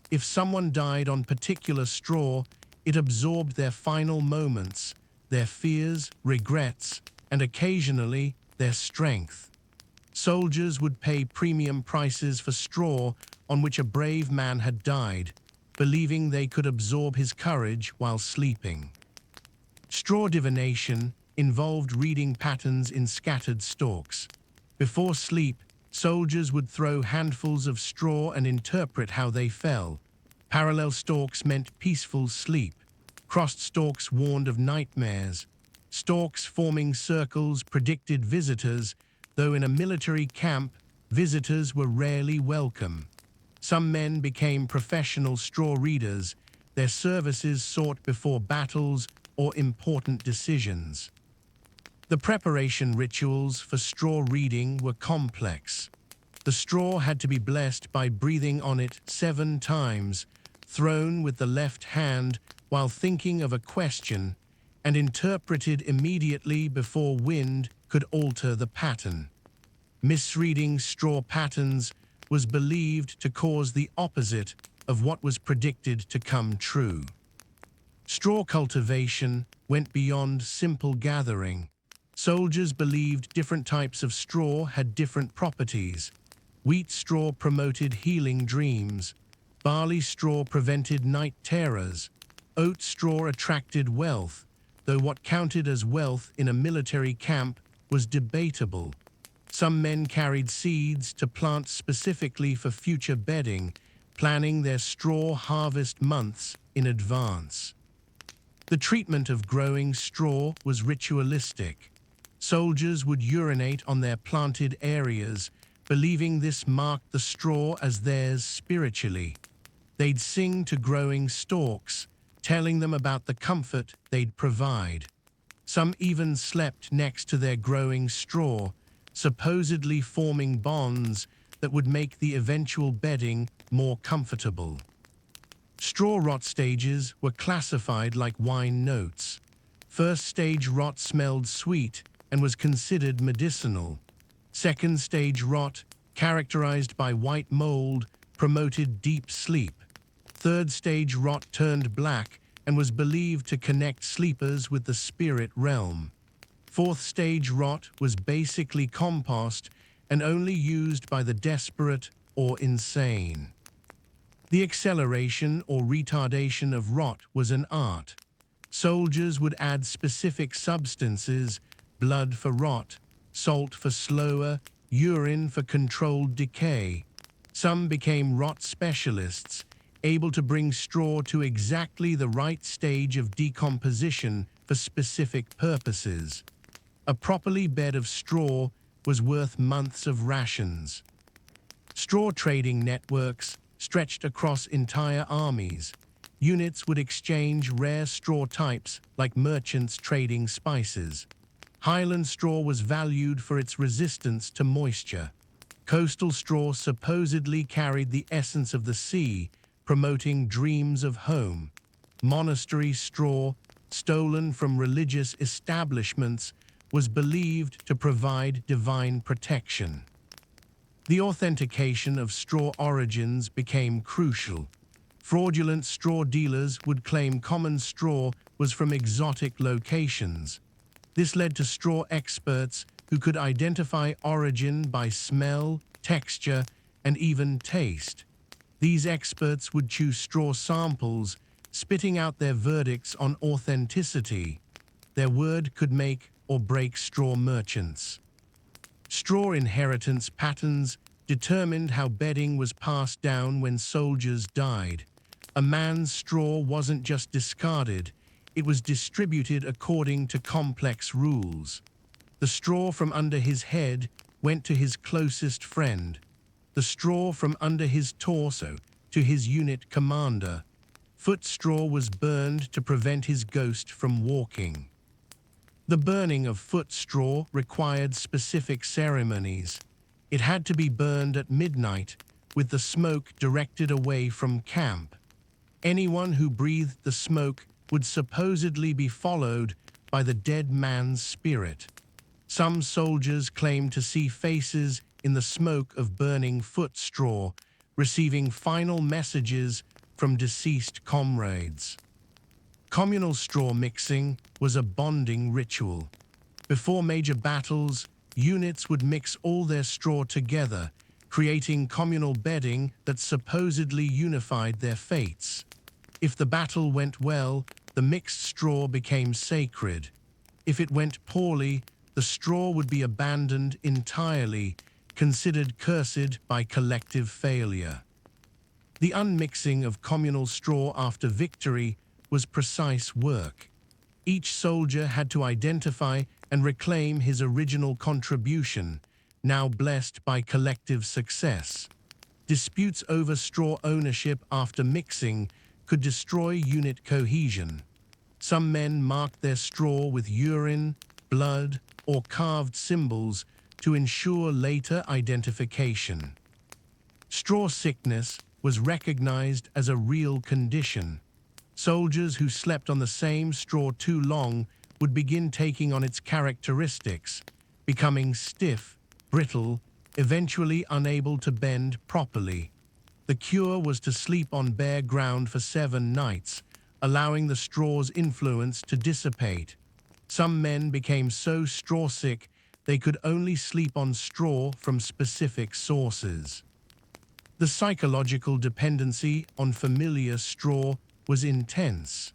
If someone died on particular straw, it absorbed their final moments, their fears, regrets, and occasionally their strength. Soldiers would pay premium prices for straw on which a brave man had died, believing they could absorb his courage while sleeping. Straw divination involved reading patterns in scattered stalks. Before sleep, soldiers would throw handfuls of straw and interpret how they fell. Parallel stalks meant peaceful sleep. Crossed stalks warned of nightmares. Stalks forming circles predicted visitors, though in a military camp, visitors were rarely welcome. Some men became professional straw readers, their services sought before battles or important decisions. The preparation rituals for straw reading were complex. The straw had to be blessed by breathing on it 7 times, thrown with the left hand while thinking of a question, and interpreted immediately before wind could alter the pattern. Misreading straw patterns was believed to cause the opposite of what was predicted to come true. Straw cultivation went beyond simple gathering. Soldiers believed different types of straw had different properties. Wheat straw promoted healing dreams. Barley straw prevented night terrors. Oat straw attracted wealth, though what counted as wealth in a military camp was debatable. Some men carried seeds to plant specifically for future bedding, planning their straw harvest months in advance. The treatment of growing straw was ritualistic. Soldiers would urinate on their planted areas, believing this marked the straw as theirs spiritually. They'd sing to growing stalks, telling them about the comfort they'd provide. Some even slept next to their growing straw, supposedly forming bonds that would make the eventual bedding more comfortable. Straw rot stages were classified like wine notes. First stage rot smelled sweet and was considered medicinal. Second stage rot, characterized by white mold, promoted deep sleep. Third stage rot turned black and was believed to connect sleepers with the spirit realm. Fourth stage rot was basically compost and only used by the desperate or insane. The acceleration or retardation of rot was an art. Soldiers would add specific substances, blood for rot, salt for slower, urine for controlled decay. Some became rot specialists, able to bring straw to exactly the right stage of decomposition for specific purposes. A properly bed of straw was worth months of rations. Straw trading networks stretched across entire armies. Units would exchange rare straw types like merchants trading spices. Highland straw was valued for its resistance to moisture. Coastal straw supposedly carried the essence of the sea, promoting dreams of home. Monastery straw, stolen from religious establishments, was believed to provide divine protection. The authentication of straw origins became crucial. Fraudulent straw dealers would claim common straw was from exotic locations. This led to straw experts who could identify origin by smell, texture, and even taste. These experts would choose straw samples, spitting out their verdicts on authenticity. Their word could make or break straw merchants. Straw inheritance patterns determined how bedding was passed down when soldiers died. A man's straw wasn't just discarded, it was distributed according to complex rules. The straw from under his head went to his closest friend. The straw from under his torso to his unit commander. Foot straw was burned to prevent his ghost from walking. The burning of foot straw required specific ceremonies. It had to be burned at midnight, with the smoke directed away from camp. Anyone who breathed the smoke would supposedly be followed by the dead man's spirit. Some soldiers claimed to see faces in the smoke of burning foot straw, receiving final messages from deceased comrades. Communal straw mixing was a bonding ritual. Before major battles, units would mix all their straw together, creating communal bedding that supposedly unified their fates. If the battle went well, the mixed straw became sacred. If it went poorly, the straw would be abandoned entirely, considered cursed by collective failure. The unmixing of communal straw after victory was precise work. Each soldier had to identify and reclaim his original contribution, now blessed by collective success. Disputes over straw ownership after mixing could destroy unit cohesion. Some men marked their straw with urine, blood, or carved symbols to ensure later identification. Straw sickness was recognized as a real condition. Soldiers who slept on the same straw too long would begin taking on its characteristics, becoming stiff, brittle, eventually unable to bend properly. The cure was to sleep on bare ground for 7 nights, allowing the straw's influence to dissipate. Some men became so straw-sick they could only sleep on straw from specific sources. The psychological dependency on familiar straw was intense.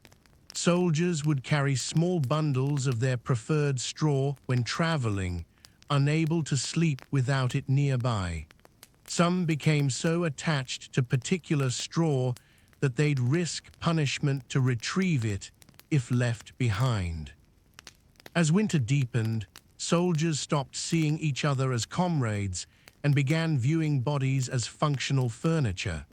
Soldiers would carry small bundles of their preferred straw when traveling, unable to sleep without it nearby. Some became so attached to particular straw that they'd risk punishment to retrieve it if left behind. As winter deepened, soldiers stopped seeing each other as comrades and began viewing bodies as functional furniture.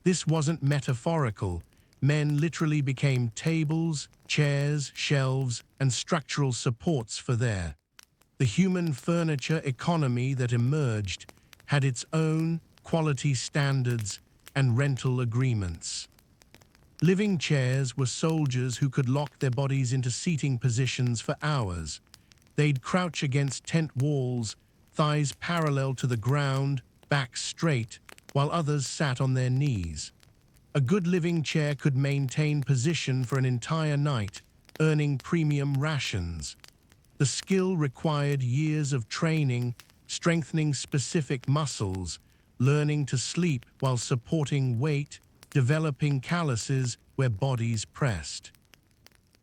This wasn't metaphorical. Men literally became tables, chairs, shelves, and structural supports for the human furniture economy that emerged had its own quality standards and rental agreements. Living chairs were soldiers who could lock their bodies into seating positions for hours. They'd crouch against tent walls, thighs parallel to the ground, back straight, while others sat on their knees. A good living chair could maintain position for an entire night, earning premium rations. The skill required years of training, strengthening specific muscles, learning to sleep while supporting weight, developing calluses where bodies pressed.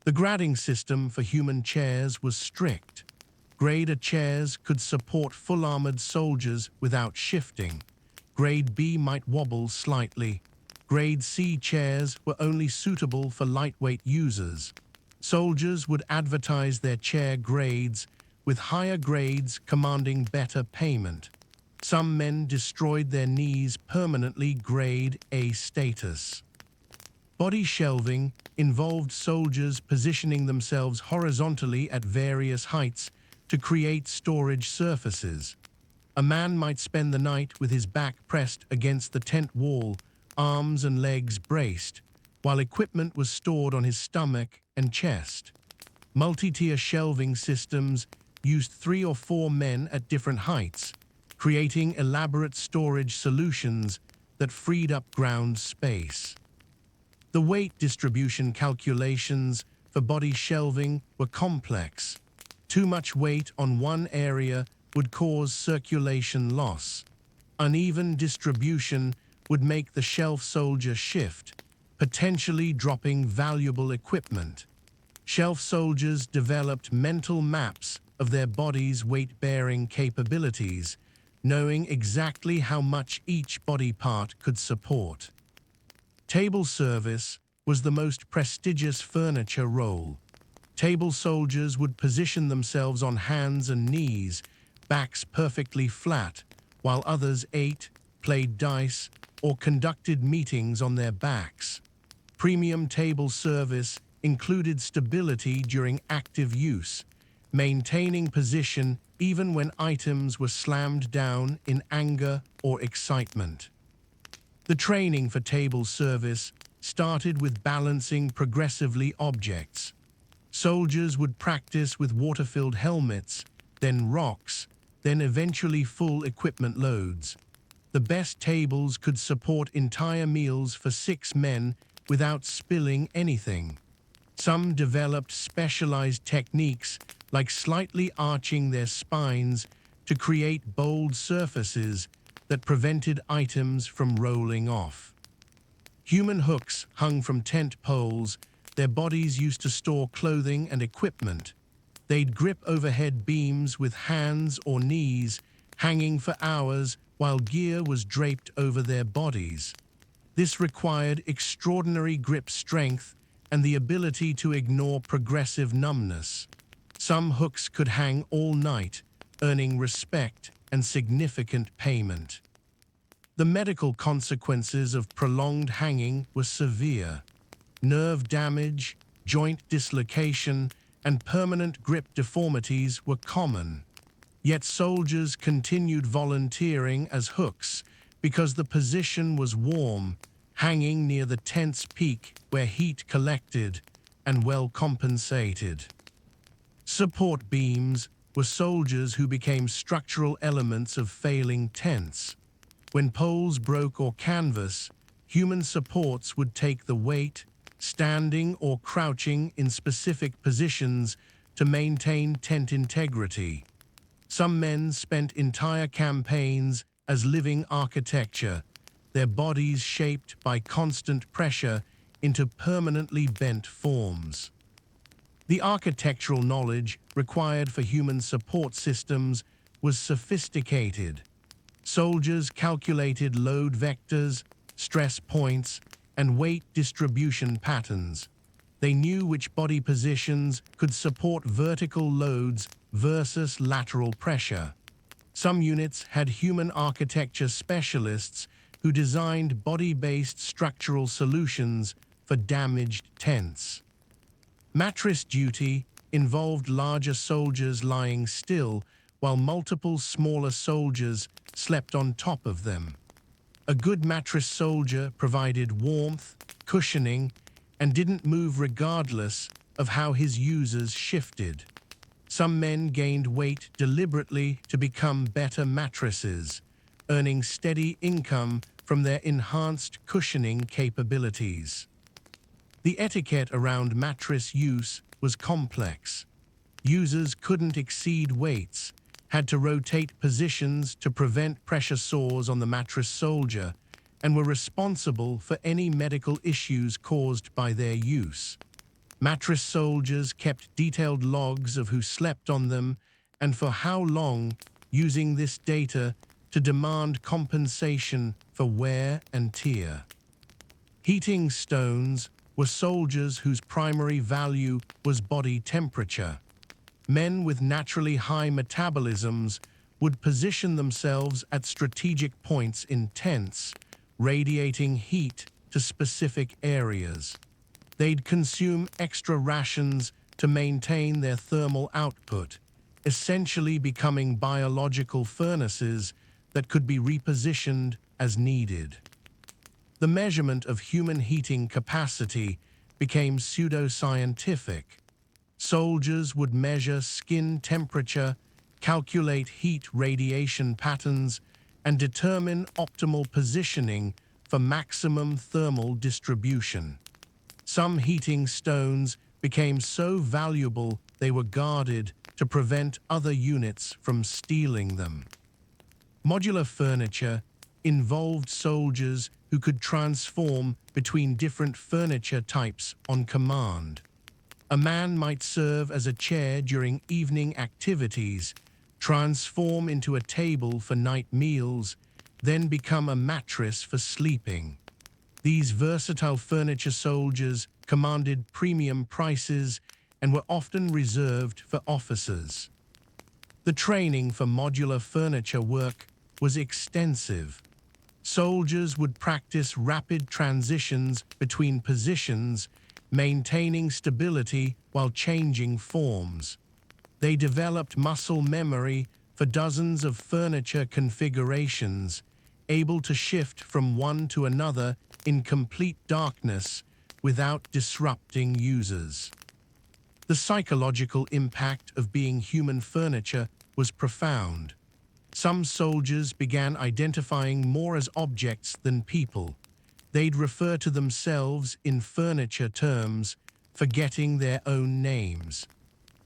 The grading system for human chairs was strict. Grade A chairs could support full-armored soldiers without shifting. Grade B might wobble slightly. Grade C chairs were only suitable for lightweight users. Soldiers would advertise their chair grades, with higher grades commanding better payment. Some men destroyed their knees permanently, Grade A status. Body shelving involved soldiers positioning themselves horizontally at various heights to create storage surfaces. A man might spend the night with his back pressed against the tent wall, arms and legs braced, while equipment was stored on his stomach and chest. Multi-tier shelving systems used 3 or 4 men at different heights, creating elaborate storage solutions that freed up ground space. The weight distribution calculations for body shelving were complex. Too much weight on one area would cause circulation loss. Uneven distribution would make the shelf soldier shift, potentially dropping valuable equipment. Shelf soldiers developed mental maps of their body's weight-bearing capabilities, knowing exactly how much each body part could support. Table service was the most prestigious furniture role. Table soldiers would position themselves on hands and knees, backs perfectly flat, while others ate, played dice, or conducted meetings on their backs. Premium table service included stability during active use, maintaining position even when items were slammed down in anger or excitement. The training for table service started with balancing progressively objects. Soldiers would practice with water-filled helmets, then rocks, then eventually full equipment loads. The best tables could support entire meals for 6 men without spilling anything. Some developed specialized techniques like slightly arching their spines to create bold surfaces that prevented items from rolling off. Human hooks hung from tent poles. Their bodies used to store clothing and equipment. They'd grip overhead beams with hands or knees, hanging for hours while gear was draped over their bodies. This required extraordinary grip strength and the ability to ignore progressive numbness. Some hooks could hang all night, earning respect and significant payment. The medical consequences of prolonged hanging were severe. Nerve damage, joint dislocation, and permanent grip deformities were common. Yet soldiers continued volunteering as hooks because the position was warm, hanging near the tent's peak where heat collected and well compensated. Support beams were soldiers who became structural elements of failing tents. When poles broke or canvas, human supports would take the weight, standing or crouching in specific positions to maintain tent integrity. Some men spent entire campaigns as living architecture, their bodies shaped by constant pressure into permanently bent forms. The architectural knowledge required for human support systems was sophisticated. Soldiers calculated load vectors, stress points, and weight distribution patterns. They knew which body positions could support vertical loads versus lateral pressure. Some units had human architecture specialists who designed body-based structural solutions for damaged tents. Mattress duty involved larger soldiers lying still while multiple smaller soldiers slept on top of them. A good mattress soldier provided warmth, cushioning, and didn't move regardless of how his users shifted. Some men gained weight deliberately to become better mattresses, earning steady income from their enhanced cushioning capabilities. The etiquette around mattress use was complex. Users couldn't exceed weights, had to rotate positions to prevent pressure sores on the mattress soldier, and were responsible for any medical issues caused by their use. Mattress soldiers kept detailed logs of who slept on them and for how long, using this data to demand compensation for wear and tear. Heating stones were soldiers whose primary value was body temperature. Men with naturally high metabolisms would position themselves at strategic points in tents, radiating heat to specific areas. They'd consume extra rations to maintain their thermal output, essentially becoming biological furnaces that could be repositioned as needed. The measurement of human heating capacity became pseudoscientific. Soldiers would measure skin temperature, calculate heat radiation patterns, and determine optimal positioning for maximum thermal distribution. Some heating stones became so valuable they were guarded to prevent other units from stealing them. Modular furniture involved soldiers who could transform between different furniture types on command. A man might serve as a chair during evening activities, transform into a table for night meals, then become a mattress for sleeping. These versatile furniture soldiers commanded premium prices and were often reserved for officers. The training for modular furniture work was extensive. Soldiers would practice rapid transitions between positions, maintaining stability while changing forms. They developed muscle memory for dozens of furniture configurations, able to shift from one to another in complete darkness without disrupting users. The psychological impact of being human furniture was profound. Some soldiers began identifying more as objects than people. They'd refer to themselves in furniture terms, forgetting their own names.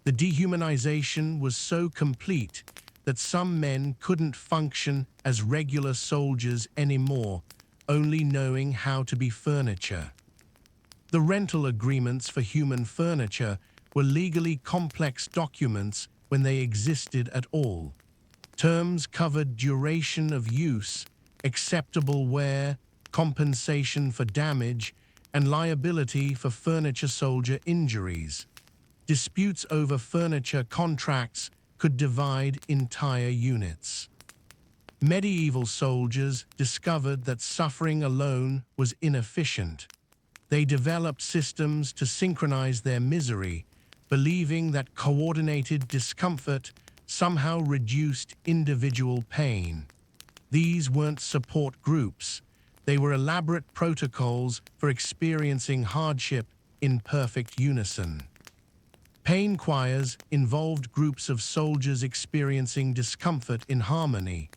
The dehumanization was so complete that some men couldn't function as regular soldiers anymore, only knowing how to be furniture. The rental agreements for human furniture were legally complex documents when they existed at all. Terms covered duration of use, acceptable wear, compensation for damage, and liability for furniture soldier injuries. Disputes over furniture contracts could divide entire units. Medieval soldiers discovered that suffering alone was inefficient. They developed systems to synchronize their misery, believing that coordinated discomfort somehow reduced individual pain. These weren't support groups. They were elaborate protocols for experiencing hardship in perfect unison. Pain choirs involved groups of soldiers experiencing discomfort in harmony.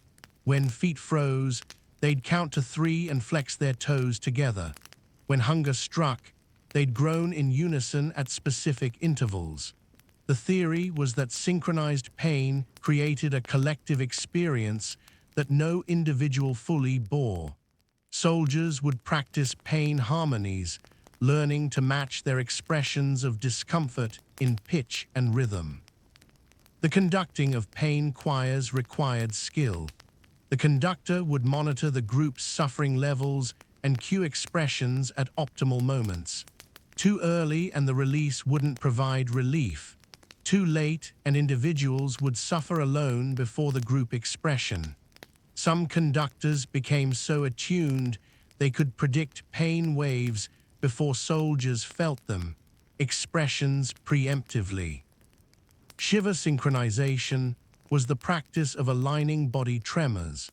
When feet froze, they'd count to 3 and flex their toes together. When hunger struck, they'd groan in unison at specific intervals. The theory was that synchronized pain created a collective experience that no individual fully bore. Soldiers would practice pain harmonies, learning to match their expressions of discomfort in pitch and rhythm. The conducting of pain choirs required skill. The conductor would monitor the group's suffering levels and cue expressions at optimal moments. Too early and the release wouldn't provide relief. Too late and individuals would suffer alone before the group expression. Some conductors became so attuned they could predict pain waves before soldiers felt them, expressions preemptively. Shiva synchronization was the practice of aligning body tremors.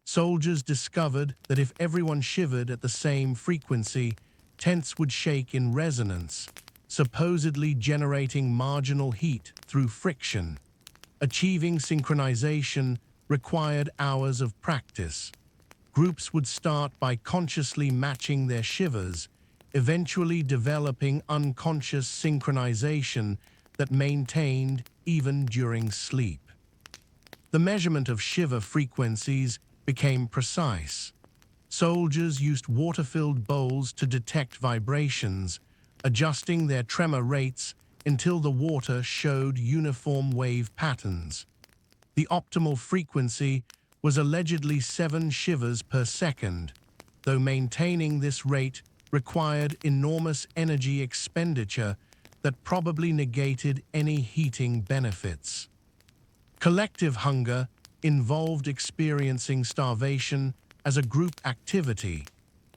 Soldiers discovered that if everyone shivered at the same frequency, tents would shake in resonance, supposedly generating marginal heat through friction. Achieving synchronization required hours of practice. Groups would start by consciously matching their shivers, eventually developing unconscious synchronization that maintained even during sleep. The measurement of shiva frequencies became precise. Soldiers used water-filled bowls to detect vibrations, adjusting their tremor rates until the water showed uniform wave patterns. The optimal frequency was allegedly 7 shivers per second, though maintaining this rate required enormous energy expenditure that probably negated any heating benefits. Collective hunger involved experiencing starvation as a group activity.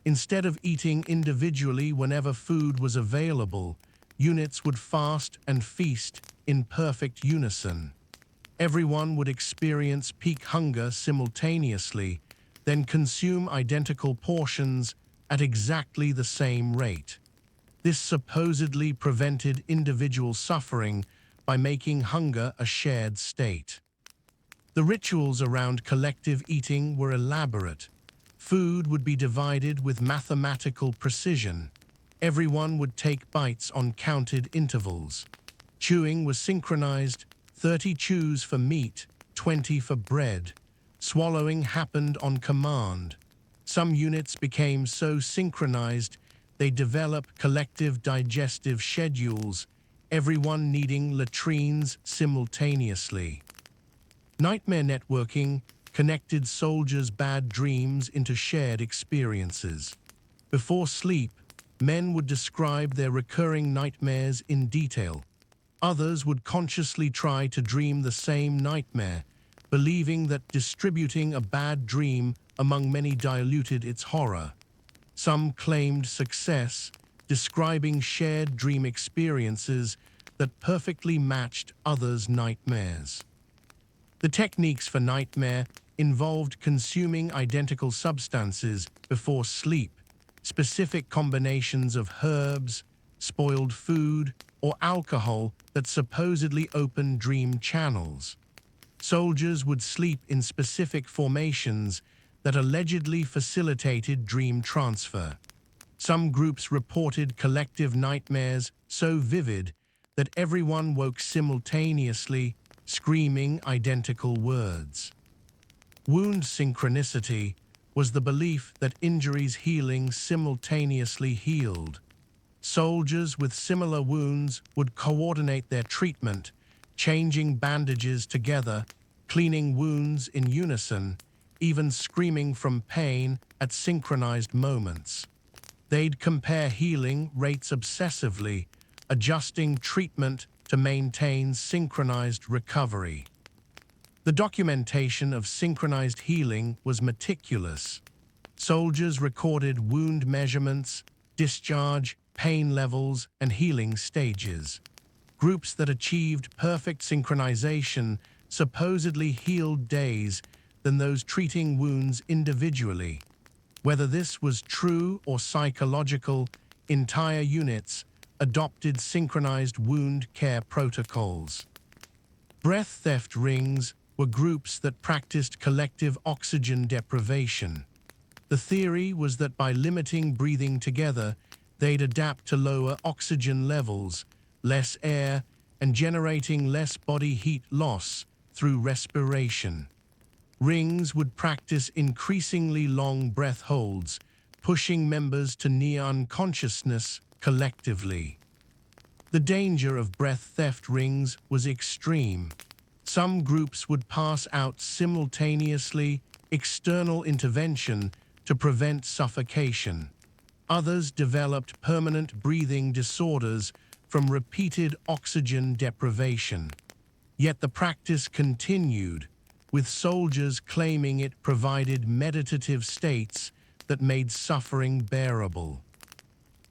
Instead of eating individually whenever food was available, units would fast and feast in perfect unison. Everyone would experience peak hunger simultaneously, then consume identical portions at exactly the same rate. This supposedly prevented individual suffering by making hunger a shared state. The rituals around collective eating were elaborate. Food would be divided with mathematical precision. Everyone would take bites on counted intervals. Chewing was synchronized, 30 chews for meat, 20 for bread. Swallowing happened on command. Some units became so synchronized they developed collective digestive schedules, everyone needing latrines simultaneously. Nightmare networking connected soldiers' bad dreams into shared experiences. Before sleep, men would describe their recurring nightmares in detail. Others would consciously try to dream the same nightmare, believing that distributing a bad dream among many diluted its horror. Some claimed success, describing shared dream experiences that perfectly matched others' nightmares. The techniques for nightmare involved consuming identical substances before sleep, specific combinations of herbs, spoiled food, or alcohol that supposedly opened dream channels. Soldiers would sleep in specific formations that allegedly facilitated dream transfer. Some groups reported collective nightmares so vivid that everyone woke simultaneously, screaming identical words. Wound synchronicity was the belief that injuries healing simultaneously healed. Soldiers with similar wounds would coordinate their treatment, changing bandages together, cleaning wounds in unison, even screaming from pain at synchronized moments. They'd compare healing rates obsessively, adjusting treatment to maintain synchronized recovery. The documentation of synchronized healing was meticulous. Soldiers recorded wound measurements, discharge, pain levels, and healing stages. Groups that achieved perfect synchronization supposedly healed days than those treating wounds individually. Whether this was true or psychological, entire units adopted synchronized wound care protocols. Breath theft rings were groups that practiced collective oxygen deprivation. The theory was that by limiting breathing together, they'd adapt to lower oxygen levels, less air, and generating less body heat loss through respiration. Rings would practice increasingly long breath holds, pushing members to near unconsciousness collectively. The danger of breath theft rings was extreme. Some groups would pass out simultaneously, external intervention to prevent suffocation. Others developed permanent breathing disorders from repeated oxygen deprivation. Yet the practice continued, with soldiers claiming it provided meditative states that made suffering bearable.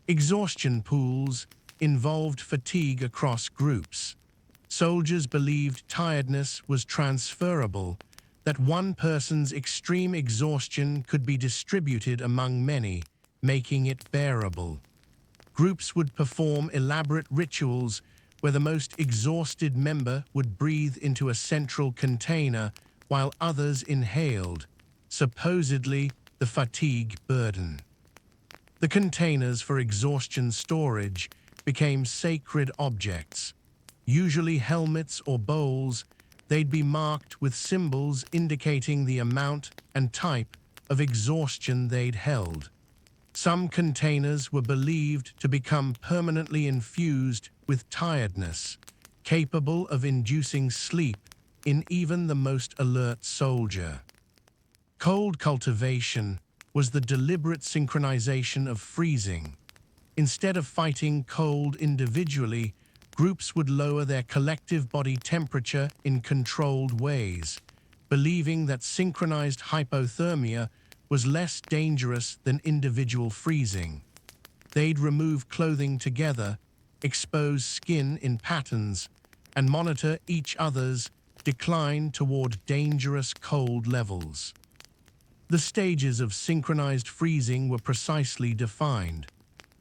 Exhaustion pools involved fatigue across groups. Soldiers believed tiredness was transferable, that one person's extreme exhaustion could be distributed among many, making it bearable. Groups would perform elaborate rituals where the most exhausted member would breathe into a central container while others inhaled, supposedly the fatigue burden. The containers for exhaustion storage became sacred objects. Usually helmets or bowls, they'd be marked with symbols indicating the amount and type of exhaustion they'd held. Some containers were believed to become permanently infused with tiredness, capable of inducing sleep in even the most alert soldier. Cold cultivation was the deliberate synchronization of freezing. Instead of fighting cold individually, groups would lower their collective body temperature in controlled ways, believing that synchronized hypothermia was less dangerous than individual freezing. They'd remove clothing together, expose skin in patterns, and monitor each other's decline toward dangerous cold levels. The stages of synchronized freezing were precisely defined.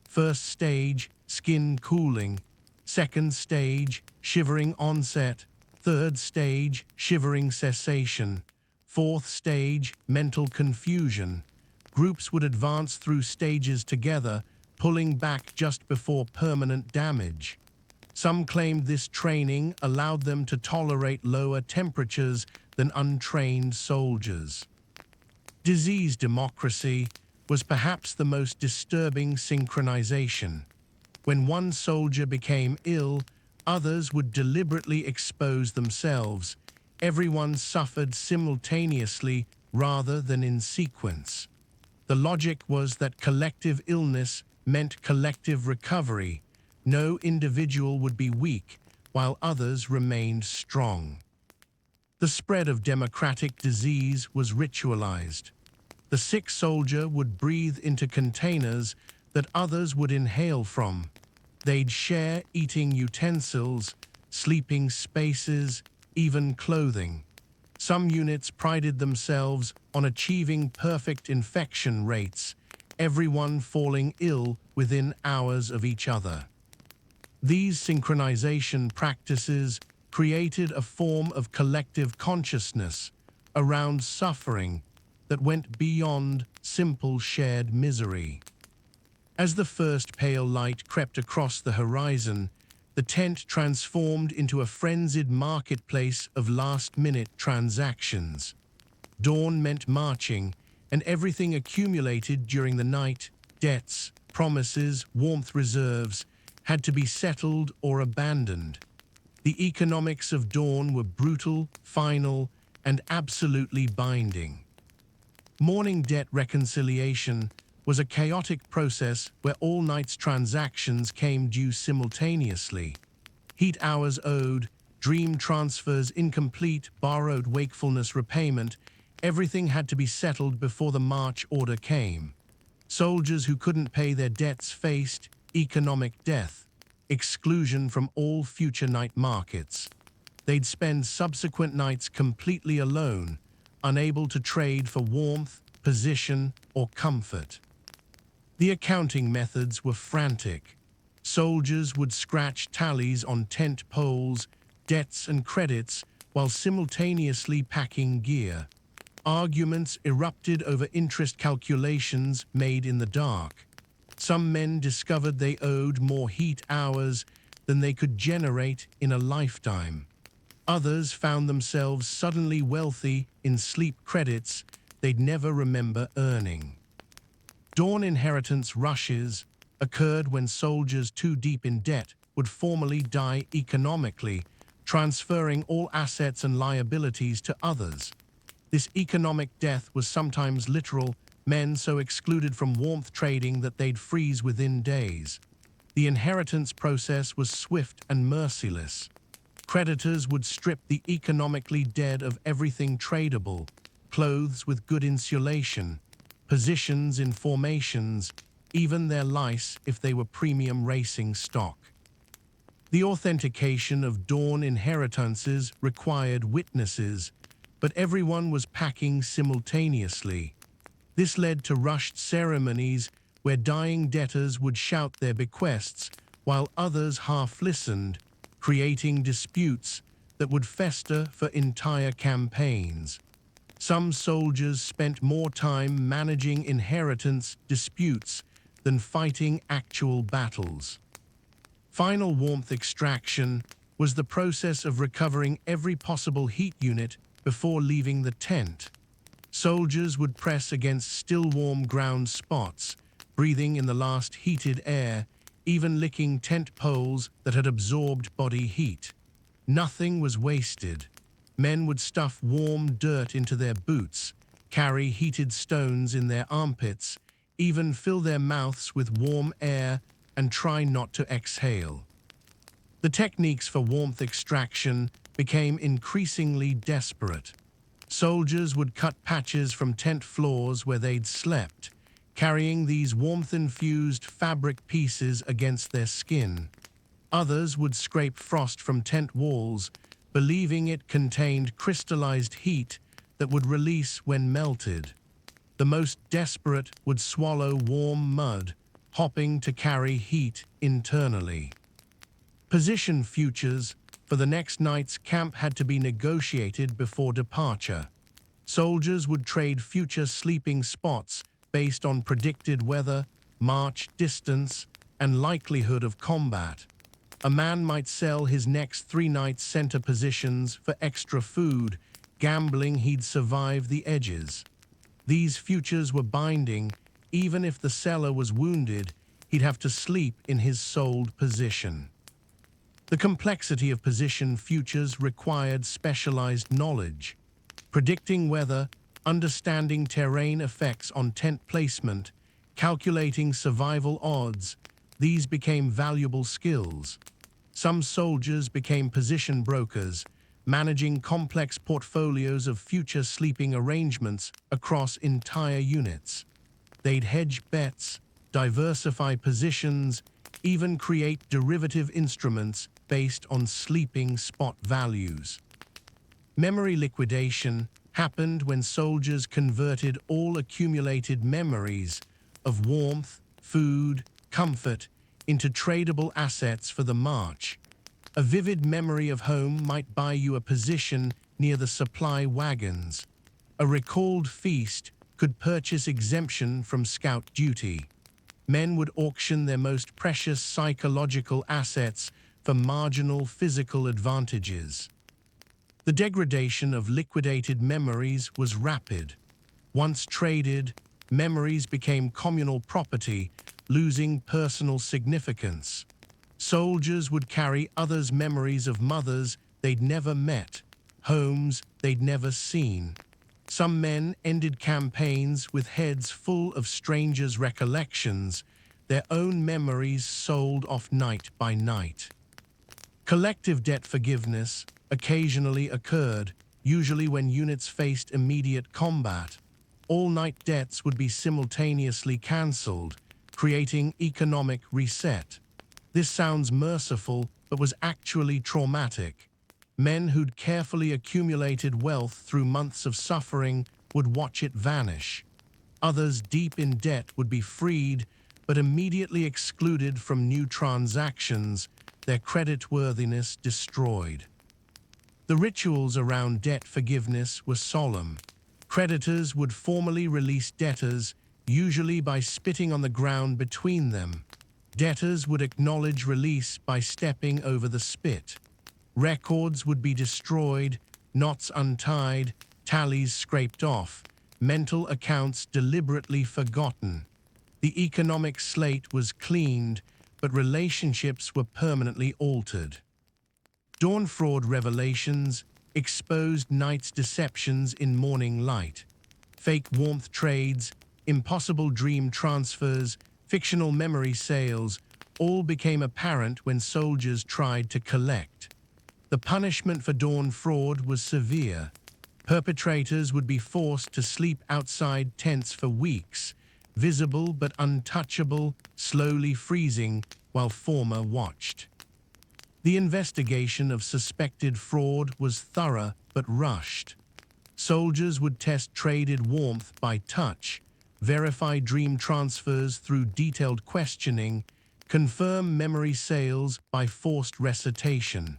First stage, skin cooling. Second stage, shivering onset. Third stage, shivering cessation. Fourth stage, mental confusion. Groups would advance through stages together, pulling back just before permanent damage. Some claimed this training allowed them to tolerate lower temperatures than untrained soldiers. Disease democracy was perhaps the most disturbing synchronization. When one soldier became ill, others would deliberately expose themselves. Everyone suffered simultaneously rather than in sequence. The logic was that collective illness meant collective recovery. No individual would be weak while others remained strong. The spread of democratic disease was ritualized. The sick soldier would breathe into containers that others would inhale from. They'd share eating utensils, sleeping spaces, even clothing. Some units prided themselves on achieving perfect infection rates, everyone falling ill within hours of each other. These synchronization practices created a form of collective consciousness around suffering that went beyond simple shared misery. As the first pale light crept across the horizon, the tent transformed into a frenzied marketplace of last-minute transactions. Dawn meant marching, and everything accumulated during the night, debts, promises, warmth reserves, had to be settled or abandoned. The economics of dawn were brutal, final, and absolutely binding. Morning debt reconciliation was a chaotic process where all night's transactions came due simultaneously. Heat hours owed, dream transfers incomplete, borrowed wakefulness repayment, everything had to be settled before the March order came. Soldiers who couldn't pay their debts faced economic death, exclusion from all future night markets. They'd spend subsequent nights completely alone, unable to trade for warmth, position, or comfort. The accounting methods were frantic. Soldiers would scratch tallies on tent poles, debts and credits, while simultaneously packing gear. Arguments erupted over interest calculations made in the dark. Some men discovered they owed more heat hours than they could generate in a lifetime. Others found themselves suddenly wealthy in sleep credits they'd never remember earning. Dawn inheritance rushes occurred when soldiers too deep in debt would formally die economically, transferring all assets and liabilities to others. This economic death was sometimes literal, men so excluded from warmth trading that they'd freeze within days. The inheritance process was swift and merciless. Creditors would strip the economically dead of everything tradable, clothes with good insulation, positions in formations, even their lice if they were premium racing stock. The authentication of Dawn inheritances required witnesses, but everyone was packing simultaneously. This led to rushed ceremonies where dying debtors would shout their bequests while others half listened, creating disputes that would fester for entire campaigns. Some soldiers spent more time managing inheritance disputes than fighting actual battles. Final warmth extraction was the process of recovering every possible heat unit before leaving the tent. Soldiers would press against still warm ground spots, breathing in the last heated air, even licking tent poles that had absorbed body heat. Nothing was wasted. Men would stuff warm dirt into their boots, carry heated stones in their armpits, even fill their mouths with warm air and try not to exhale. The techniques for warmth extraction became increasingly desperate. Soldiers would cut patches from tent floors where they'd slept, carrying these warmth-infused fabric pieces against their skin. Others would scrape frost from tent walls, believing it contained crystallized heat that would release when melted. The most desperate would swallow warm mud, hopping to carry heat internally. Position futures for the next night's camp had to be negotiated before departure. Soldiers would trade future sleeping spots based on predicted weather, march distance, and likelihood of combat. A man might sell his next 3 nights' center positions for extra food, gambling he'd survive the edges. These futures were binding. Even if the seller was wounded, he'd have to sleep in his sold position. The complexity of position futures required specialized knowledge. Predicting weather, understanding terrain effects on tent placement, calculating survival odds, these became valuable skills. Some soldiers became position brokers, managing complex portfolios of future sleeping arrangements across entire units. They'd hedge bets, diversify positions, even create derivative instruments based on sleeping spot values. Memory liquidation happened when soldiers converted all accumulated memories of warmth, food, comfort into tradable assets for the march. A vivid memory of home might buy you a position near the supply wagons. A recalled feast could purchase exemption from scout duty. Men would auction their most precious psychological assets for marginal physical advantages. The degradation of liquidated memories was rapid. Once traded, memories became communal property, losing personal significance. Soldiers would carry others' memories of mothers they'd never met, homes they'd never seen. Some men ended campaigns with heads full of strangers' recollections, their own memories sold off night by night. Collective debt forgiveness occasionally occurred, usually when units faced immediate combat. All-night debts would be simultaneously cancelled, creating economic reset. This sounds merciful, but was actually traumatic. Men who'd carefully accumulated wealth through months of suffering would watch it vanish. Others deep in debt would be freed, but immediately excluded from new transactions, their creditworthiness destroyed. The rituals around debt forgiveness were solemn. Creditors would formally release debtors, usually by spitting on the ground between them. Debtors would acknowledge release by stepping over the spit. Records would be destroyed, knots untied, tallies scraped off, mental accounts deliberately forgotten. The economic slate was cleaned, but relationships were permanently altered. Dawn fraud revelations exposed night's deceptions in morning light. Fake warmth trades, impossible dream transfers, fictional memory sales all became apparent when soldiers tried to collect. The punishment for dawn fraud was severe. Perpetrators would be forced to sleep outside tents for weeks, visible but untouchable, slowly freezing while former watched. The investigation of suspected fraud was thorough but rushed. Soldiers would test traded warmth by touch, verify dream transfers through detailed questioning, confirm memory sales by forced recitation.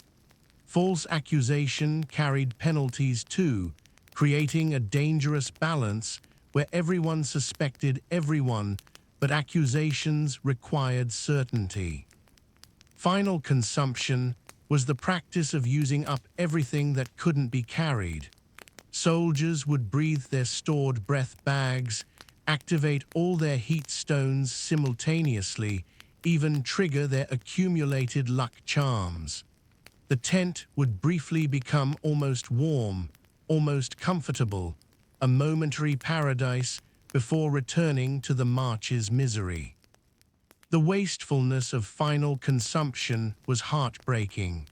False accusation carried penalties too, creating a dangerous balance where everyone suspected everyone, but accusations required certainty. Final consumption was the practice of using up everything that couldn't be carried. Soldiers would breathe their stored breath bags, activate all their heat stones simultaneously, even trigger their accumulated luck charms. The tent would briefly become almost warm, almost comfortable, a momentary paradise before returning to the march's misery. The wastefulness of final consumption was heartbreaking.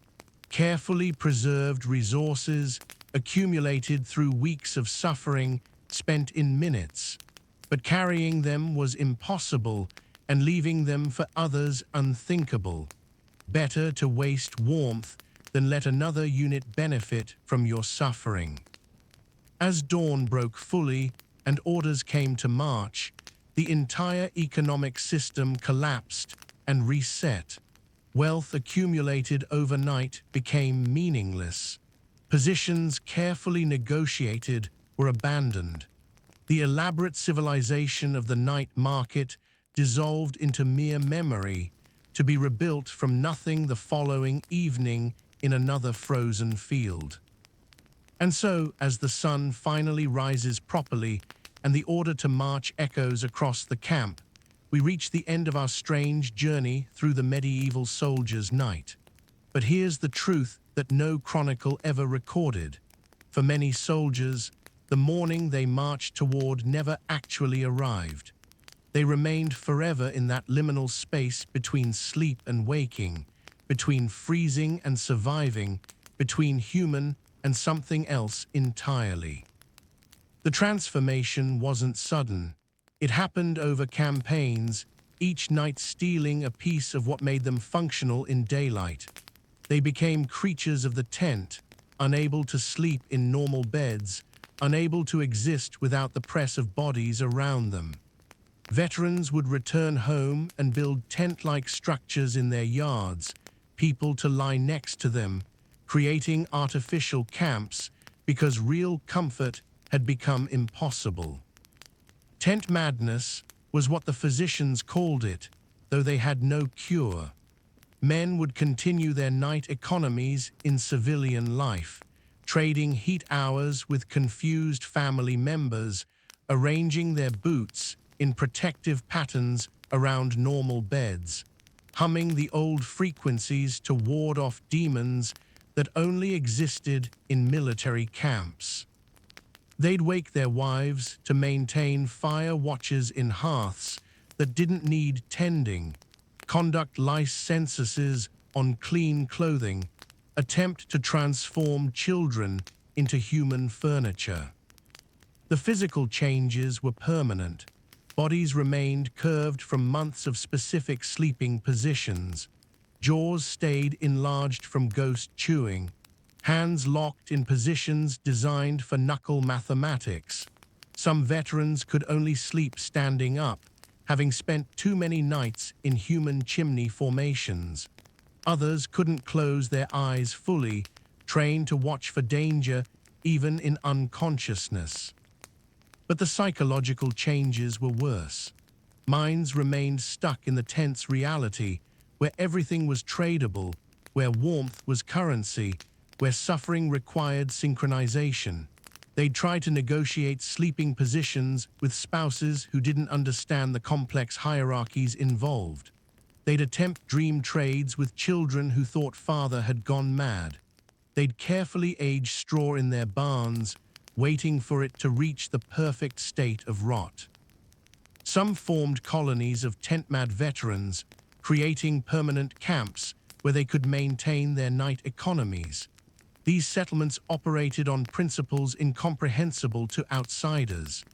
Carefully preserved resources, accumulated through weeks of suffering, spent in minutes. But carrying them was impossible, and leaving them for others unthinkable. Better to waste warmth than let another unit benefit from your suffering. As dawn broke fully and orders came to march, the entire economic system collapsed and reset. Wealth accumulated overnight became meaningless. Positions carefully negotiated were abandoned. The elaborate civilization of the night market dissolved into mere memory, to be rebuilt from nothing the following evening in another frozen field. And so, as the sun finally rises properly and the order to march echoes across the camp, we reach the end of our strange journey through the medieval soldier's night. But here's the truth that no chronicle ever recorded. For many soldiers, the morning they marched toward never actually arrived. They remained forever in that liminal space between sleep and waking, between freezing and surviving, between human and something else entirely. The transformation wasn't sudden. It happened over campaigns, each night stealing a piece of what made them functional in daylight. They became creatures of the tent, unable to sleep in normal beds, unable to exist without the press of bodies around them. Veterans would return home and build tent-like structures in their yards, people to lie next to them, creating artificial camps because real comfort had become impossible. Tent madness was what the physicians called it, though they had no cure. Men would continue their night economies in civilian life, trading heat hours with confused family members, arranging their boots in protective patterns around normal beds, humming the old frequencies to ward off demons that only existed in military camps. They'd wake their wives to maintain fire watches in hearths that didn't need tending, conduct lice censuses on clean clothing, attempt to transform children into human furniture. The physical changes were permanent. Bodies remained curved from months of specific sleeping positions. Jaws stayed enlarged from ghost chewing. Hands locked in positions designed for knuckle mathematics. Some veterans could only sleep standing up, having spent too many nights in human chimney formations. Others couldn't close their eyes fully, trained to watch for danger even in unconsciousness. But the psychological changes were worse. Minds remained stuck in the tense reality where everything was tradable, where warmth was currency, where suffering required synchronization. They'd try to negotiate sleeping positions with spouses who didn't understand the complex hierarchies involved. They'd attempt dream trades with children who thought father had gone mad. They'd carefully age straw in their barns, waiting for it to reach the perfect state of rot. Some formed colonies of tent-mad veterans, creating permanent camps where they could maintain their night economies. These settlements operated on principles incomprehensible to outsiders.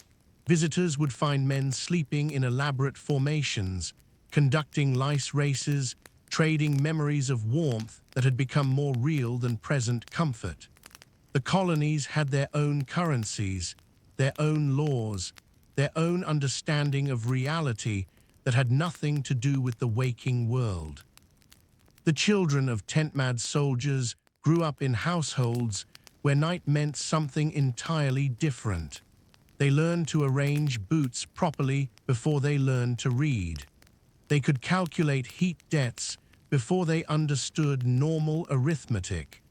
Visitors would find men sleeping in elaborate formations, conducting lice races, trading memories of warmth that had become more real than present comfort. The colonies had their own currencies, their own laws, their own understanding of reality that had nothing to do with the waking world. The children of tent-mad soldiers grew up in households where night meant something entirely different. They learned to arrange boots properly before they learned to read. They could calculate heat debts before they understood normal arithmetic.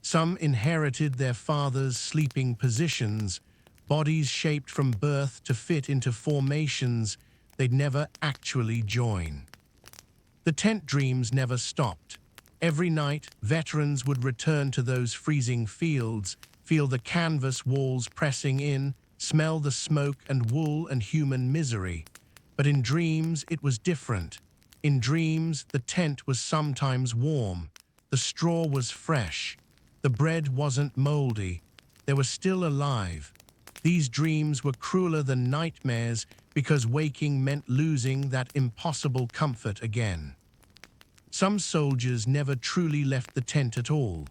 Some inherited their father's sleeping positions, bodies shaped from birth to fit into formations they'd never actually join. The tent dreams never stopped. Every night, veterans would return to those freezing fields, feel the canvas walls pressing in, smell the smoke and wool and human misery. But in dreams, it was different. In dreams, the tent was sometimes warm. The straw was fresh. The bread wasn't moldy. They were still alive. These dreams were crueler than nightmares because waking meant losing that impossible comfort again. Some soldiers never truly left the tent at all.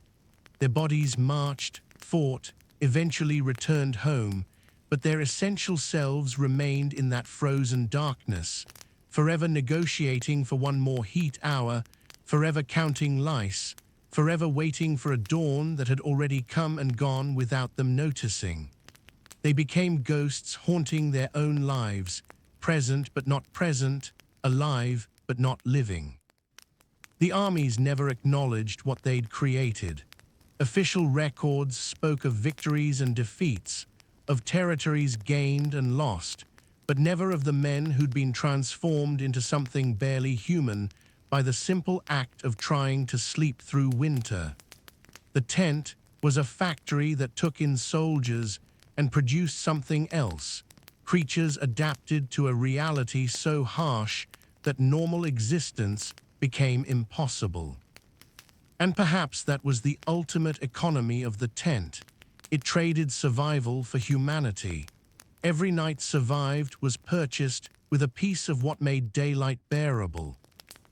Their bodies marched, fought, eventually returned home, but their essential selves remained in that frozen darkness, forever negotiating for one more heat hour, forever counting lice, forever waiting for a dawn that had already come and gone without them noticing. They became ghosts haunting their own lives, present but not present, alive but not living. The armies never acknowledged what they'd created. Official records spoke of victories and defeats, of territories gained and lost, but never of the men who'd been transformed into something barely human by the simple act of trying to sleep through winter. The tent was a factory that took in soldiers and produced something else, creatures adapted to a reality so harsh that normal existence became impossible. And perhaps that was the ultimate economy of the tent. It traded survival for humanity. Every night survived was purchased with a piece of what made daylight bearable.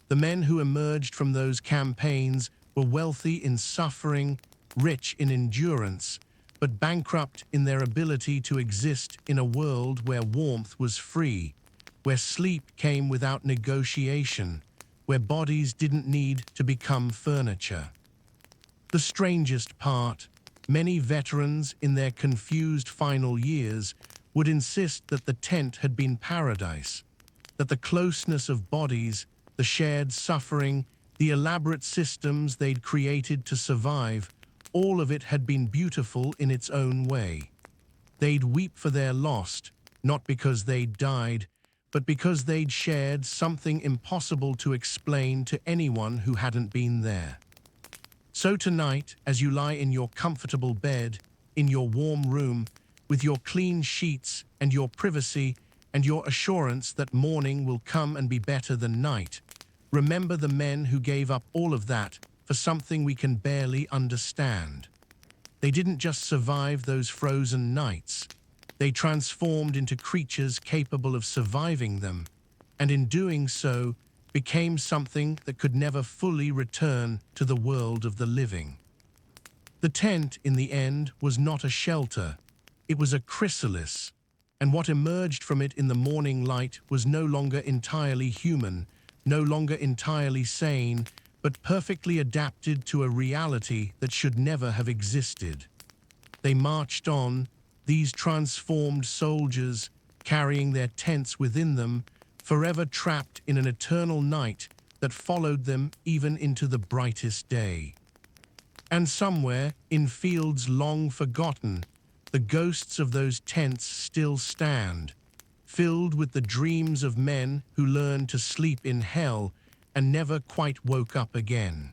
The men who emerged from those campaigns were wealthy in suffering, rich in endurance, but bankrupt in their ability to exist in a world where warmth was free, where sleep came without negotiation, where bodies didn't need to become furniture. The strangest part, many veterans in their confused final years would insist that the tent had been paradise, that the closeness of bodies, the shared suffering, the elaborate systems they'd created to survive, all of it had been beautiful in its own way. They'd weep for their lost, not because they'd died, but because they'd shared something impossible to explain to anyone who hadn't been there. So tonight, as you lie in your comfortable bed, in your warm room, with your clean sheets and your privacy and your assurance that morning will come and be better than night, remember the men who gave up all of that for something we can barely understand. They didn't just survive those frozen nights. They transformed into creatures capable of surviving them, and in doing so, became something that could never fully return to the world of the living. The tent, in the end, was not a shelter. It was a chrysalis, and what emerged from it in the morning light was no longer entirely human, no longer entirely sane, but perfectly adapted to a reality that should never have existed. They marched on, these transformed soldiers, carrying their tents within them, forever trapped in an eternal night that followed them even into the brightest day. And somewhere, in fields long forgotten, the ghosts of those tents still stand, filled with the dreams of men who learned to sleep in hell and never quite woke up again.